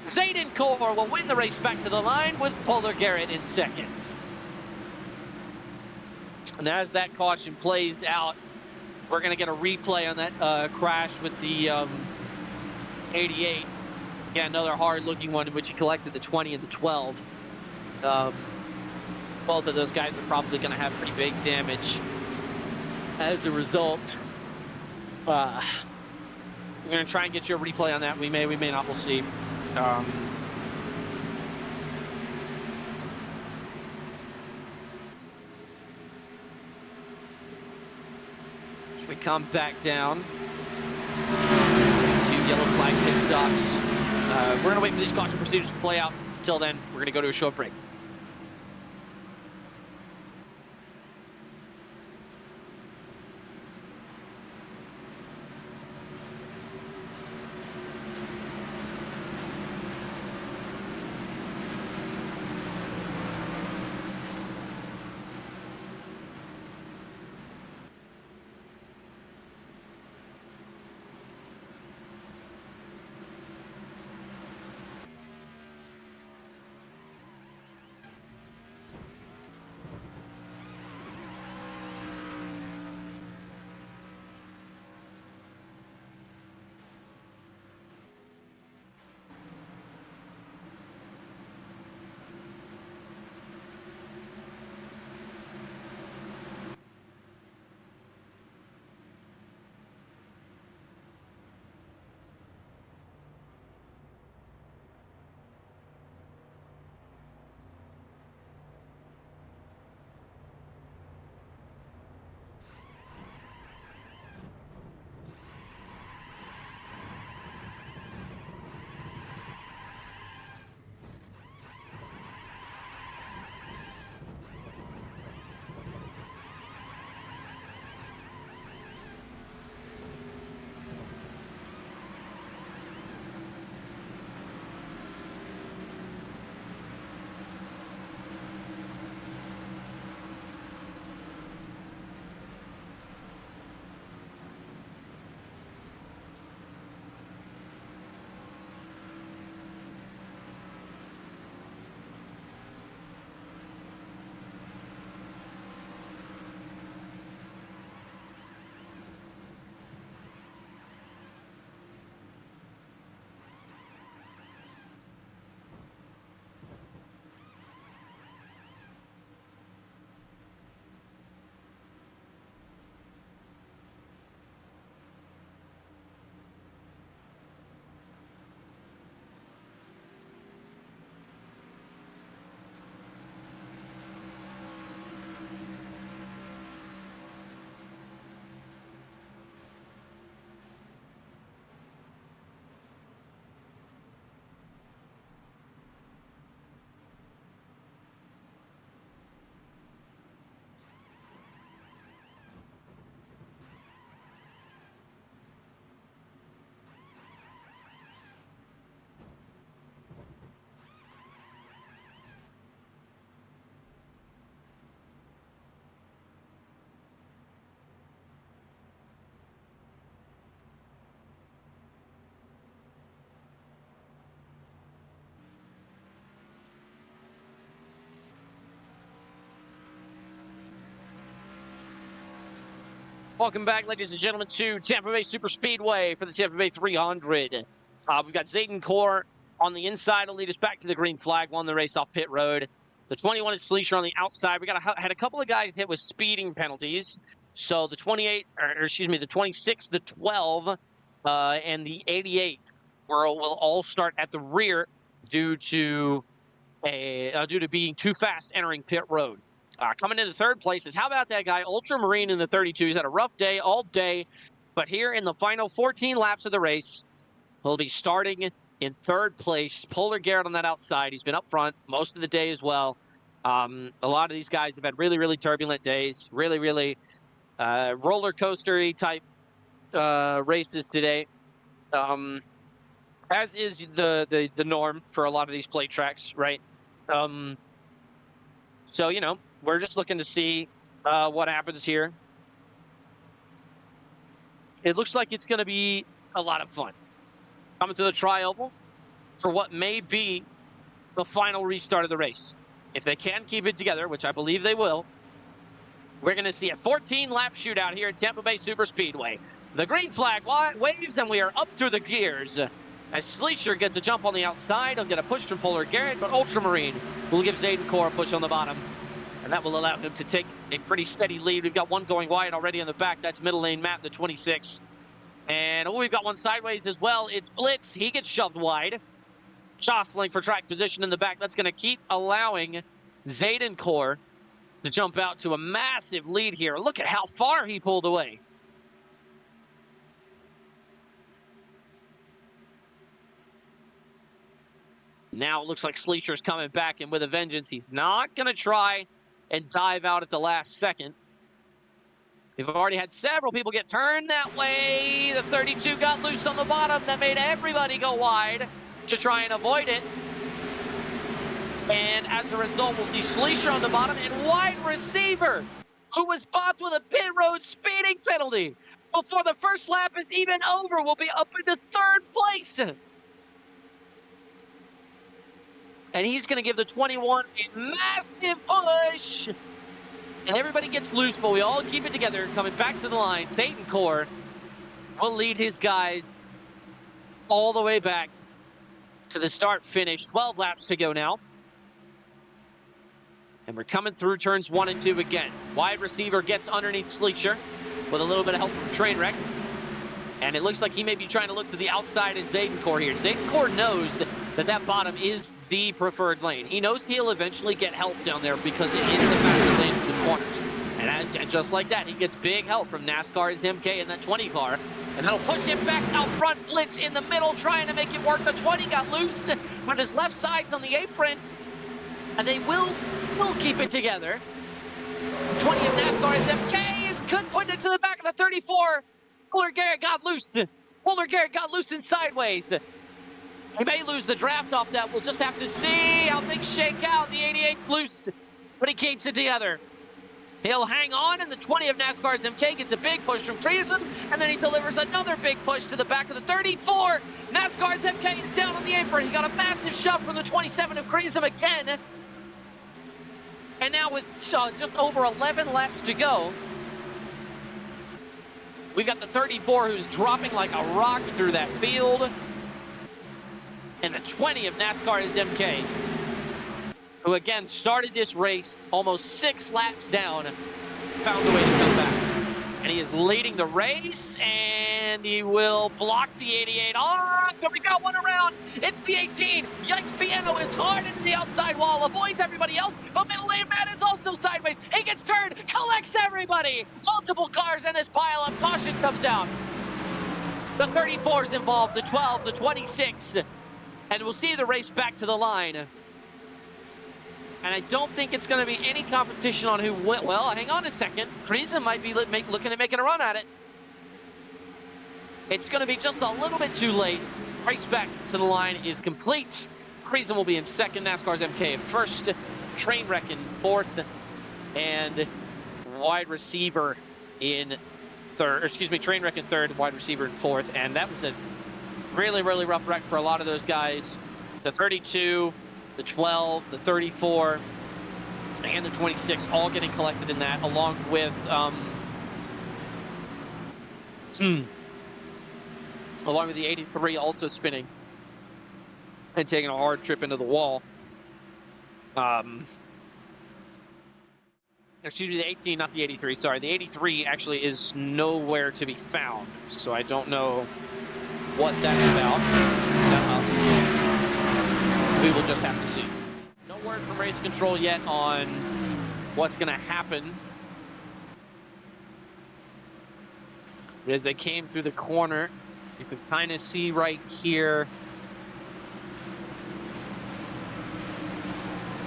Zaydencourt will win the race back to the line with Polar Garrett in second. And as that caution plays out, we're going to get a replay on that crash with the 88. Yeah, another hard-looking one in which he collected the 20 and the 12. Both of those guys are probably going to have pretty big damage as a result. We're going to try and get you a replay on that. We may not. We'll see. We come back down. 2 yellow flag pit stops. We're going to wait for these caution procedures to play out. Until then, we're going to go to a short break. Welcome back, ladies and gentlemen, to Tampa Bay Super Speedway for the Tampa Bay 300. We've got Zayden Core on the inside to lead us back to the green flag, won the race off pit road. The 21 is Sleesher on the outside. We had a couple of guys hit with speeding penalties. So the 28, or excuse me, the 26, the 12, and the 88 will all start at the rear due to being too fast entering pit road. Coming into third place is, how about that guy, Ultramarine in the 32. He's had a rough day all day, but here in the final 14 laps of the race, he'll be starting in third place. Polar Garrett on that outside. He's been up front most of the day as well. A lot of these guys have had really, really turbulent days, really, really roller coaster-y type races today. As is the norm for a lot of these plate tracks, right? So, you know, we're just looking to see what happens here. It looks like it's going to be a lot of fun. Coming to the tri-oval for what may be the final restart of the race. If they can keep it together, which I believe they will, we're going to see a 14-lap shootout here at Tampa Bay Super Speedway. The green flag waves, and we are up through the gears. As Sleesher gets a jump on the outside, he'll get a push from Polar Garrett, but Ultramarine will give Zayden Core a push on the bottom. And that will allow him to take a pretty steady lead. We've got one going wide already in the back. That's middle lane Matt, the 26. And we've got one sideways as well. It's Blitz. He gets shoved wide. Jostling for track position in the back. That's going to keep allowing Zayden Core to jump out to a massive lead here. Look at how far he pulled away. Now it looks like Sleesher's coming back, and with a vengeance, he's not going to try and dive out at the last second. We've already had several people get turned that way. The 32 got loose on the bottom. That made everybody go wide to try and avoid it. And as a result, we'll see Sleesher on the bottom and wide receiver, who was bopped with a pit road speeding penalty before the first lap is even over, will be up into third place. And he's going to give the 21 a massive push. And everybody gets loose, but we all keep it together. Coming back to the line, Zayden Core will lead his guys all the way back to the start-finish. 12 laps to go now. And we're coming through turns 1 and 2 again. Wide receiver gets underneath Sleesher with a little bit of help from Trainwreck. And it looks like he may be trying to look to the outside of Zayden Core here. Zayden Core knows that bottom is the preferred lane. He knows he'll eventually get help down there because it is the faster lane to the corners. And just like that, he gets big help from NASCAR's MK in that 20 car. And that'll push him back out front. Blitz in the middle, trying to make it work. The 20 got loose, but his left side's on the apron. And they will still keep it together. 20 of NASCAR's MK could put it to the back of the 34. Polar Garrett got loose. Polar Garrett got loose and sideways. He may lose the draft off that. We'll just have to see how things shake out. The 88's loose, but he keeps it together. He'll hang on, and the 20 of NASCAR's MK gets a big push from Friesen, and then he delivers another big push to the back of the 34. NASCAR's MK is down on the apron. He got a massive shove from the 27 of Friesen again. And now with just over 11 laps to go, we've got the 34 who's dropping like a rock through that field. And the 20 of NASCAR's MK, who again started this race almost 6 laps down, found a way to come back. And he is leading the race, and he will block the 88 off. And we got one around. It's the 18. Yikes, Piano is hard into the outside wall, avoids everybody else, but middle lane Matt is also sideways. He gets turned, collects everybody. Multiple cars in this pileup. Caution comes out. The 34 is involved, the 12, the 26. And we'll see the race back to the line. And I don't think it's going to be any competition on who went. Well, hang on a second. Friesen might be looking at making a run at it. It's going to be just a little bit too late. Race back to the line is complete. Friesen will be in second. NASCAR's MK in first. Trainwreck in fourth. And wide receiver in third. Excuse me, Trainwreck in third. Wide receiver in fourth. And that was a really, really rough wreck for a lot of those guys. The 32, the 12, the 34, and the 26 all getting collected in that, along with along with the 83 also spinning and taking a hard trip into the wall. Excuse me, the 18, not the 83. Sorry, the 83 actually is nowhere to be found. So I don't know what that's about. We will just have to see. No word from race control yet on what's going to happen. As they came through the corner, you could kind of see right here.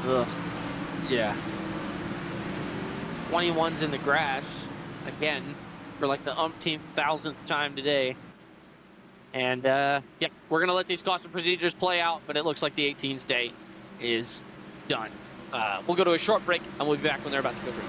Ugh. Yeah. 21's in the grass again for like the umpteenth, thousandth time today. And yeah, we're going to let these caution procedures play out, but it looks like the 18's day is done. We'll go to a short break, and we'll be back when they're about to go green.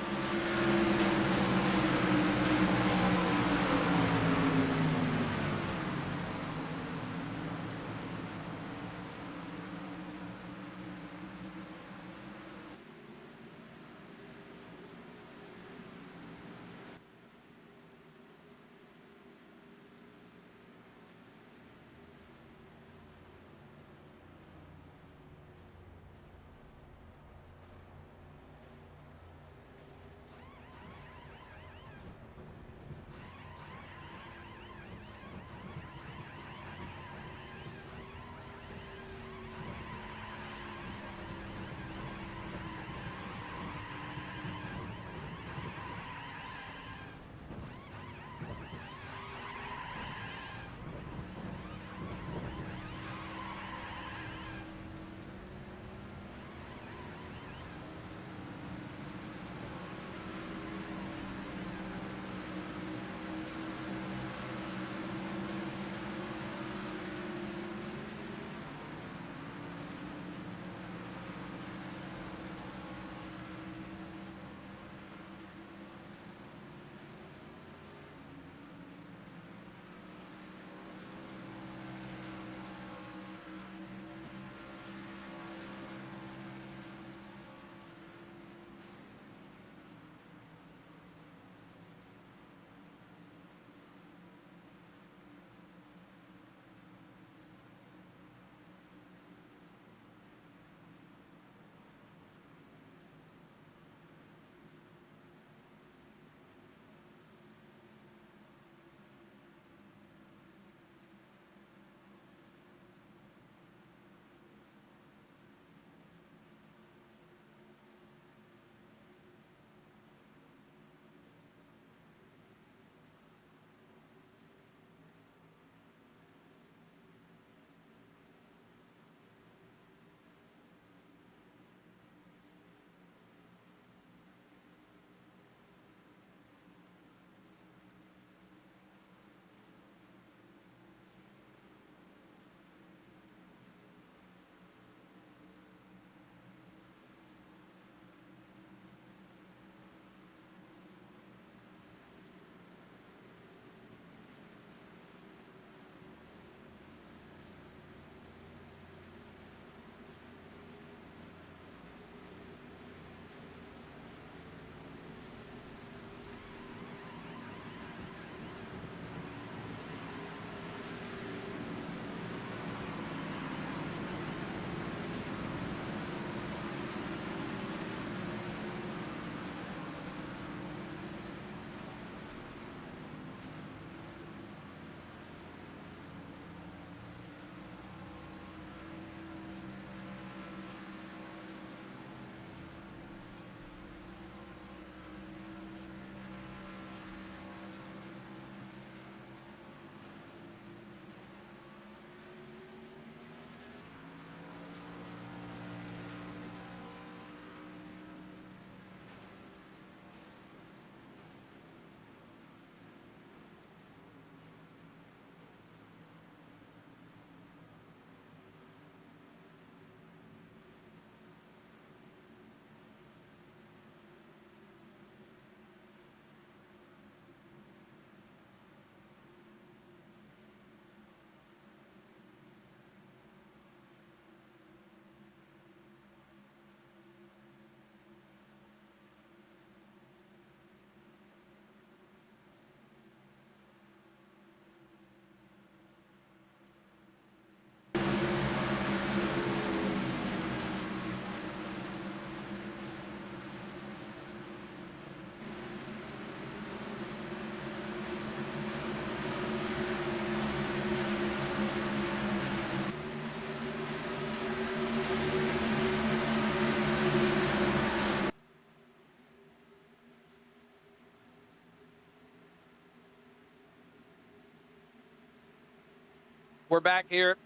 We're back here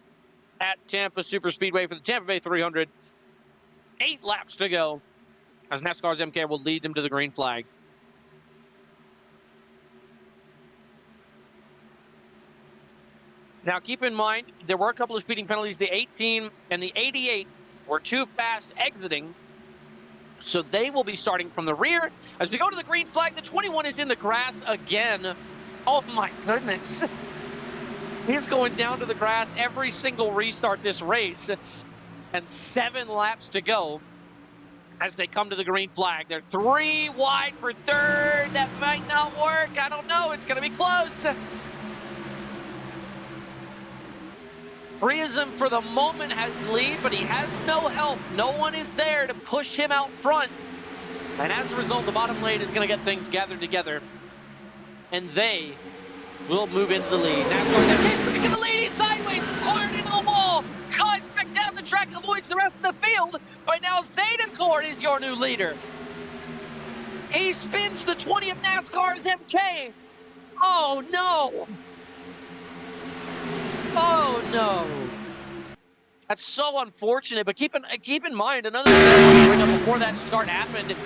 at Tampa Super Speedway for the Tampa Bay 300. 8 laps to go as NASCAR's MK will lead them to the green flag. Now, keep in mind, there were a couple of speeding penalties. The 18 and the 88 were too fast exiting, so they will be starting from the rear. As we go to the green flag, the 21 is in the grass again. Oh, my goodness. He's going down to the grass every single restart this race, and 7 laps to go as they come to the green flag. They're 3 wide for third. That might not work. I don't know. It's going to be close. Friism for the moment has lead, but he has no help. No one is there to push him out front. And as a result, the bottom lane is going to get things gathered together. And they will move into the lead. NASCAR's MK breaking the lead. He's sideways, hard into the wall. Slides back down the track, avoids the rest of the field. But now Zadencourt is your new leader. He spins the 20 of NASCAR's MK. Oh, no. Oh, no. That's so unfortunate, but keep in mind, another thing before that start happened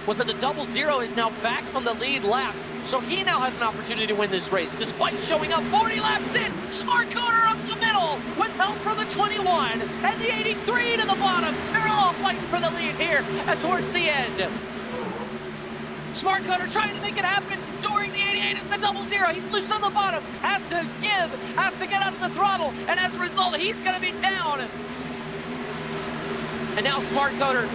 was that the 00 is now back on the lead lap, so he now has an opportunity to win this race. Despite showing up 40 laps in, Smart Coder up the middle with help from the 21 and the 83 to the bottom. They're all fighting for the lead here towards the end. Smart Coder trying to make it happen during the 88 is the 00. He's loose on the bottom, has to give, has to get out of the throttle, and as a result, he's going to be down. And now Smart Coder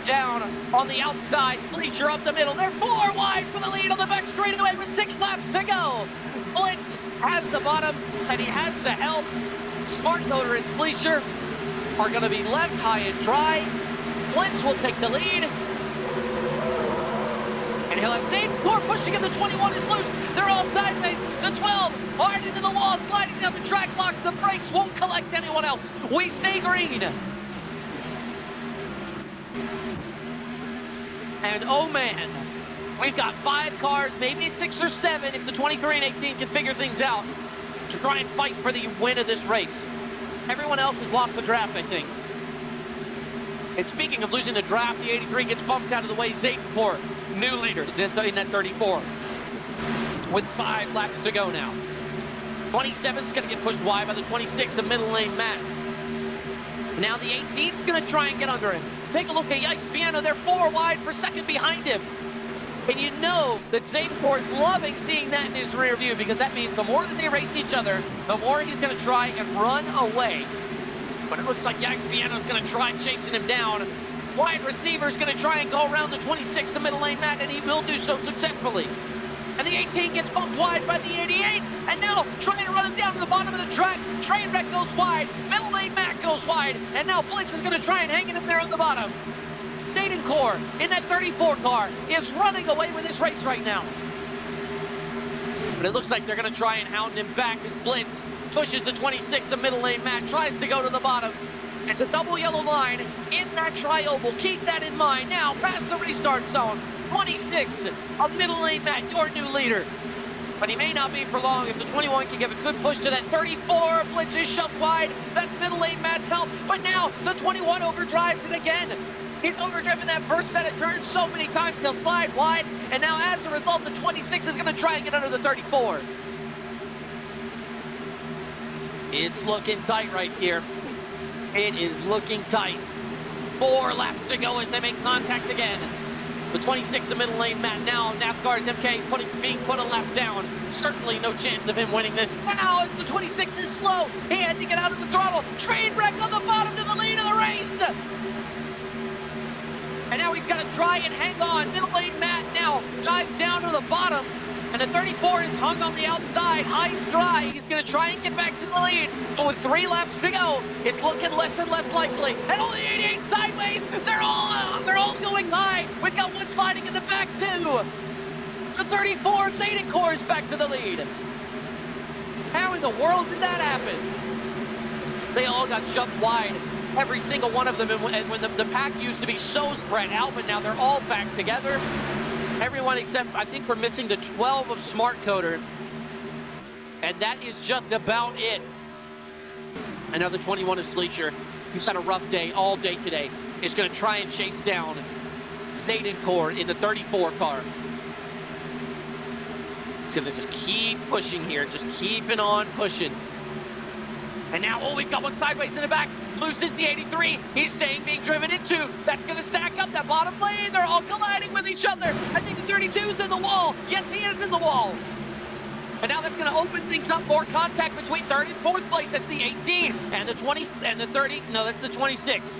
down on the outside, Sleesher up the middle. They're 4 wide for the lead on the back straightaway with 6 laps to go. Blitz has the bottom, and he has the help. Smart Coder and Sleesher are going to be left high and dry. Blitz will take the lead. And he'll have Zadencourt pushing him. The 21 is loose. They're all sideways. The 12 hard into the wall, sliding down the track, blocks the brakes, won't collect anyone else. We stay green. And oh man, we've got 5 cars, maybe 6 or 7 if the 23 and 18 can figure things out to try and fight for the win of this race. Everyone else has lost the draft, I think. And speaking of losing the draft, the 83 gets bumped out of the way. Zadencourt, new leader in that 34 with 5 laps to go now. 27's going to get pushed wide by the 26 of middle lane Matt. Now the 18's going to try and get under him. Take a look at Yikes Piano. They're 4 wide for second behind him. And you know that Zadencourt is loving seeing that in his rear view, because that means the more that they race each other, the more he's going to try and run away. But it looks like Yikes Piano is going to try chasing him down. Wide receiver is going to try and go around the 26 to middle lane Matt, and he will do so successfully. And the 18 gets bumped wide by the 88, and now trying to run him down to the bottom of the track. Trainwreck goes wide, middle lane Matt goes wide, and now Blitz is going to try and hang it in there on the bottom. Zadencourt in that 34 car is running away with this race right now. But it looks like they're going to try and hound him back as Blitz pushes the 26 of middle lane Matt, tries to go to the bottom. It's a double yellow line in that tri-oval. Keep that in mind. Now past the restart zone. 26 of middle lane Matt, your new leader. But he may not be for long if the 21 can give a good push to that 34. Blitz is shoved wide. That's middle lane Matt's help. But now the 21 overdrives it again. He's overdriven that first set of turns so many times he'll slide wide. And now as a result, the 26 is going to try and get under the 34. It's looking tight right here. It is looking tight. 4 laps to go as they make contact again. The 26 of middle lane Matt now. NASCAR's MK being put a lap down. Certainly no chance of him winning this. Now as the 26 is slow, he had to get out of the throttle. Trainwreck on the bottom to the lead of the race. And now he's got to try and hang on. Middle lane Matt now dives down to the bottom. And the 34 is hung on the outside, high and dry. He's going to try and get back to the lead. But with 3 laps to go, it's looking less and less likely. And only 88 sideways. They're all going high. We've got one sliding in the back too. The 34 Zadencourt is back to the lead. How in the world did that happen? They all got shoved wide. Every single one of them. And when the pack used to be so spread out, but now they're all back together. Everyone except, I think we're missing the 12 of Smart Coder. And that is just about it. Another 21 of Sleesher, who's had a rough day all day today, is going to try and chase down Zayden Core in the 34 car. He's going to just keep pushing here, just keeping on pushing. And now, oh, we've got one sideways in the back. Loses the 83. He's staying, being driven into. That's going to stack up that bottom lane. They're all colliding with each other. I think the 32's in the wall. Yes, he is in the wall. And now that's going to open things up. More contact between third and fourth place. That's the 18 and the 20 and the 30. No, that's the 26.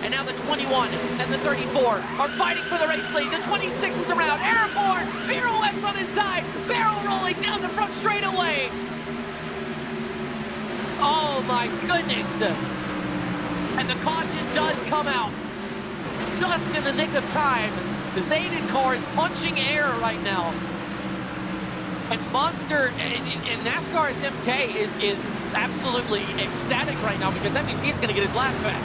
And now the 21 and the 34 are fighting for the race lead. The 26 is around. Airborne pirouettes on his side. Barrel rolling down the front straightaway. Oh my goodness. And the caution does come out just in the nick of time. The Zayden car is punching air right now. And Monster and NASCAR's MK is absolutely ecstatic right now because that means he's going to get his lap back.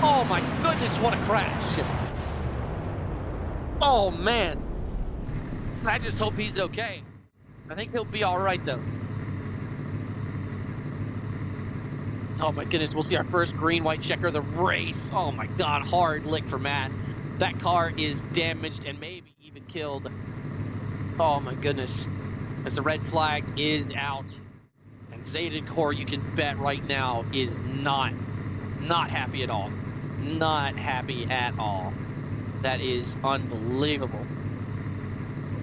Oh my goodness, what a crash. Oh man. I just hope he's okay. I think he'll be all right though. Oh my goodness, we'll see our first green-white checker of the race. Oh my God, hard lick for Matt. That car is damaged and maybe even killed. Oh my goodness. As the red flag is out. And Zayden Core, you can bet right now, is not happy at all. Not happy at all. That is unbelievable.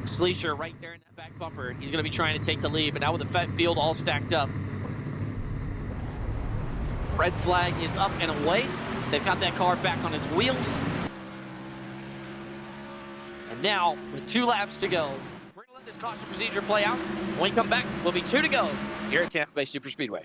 Sleesher right there in that back bumper. He's going to be trying to take the lead, but now with the field all stacked up. Red flag is up and away. They've got that car back on its wheels. And now, with 2 laps to go, we're going to let this caution procedure play out. When we come back, we'll be 2 to go here at Tampa Bay Superspeedway.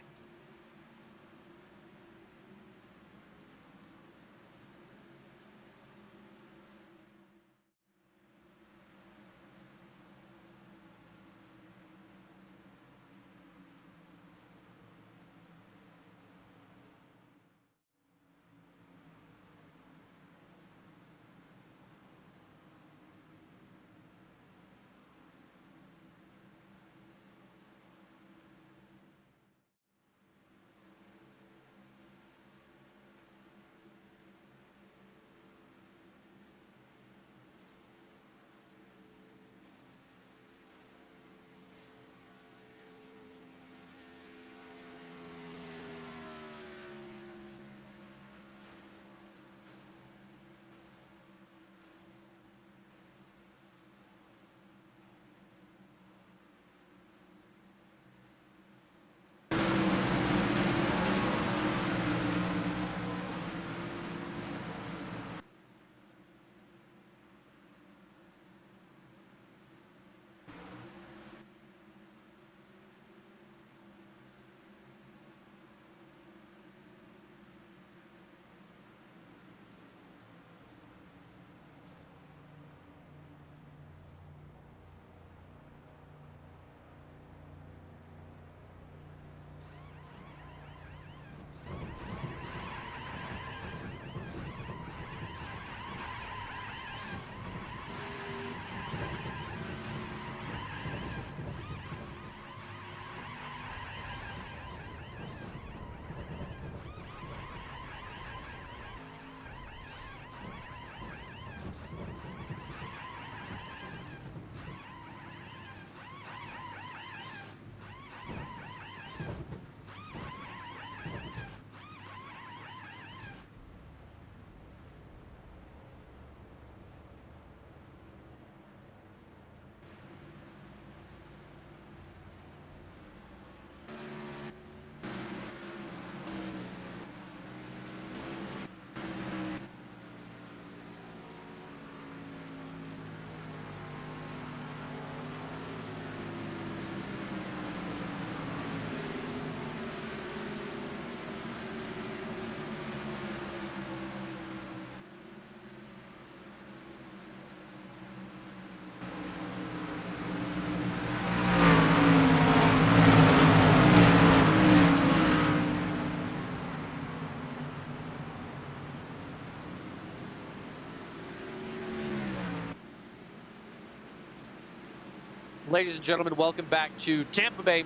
Ladies and gentlemen, welcome back to Tampa Bay.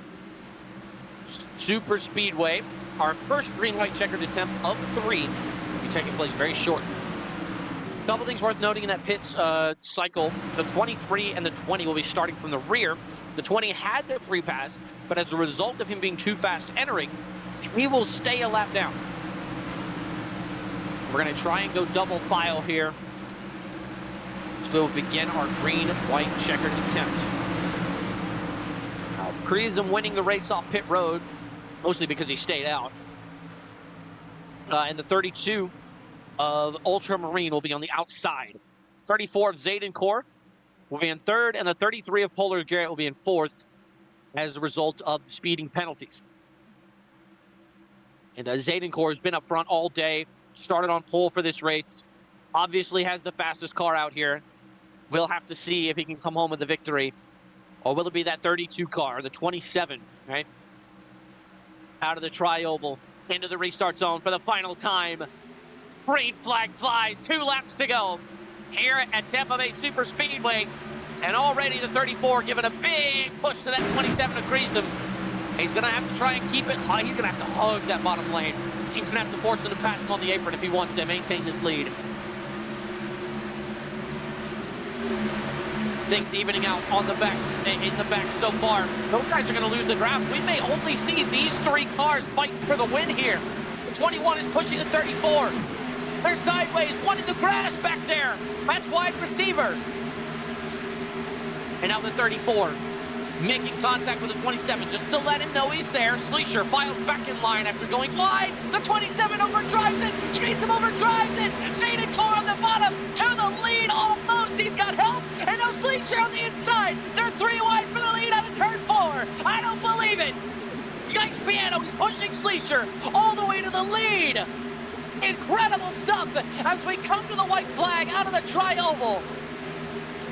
Super Speedway. Our first green-white checkered attempt of 3 will be taking place very shortly. A couple things worth noting in that pits cycle. The 23 and the 20 will be starting from the rear. The 20 had the free pass, but as a result of him being too fast entering, he will stay a lap down. We're going to try and go double file here. So we'll begin our green-white checkered attempt. Creasem winning the race off pit road, mostly because he stayed out. And the 32 of Ultramarine will be on the outside. 34 of Zaydenkor will be in third, and the 33 of Polar Garrett will be in fourth as a result of the speeding penalties. And Zaydenkor has been up front all day, started on pole for this race. Obviously has the fastest car out here. We'll have to see if he can come home with the victory. Or will it be that 32 car, the 27, right? Out of the tri-oval, into the restart zone for the final time. Green flag flies, 2 laps to go here at Tampa Bay Super Speedway. And already the 34 giving a big push to that 27 of Creasem. He's going to have to try and keep it high. He's going to have to hug that bottom lane. He's going to have to force him to pass him on the apron if he wants to maintain this lead. Things evening out on the back, in the back so far. Those guys are going to lose the draft. We may only see these 3 cars fighting for the win here. The 21 is pushing the 34. They're sideways, one in the grass back there. That's wide receiver. And now the 34 making contact with the 27 just to let him know he's there. Sleesher files back in line after going wide. The 27 overdrives it. Creasem overdrives it. Zaydenkor on the bottom to the lead almost. He's got help. And now Sleesher on the inside. They're 3 wide for the lead out of turn 4. I don't believe it. Yikes Piano is pushing Sleesher all the way to the lead. Incredible stuff as we come to the white flag out of the tri-oval.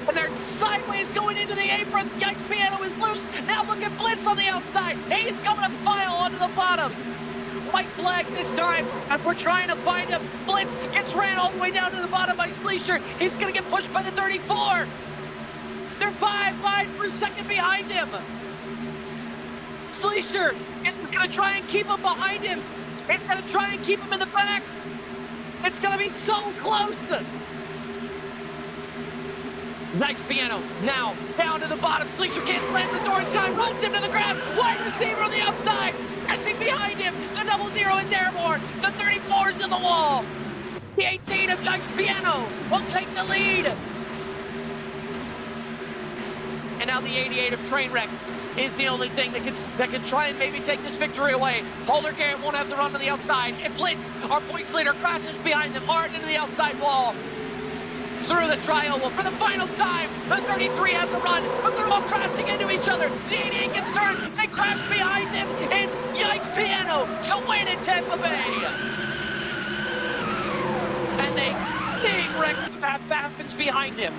And they're sideways going into the apron. Yikes Piano is loose. Now look at Blitz on the outside. He's coming to file onto the bottom. White flag this time as we're trying to find him. Blitz gets ran all the way down to the bottom by Sleesher. He's going to get pushed by the 34. They're 5 wide for second behind him. Sleesher is going to try and keep him behind him. He's going to try and keep him in the back. It's going to be so close. Nice Piano now down to the bottom. Sleesher can't slam the door in time. Runs him to the ground. Wide receiver on the outside. Pressing behind him. The 00 is airborne. The 34 is in the wall. The 18 of Yikes Piano will take the lead. And now the 88 of Trainwreck is the only thing that can try and maybe take this victory away. Polar Garrett won't have to run to the outside. And Blitz, our points leader, crashes behind them hard into the outside wall. Through the tri-oval for the final time. The 33 has a run, but they're all crashing into each other. The 88 gets turned. They crash behind him. It's Yikes Piano to win in Tampa Bay. And a big wreck happens behind him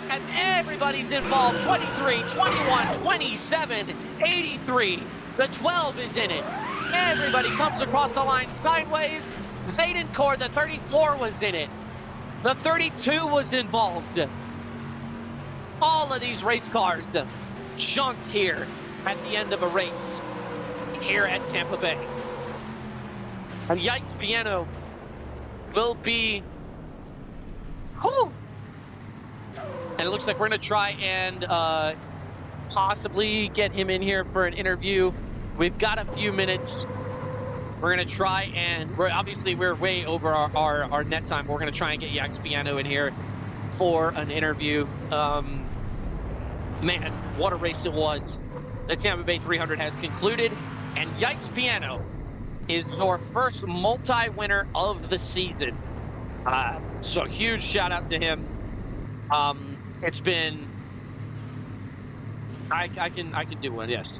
as everybody's involved. 23, 21, 27, 83. The 12 is in it. Everybody comes across the line sideways. Zaydenkor, the 34, was in it. The 32 was involved. All of these race cars junked here at the end of a race here at Tampa Bay. And Yikes Piano will be... Whew. And it looks like we're going to try and possibly get him in here for an interview. We've got a few minutes. We're going to try and, we're way over our net time. We're going to try and get Yikes Piano in here for an interview. Man, what a race it was. The Tampa Bay 300 has concluded, and Yikes Piano is your first multi-winner of the season. So huge shout out to him. It's been, I can do one, yes.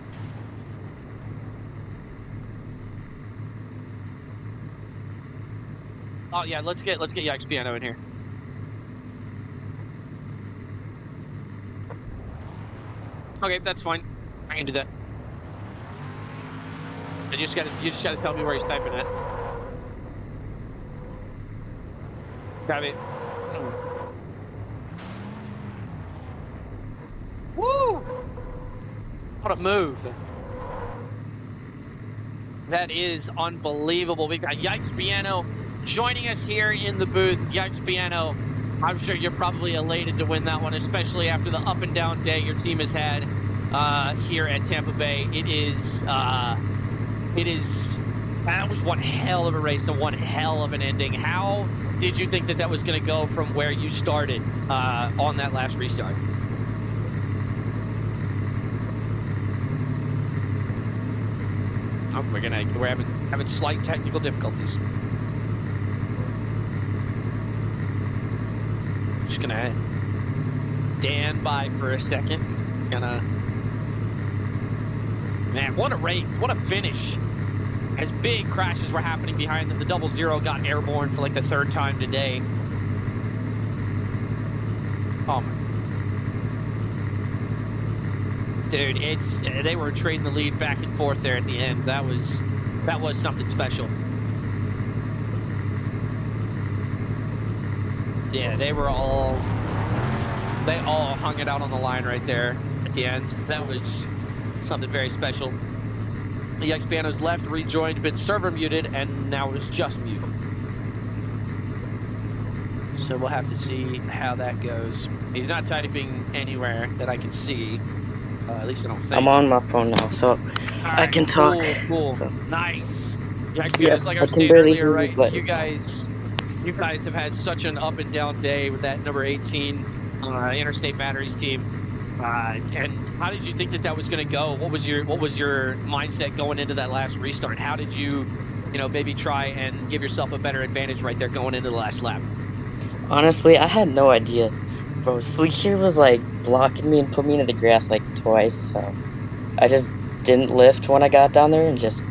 Oh yeah, let's get Yikes Piano in here. Okay, that's fine. I can do that. You just gotta tell me where he's typing at. Copy. Woo! What a move. That is unbelievable. We got Yikes Piano joining us here in the booth. Yikes Piano, I'm sure you're probably elated to win that one, especially after the up and down day your team has had here at Tampa Bay. It is, that was one hell of a race and one hell of an ending. How did you think that that was going to go from where you started on that last restart? Oh, we're having slight technical difficulties. Just gonna stand by for a second. Man, what a race, what a finish. As big crashes were happening behind them, the 00 got airborne for like the 3rd time today. Oh my. Dude, they were trading the lead back and forth there at the end. That was something special. Yeah, they all hung it out on the line right there at the end. That was something very special. The Yikes Piano's left, rejoined, been server muted, and now is just muted. So we'll have to see how that goes. He's not typing anywhere that I can see. At least I don't think. I'm on my phone now, so right, I can talk. Cool. So. Nice. Yeah, yes, like I was saying earlier, right? You guys have had such an up and down day with that number 18 Interstate Batteries team. And how did you think that was going to go? What was your mindset going into that last restart? How did you maybe try and give yourself a better advantage right there going into the last lap? Honestly, I had no idea. Bro, Sleeker was like blocking me and put me into the grass like twice, so I just didn't lift when I got down there and just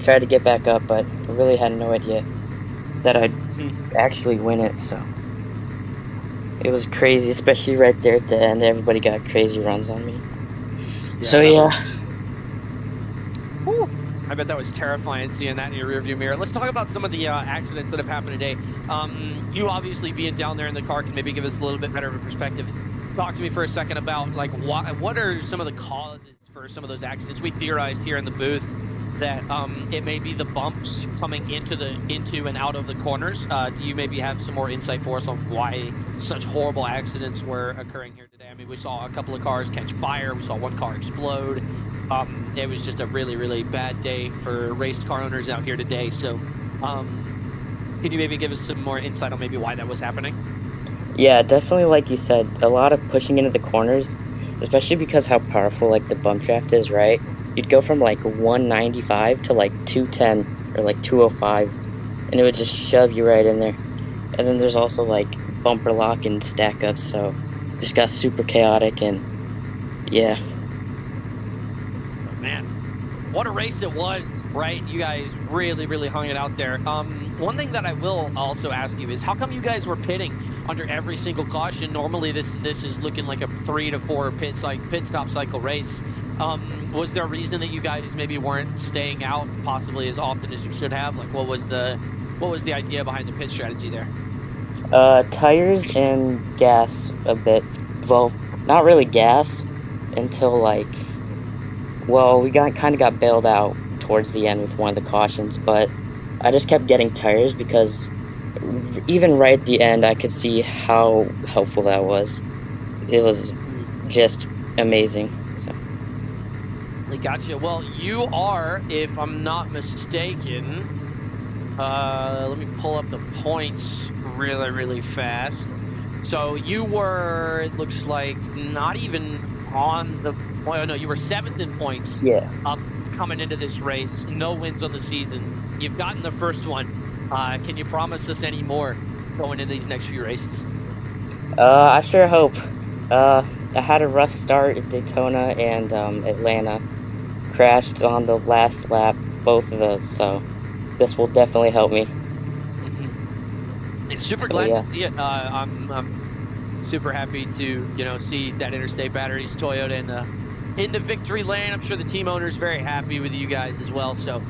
tried to get back up, but I really had no idea that I'd actually win it, so it was crazy, especially right there at the end. Everybody got crazy runs on me. Yeah, so yeah. Whew. I bet that was terrifying seeing that in your rearview mirror. Let's talk about some of the accidents that have happened today. You obviously being down there in the car can maybe give us a little bit better of a perspective. Talk to me for a second about like what are some of the causes for some of those accidents? We theorized here in the booth that it may be the bumps coming into and out of the corners. Do you maybe have some more insight for us on why such horrible accidents were occurring here today? I mean, we saw a couple of cars catch fire. We saw one car explode. It was just a really, really bad day for race car owners out here today. So can you maybe give us some more insight on maybe why that was happening? Yeah, definitely, like you said, a lot of pushing into the corners, especially because how powerful like the bump draft is, right? You'd go from like 195 to like 210 or like 205, and it would just shove you right in there. And then there's also like bumper lock and stack ups, so it just got super chaotic. And yeah. Man, what a race it was, right? You guys really, really hung it out there. One thing that I will also ask you is how come you guys were pitting under every single caution? Normally this is looking like a 3 to 4 pit stop cycle race. Was there a reason that you guys maybe weren't staying out possibly as often as you should have? Like what was the idea behind the pit strategy there? Tires and gas a bit. Well, not really gas until like, well, we kind of got bailed out towards the end with one of the cautions, but I just kept getting tires because even right at the end, I could see how helpful that was. It was just amazing. So. I gotcha. Well, you are, if I'm not mistaken, let me pull up the points really, really fast. So you were, it looks like, not even on the point. Oh, no, you were 7th in points. Yeah. Up coming into this race. No wins on the season. You've gotten the first one. Can you promise us any more going into these next few races? I sure hope. I had a rough start at Daytona and Atlanta. Crashed on the last lap, both of those, so this will definitely help me. It's super glad to see it. I'm super happy to see that Interstate Batteries Toyota in the victory lane. I'm sure the team owner is very happy with you guys as well. So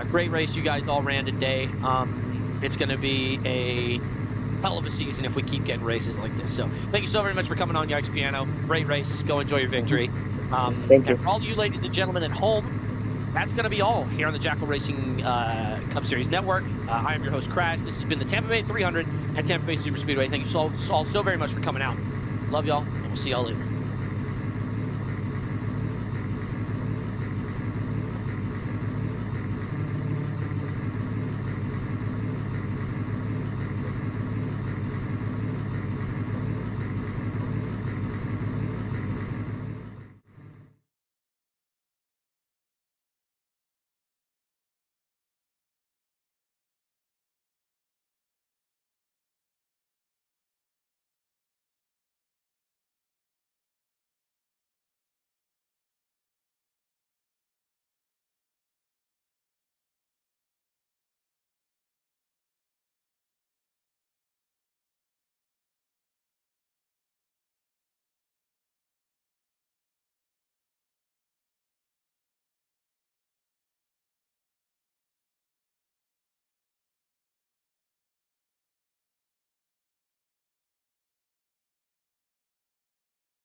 great race you guys all ran today. It's going to be a hell of a season if we keep getting races like this. So thank you so very much for coming on, Yikes Piano. Great race. Go enjoy your victory. Thank you. And for all you ladies and gentlemen at home, that's going to be all here on the Jackal Racing Cup Series Network. I am your host, Crash. This has been the Tampa Bay 300 at Tampa Bay Super Speedway. Thank you all so very much for coming out. Love y'all, and we'll see y'all later.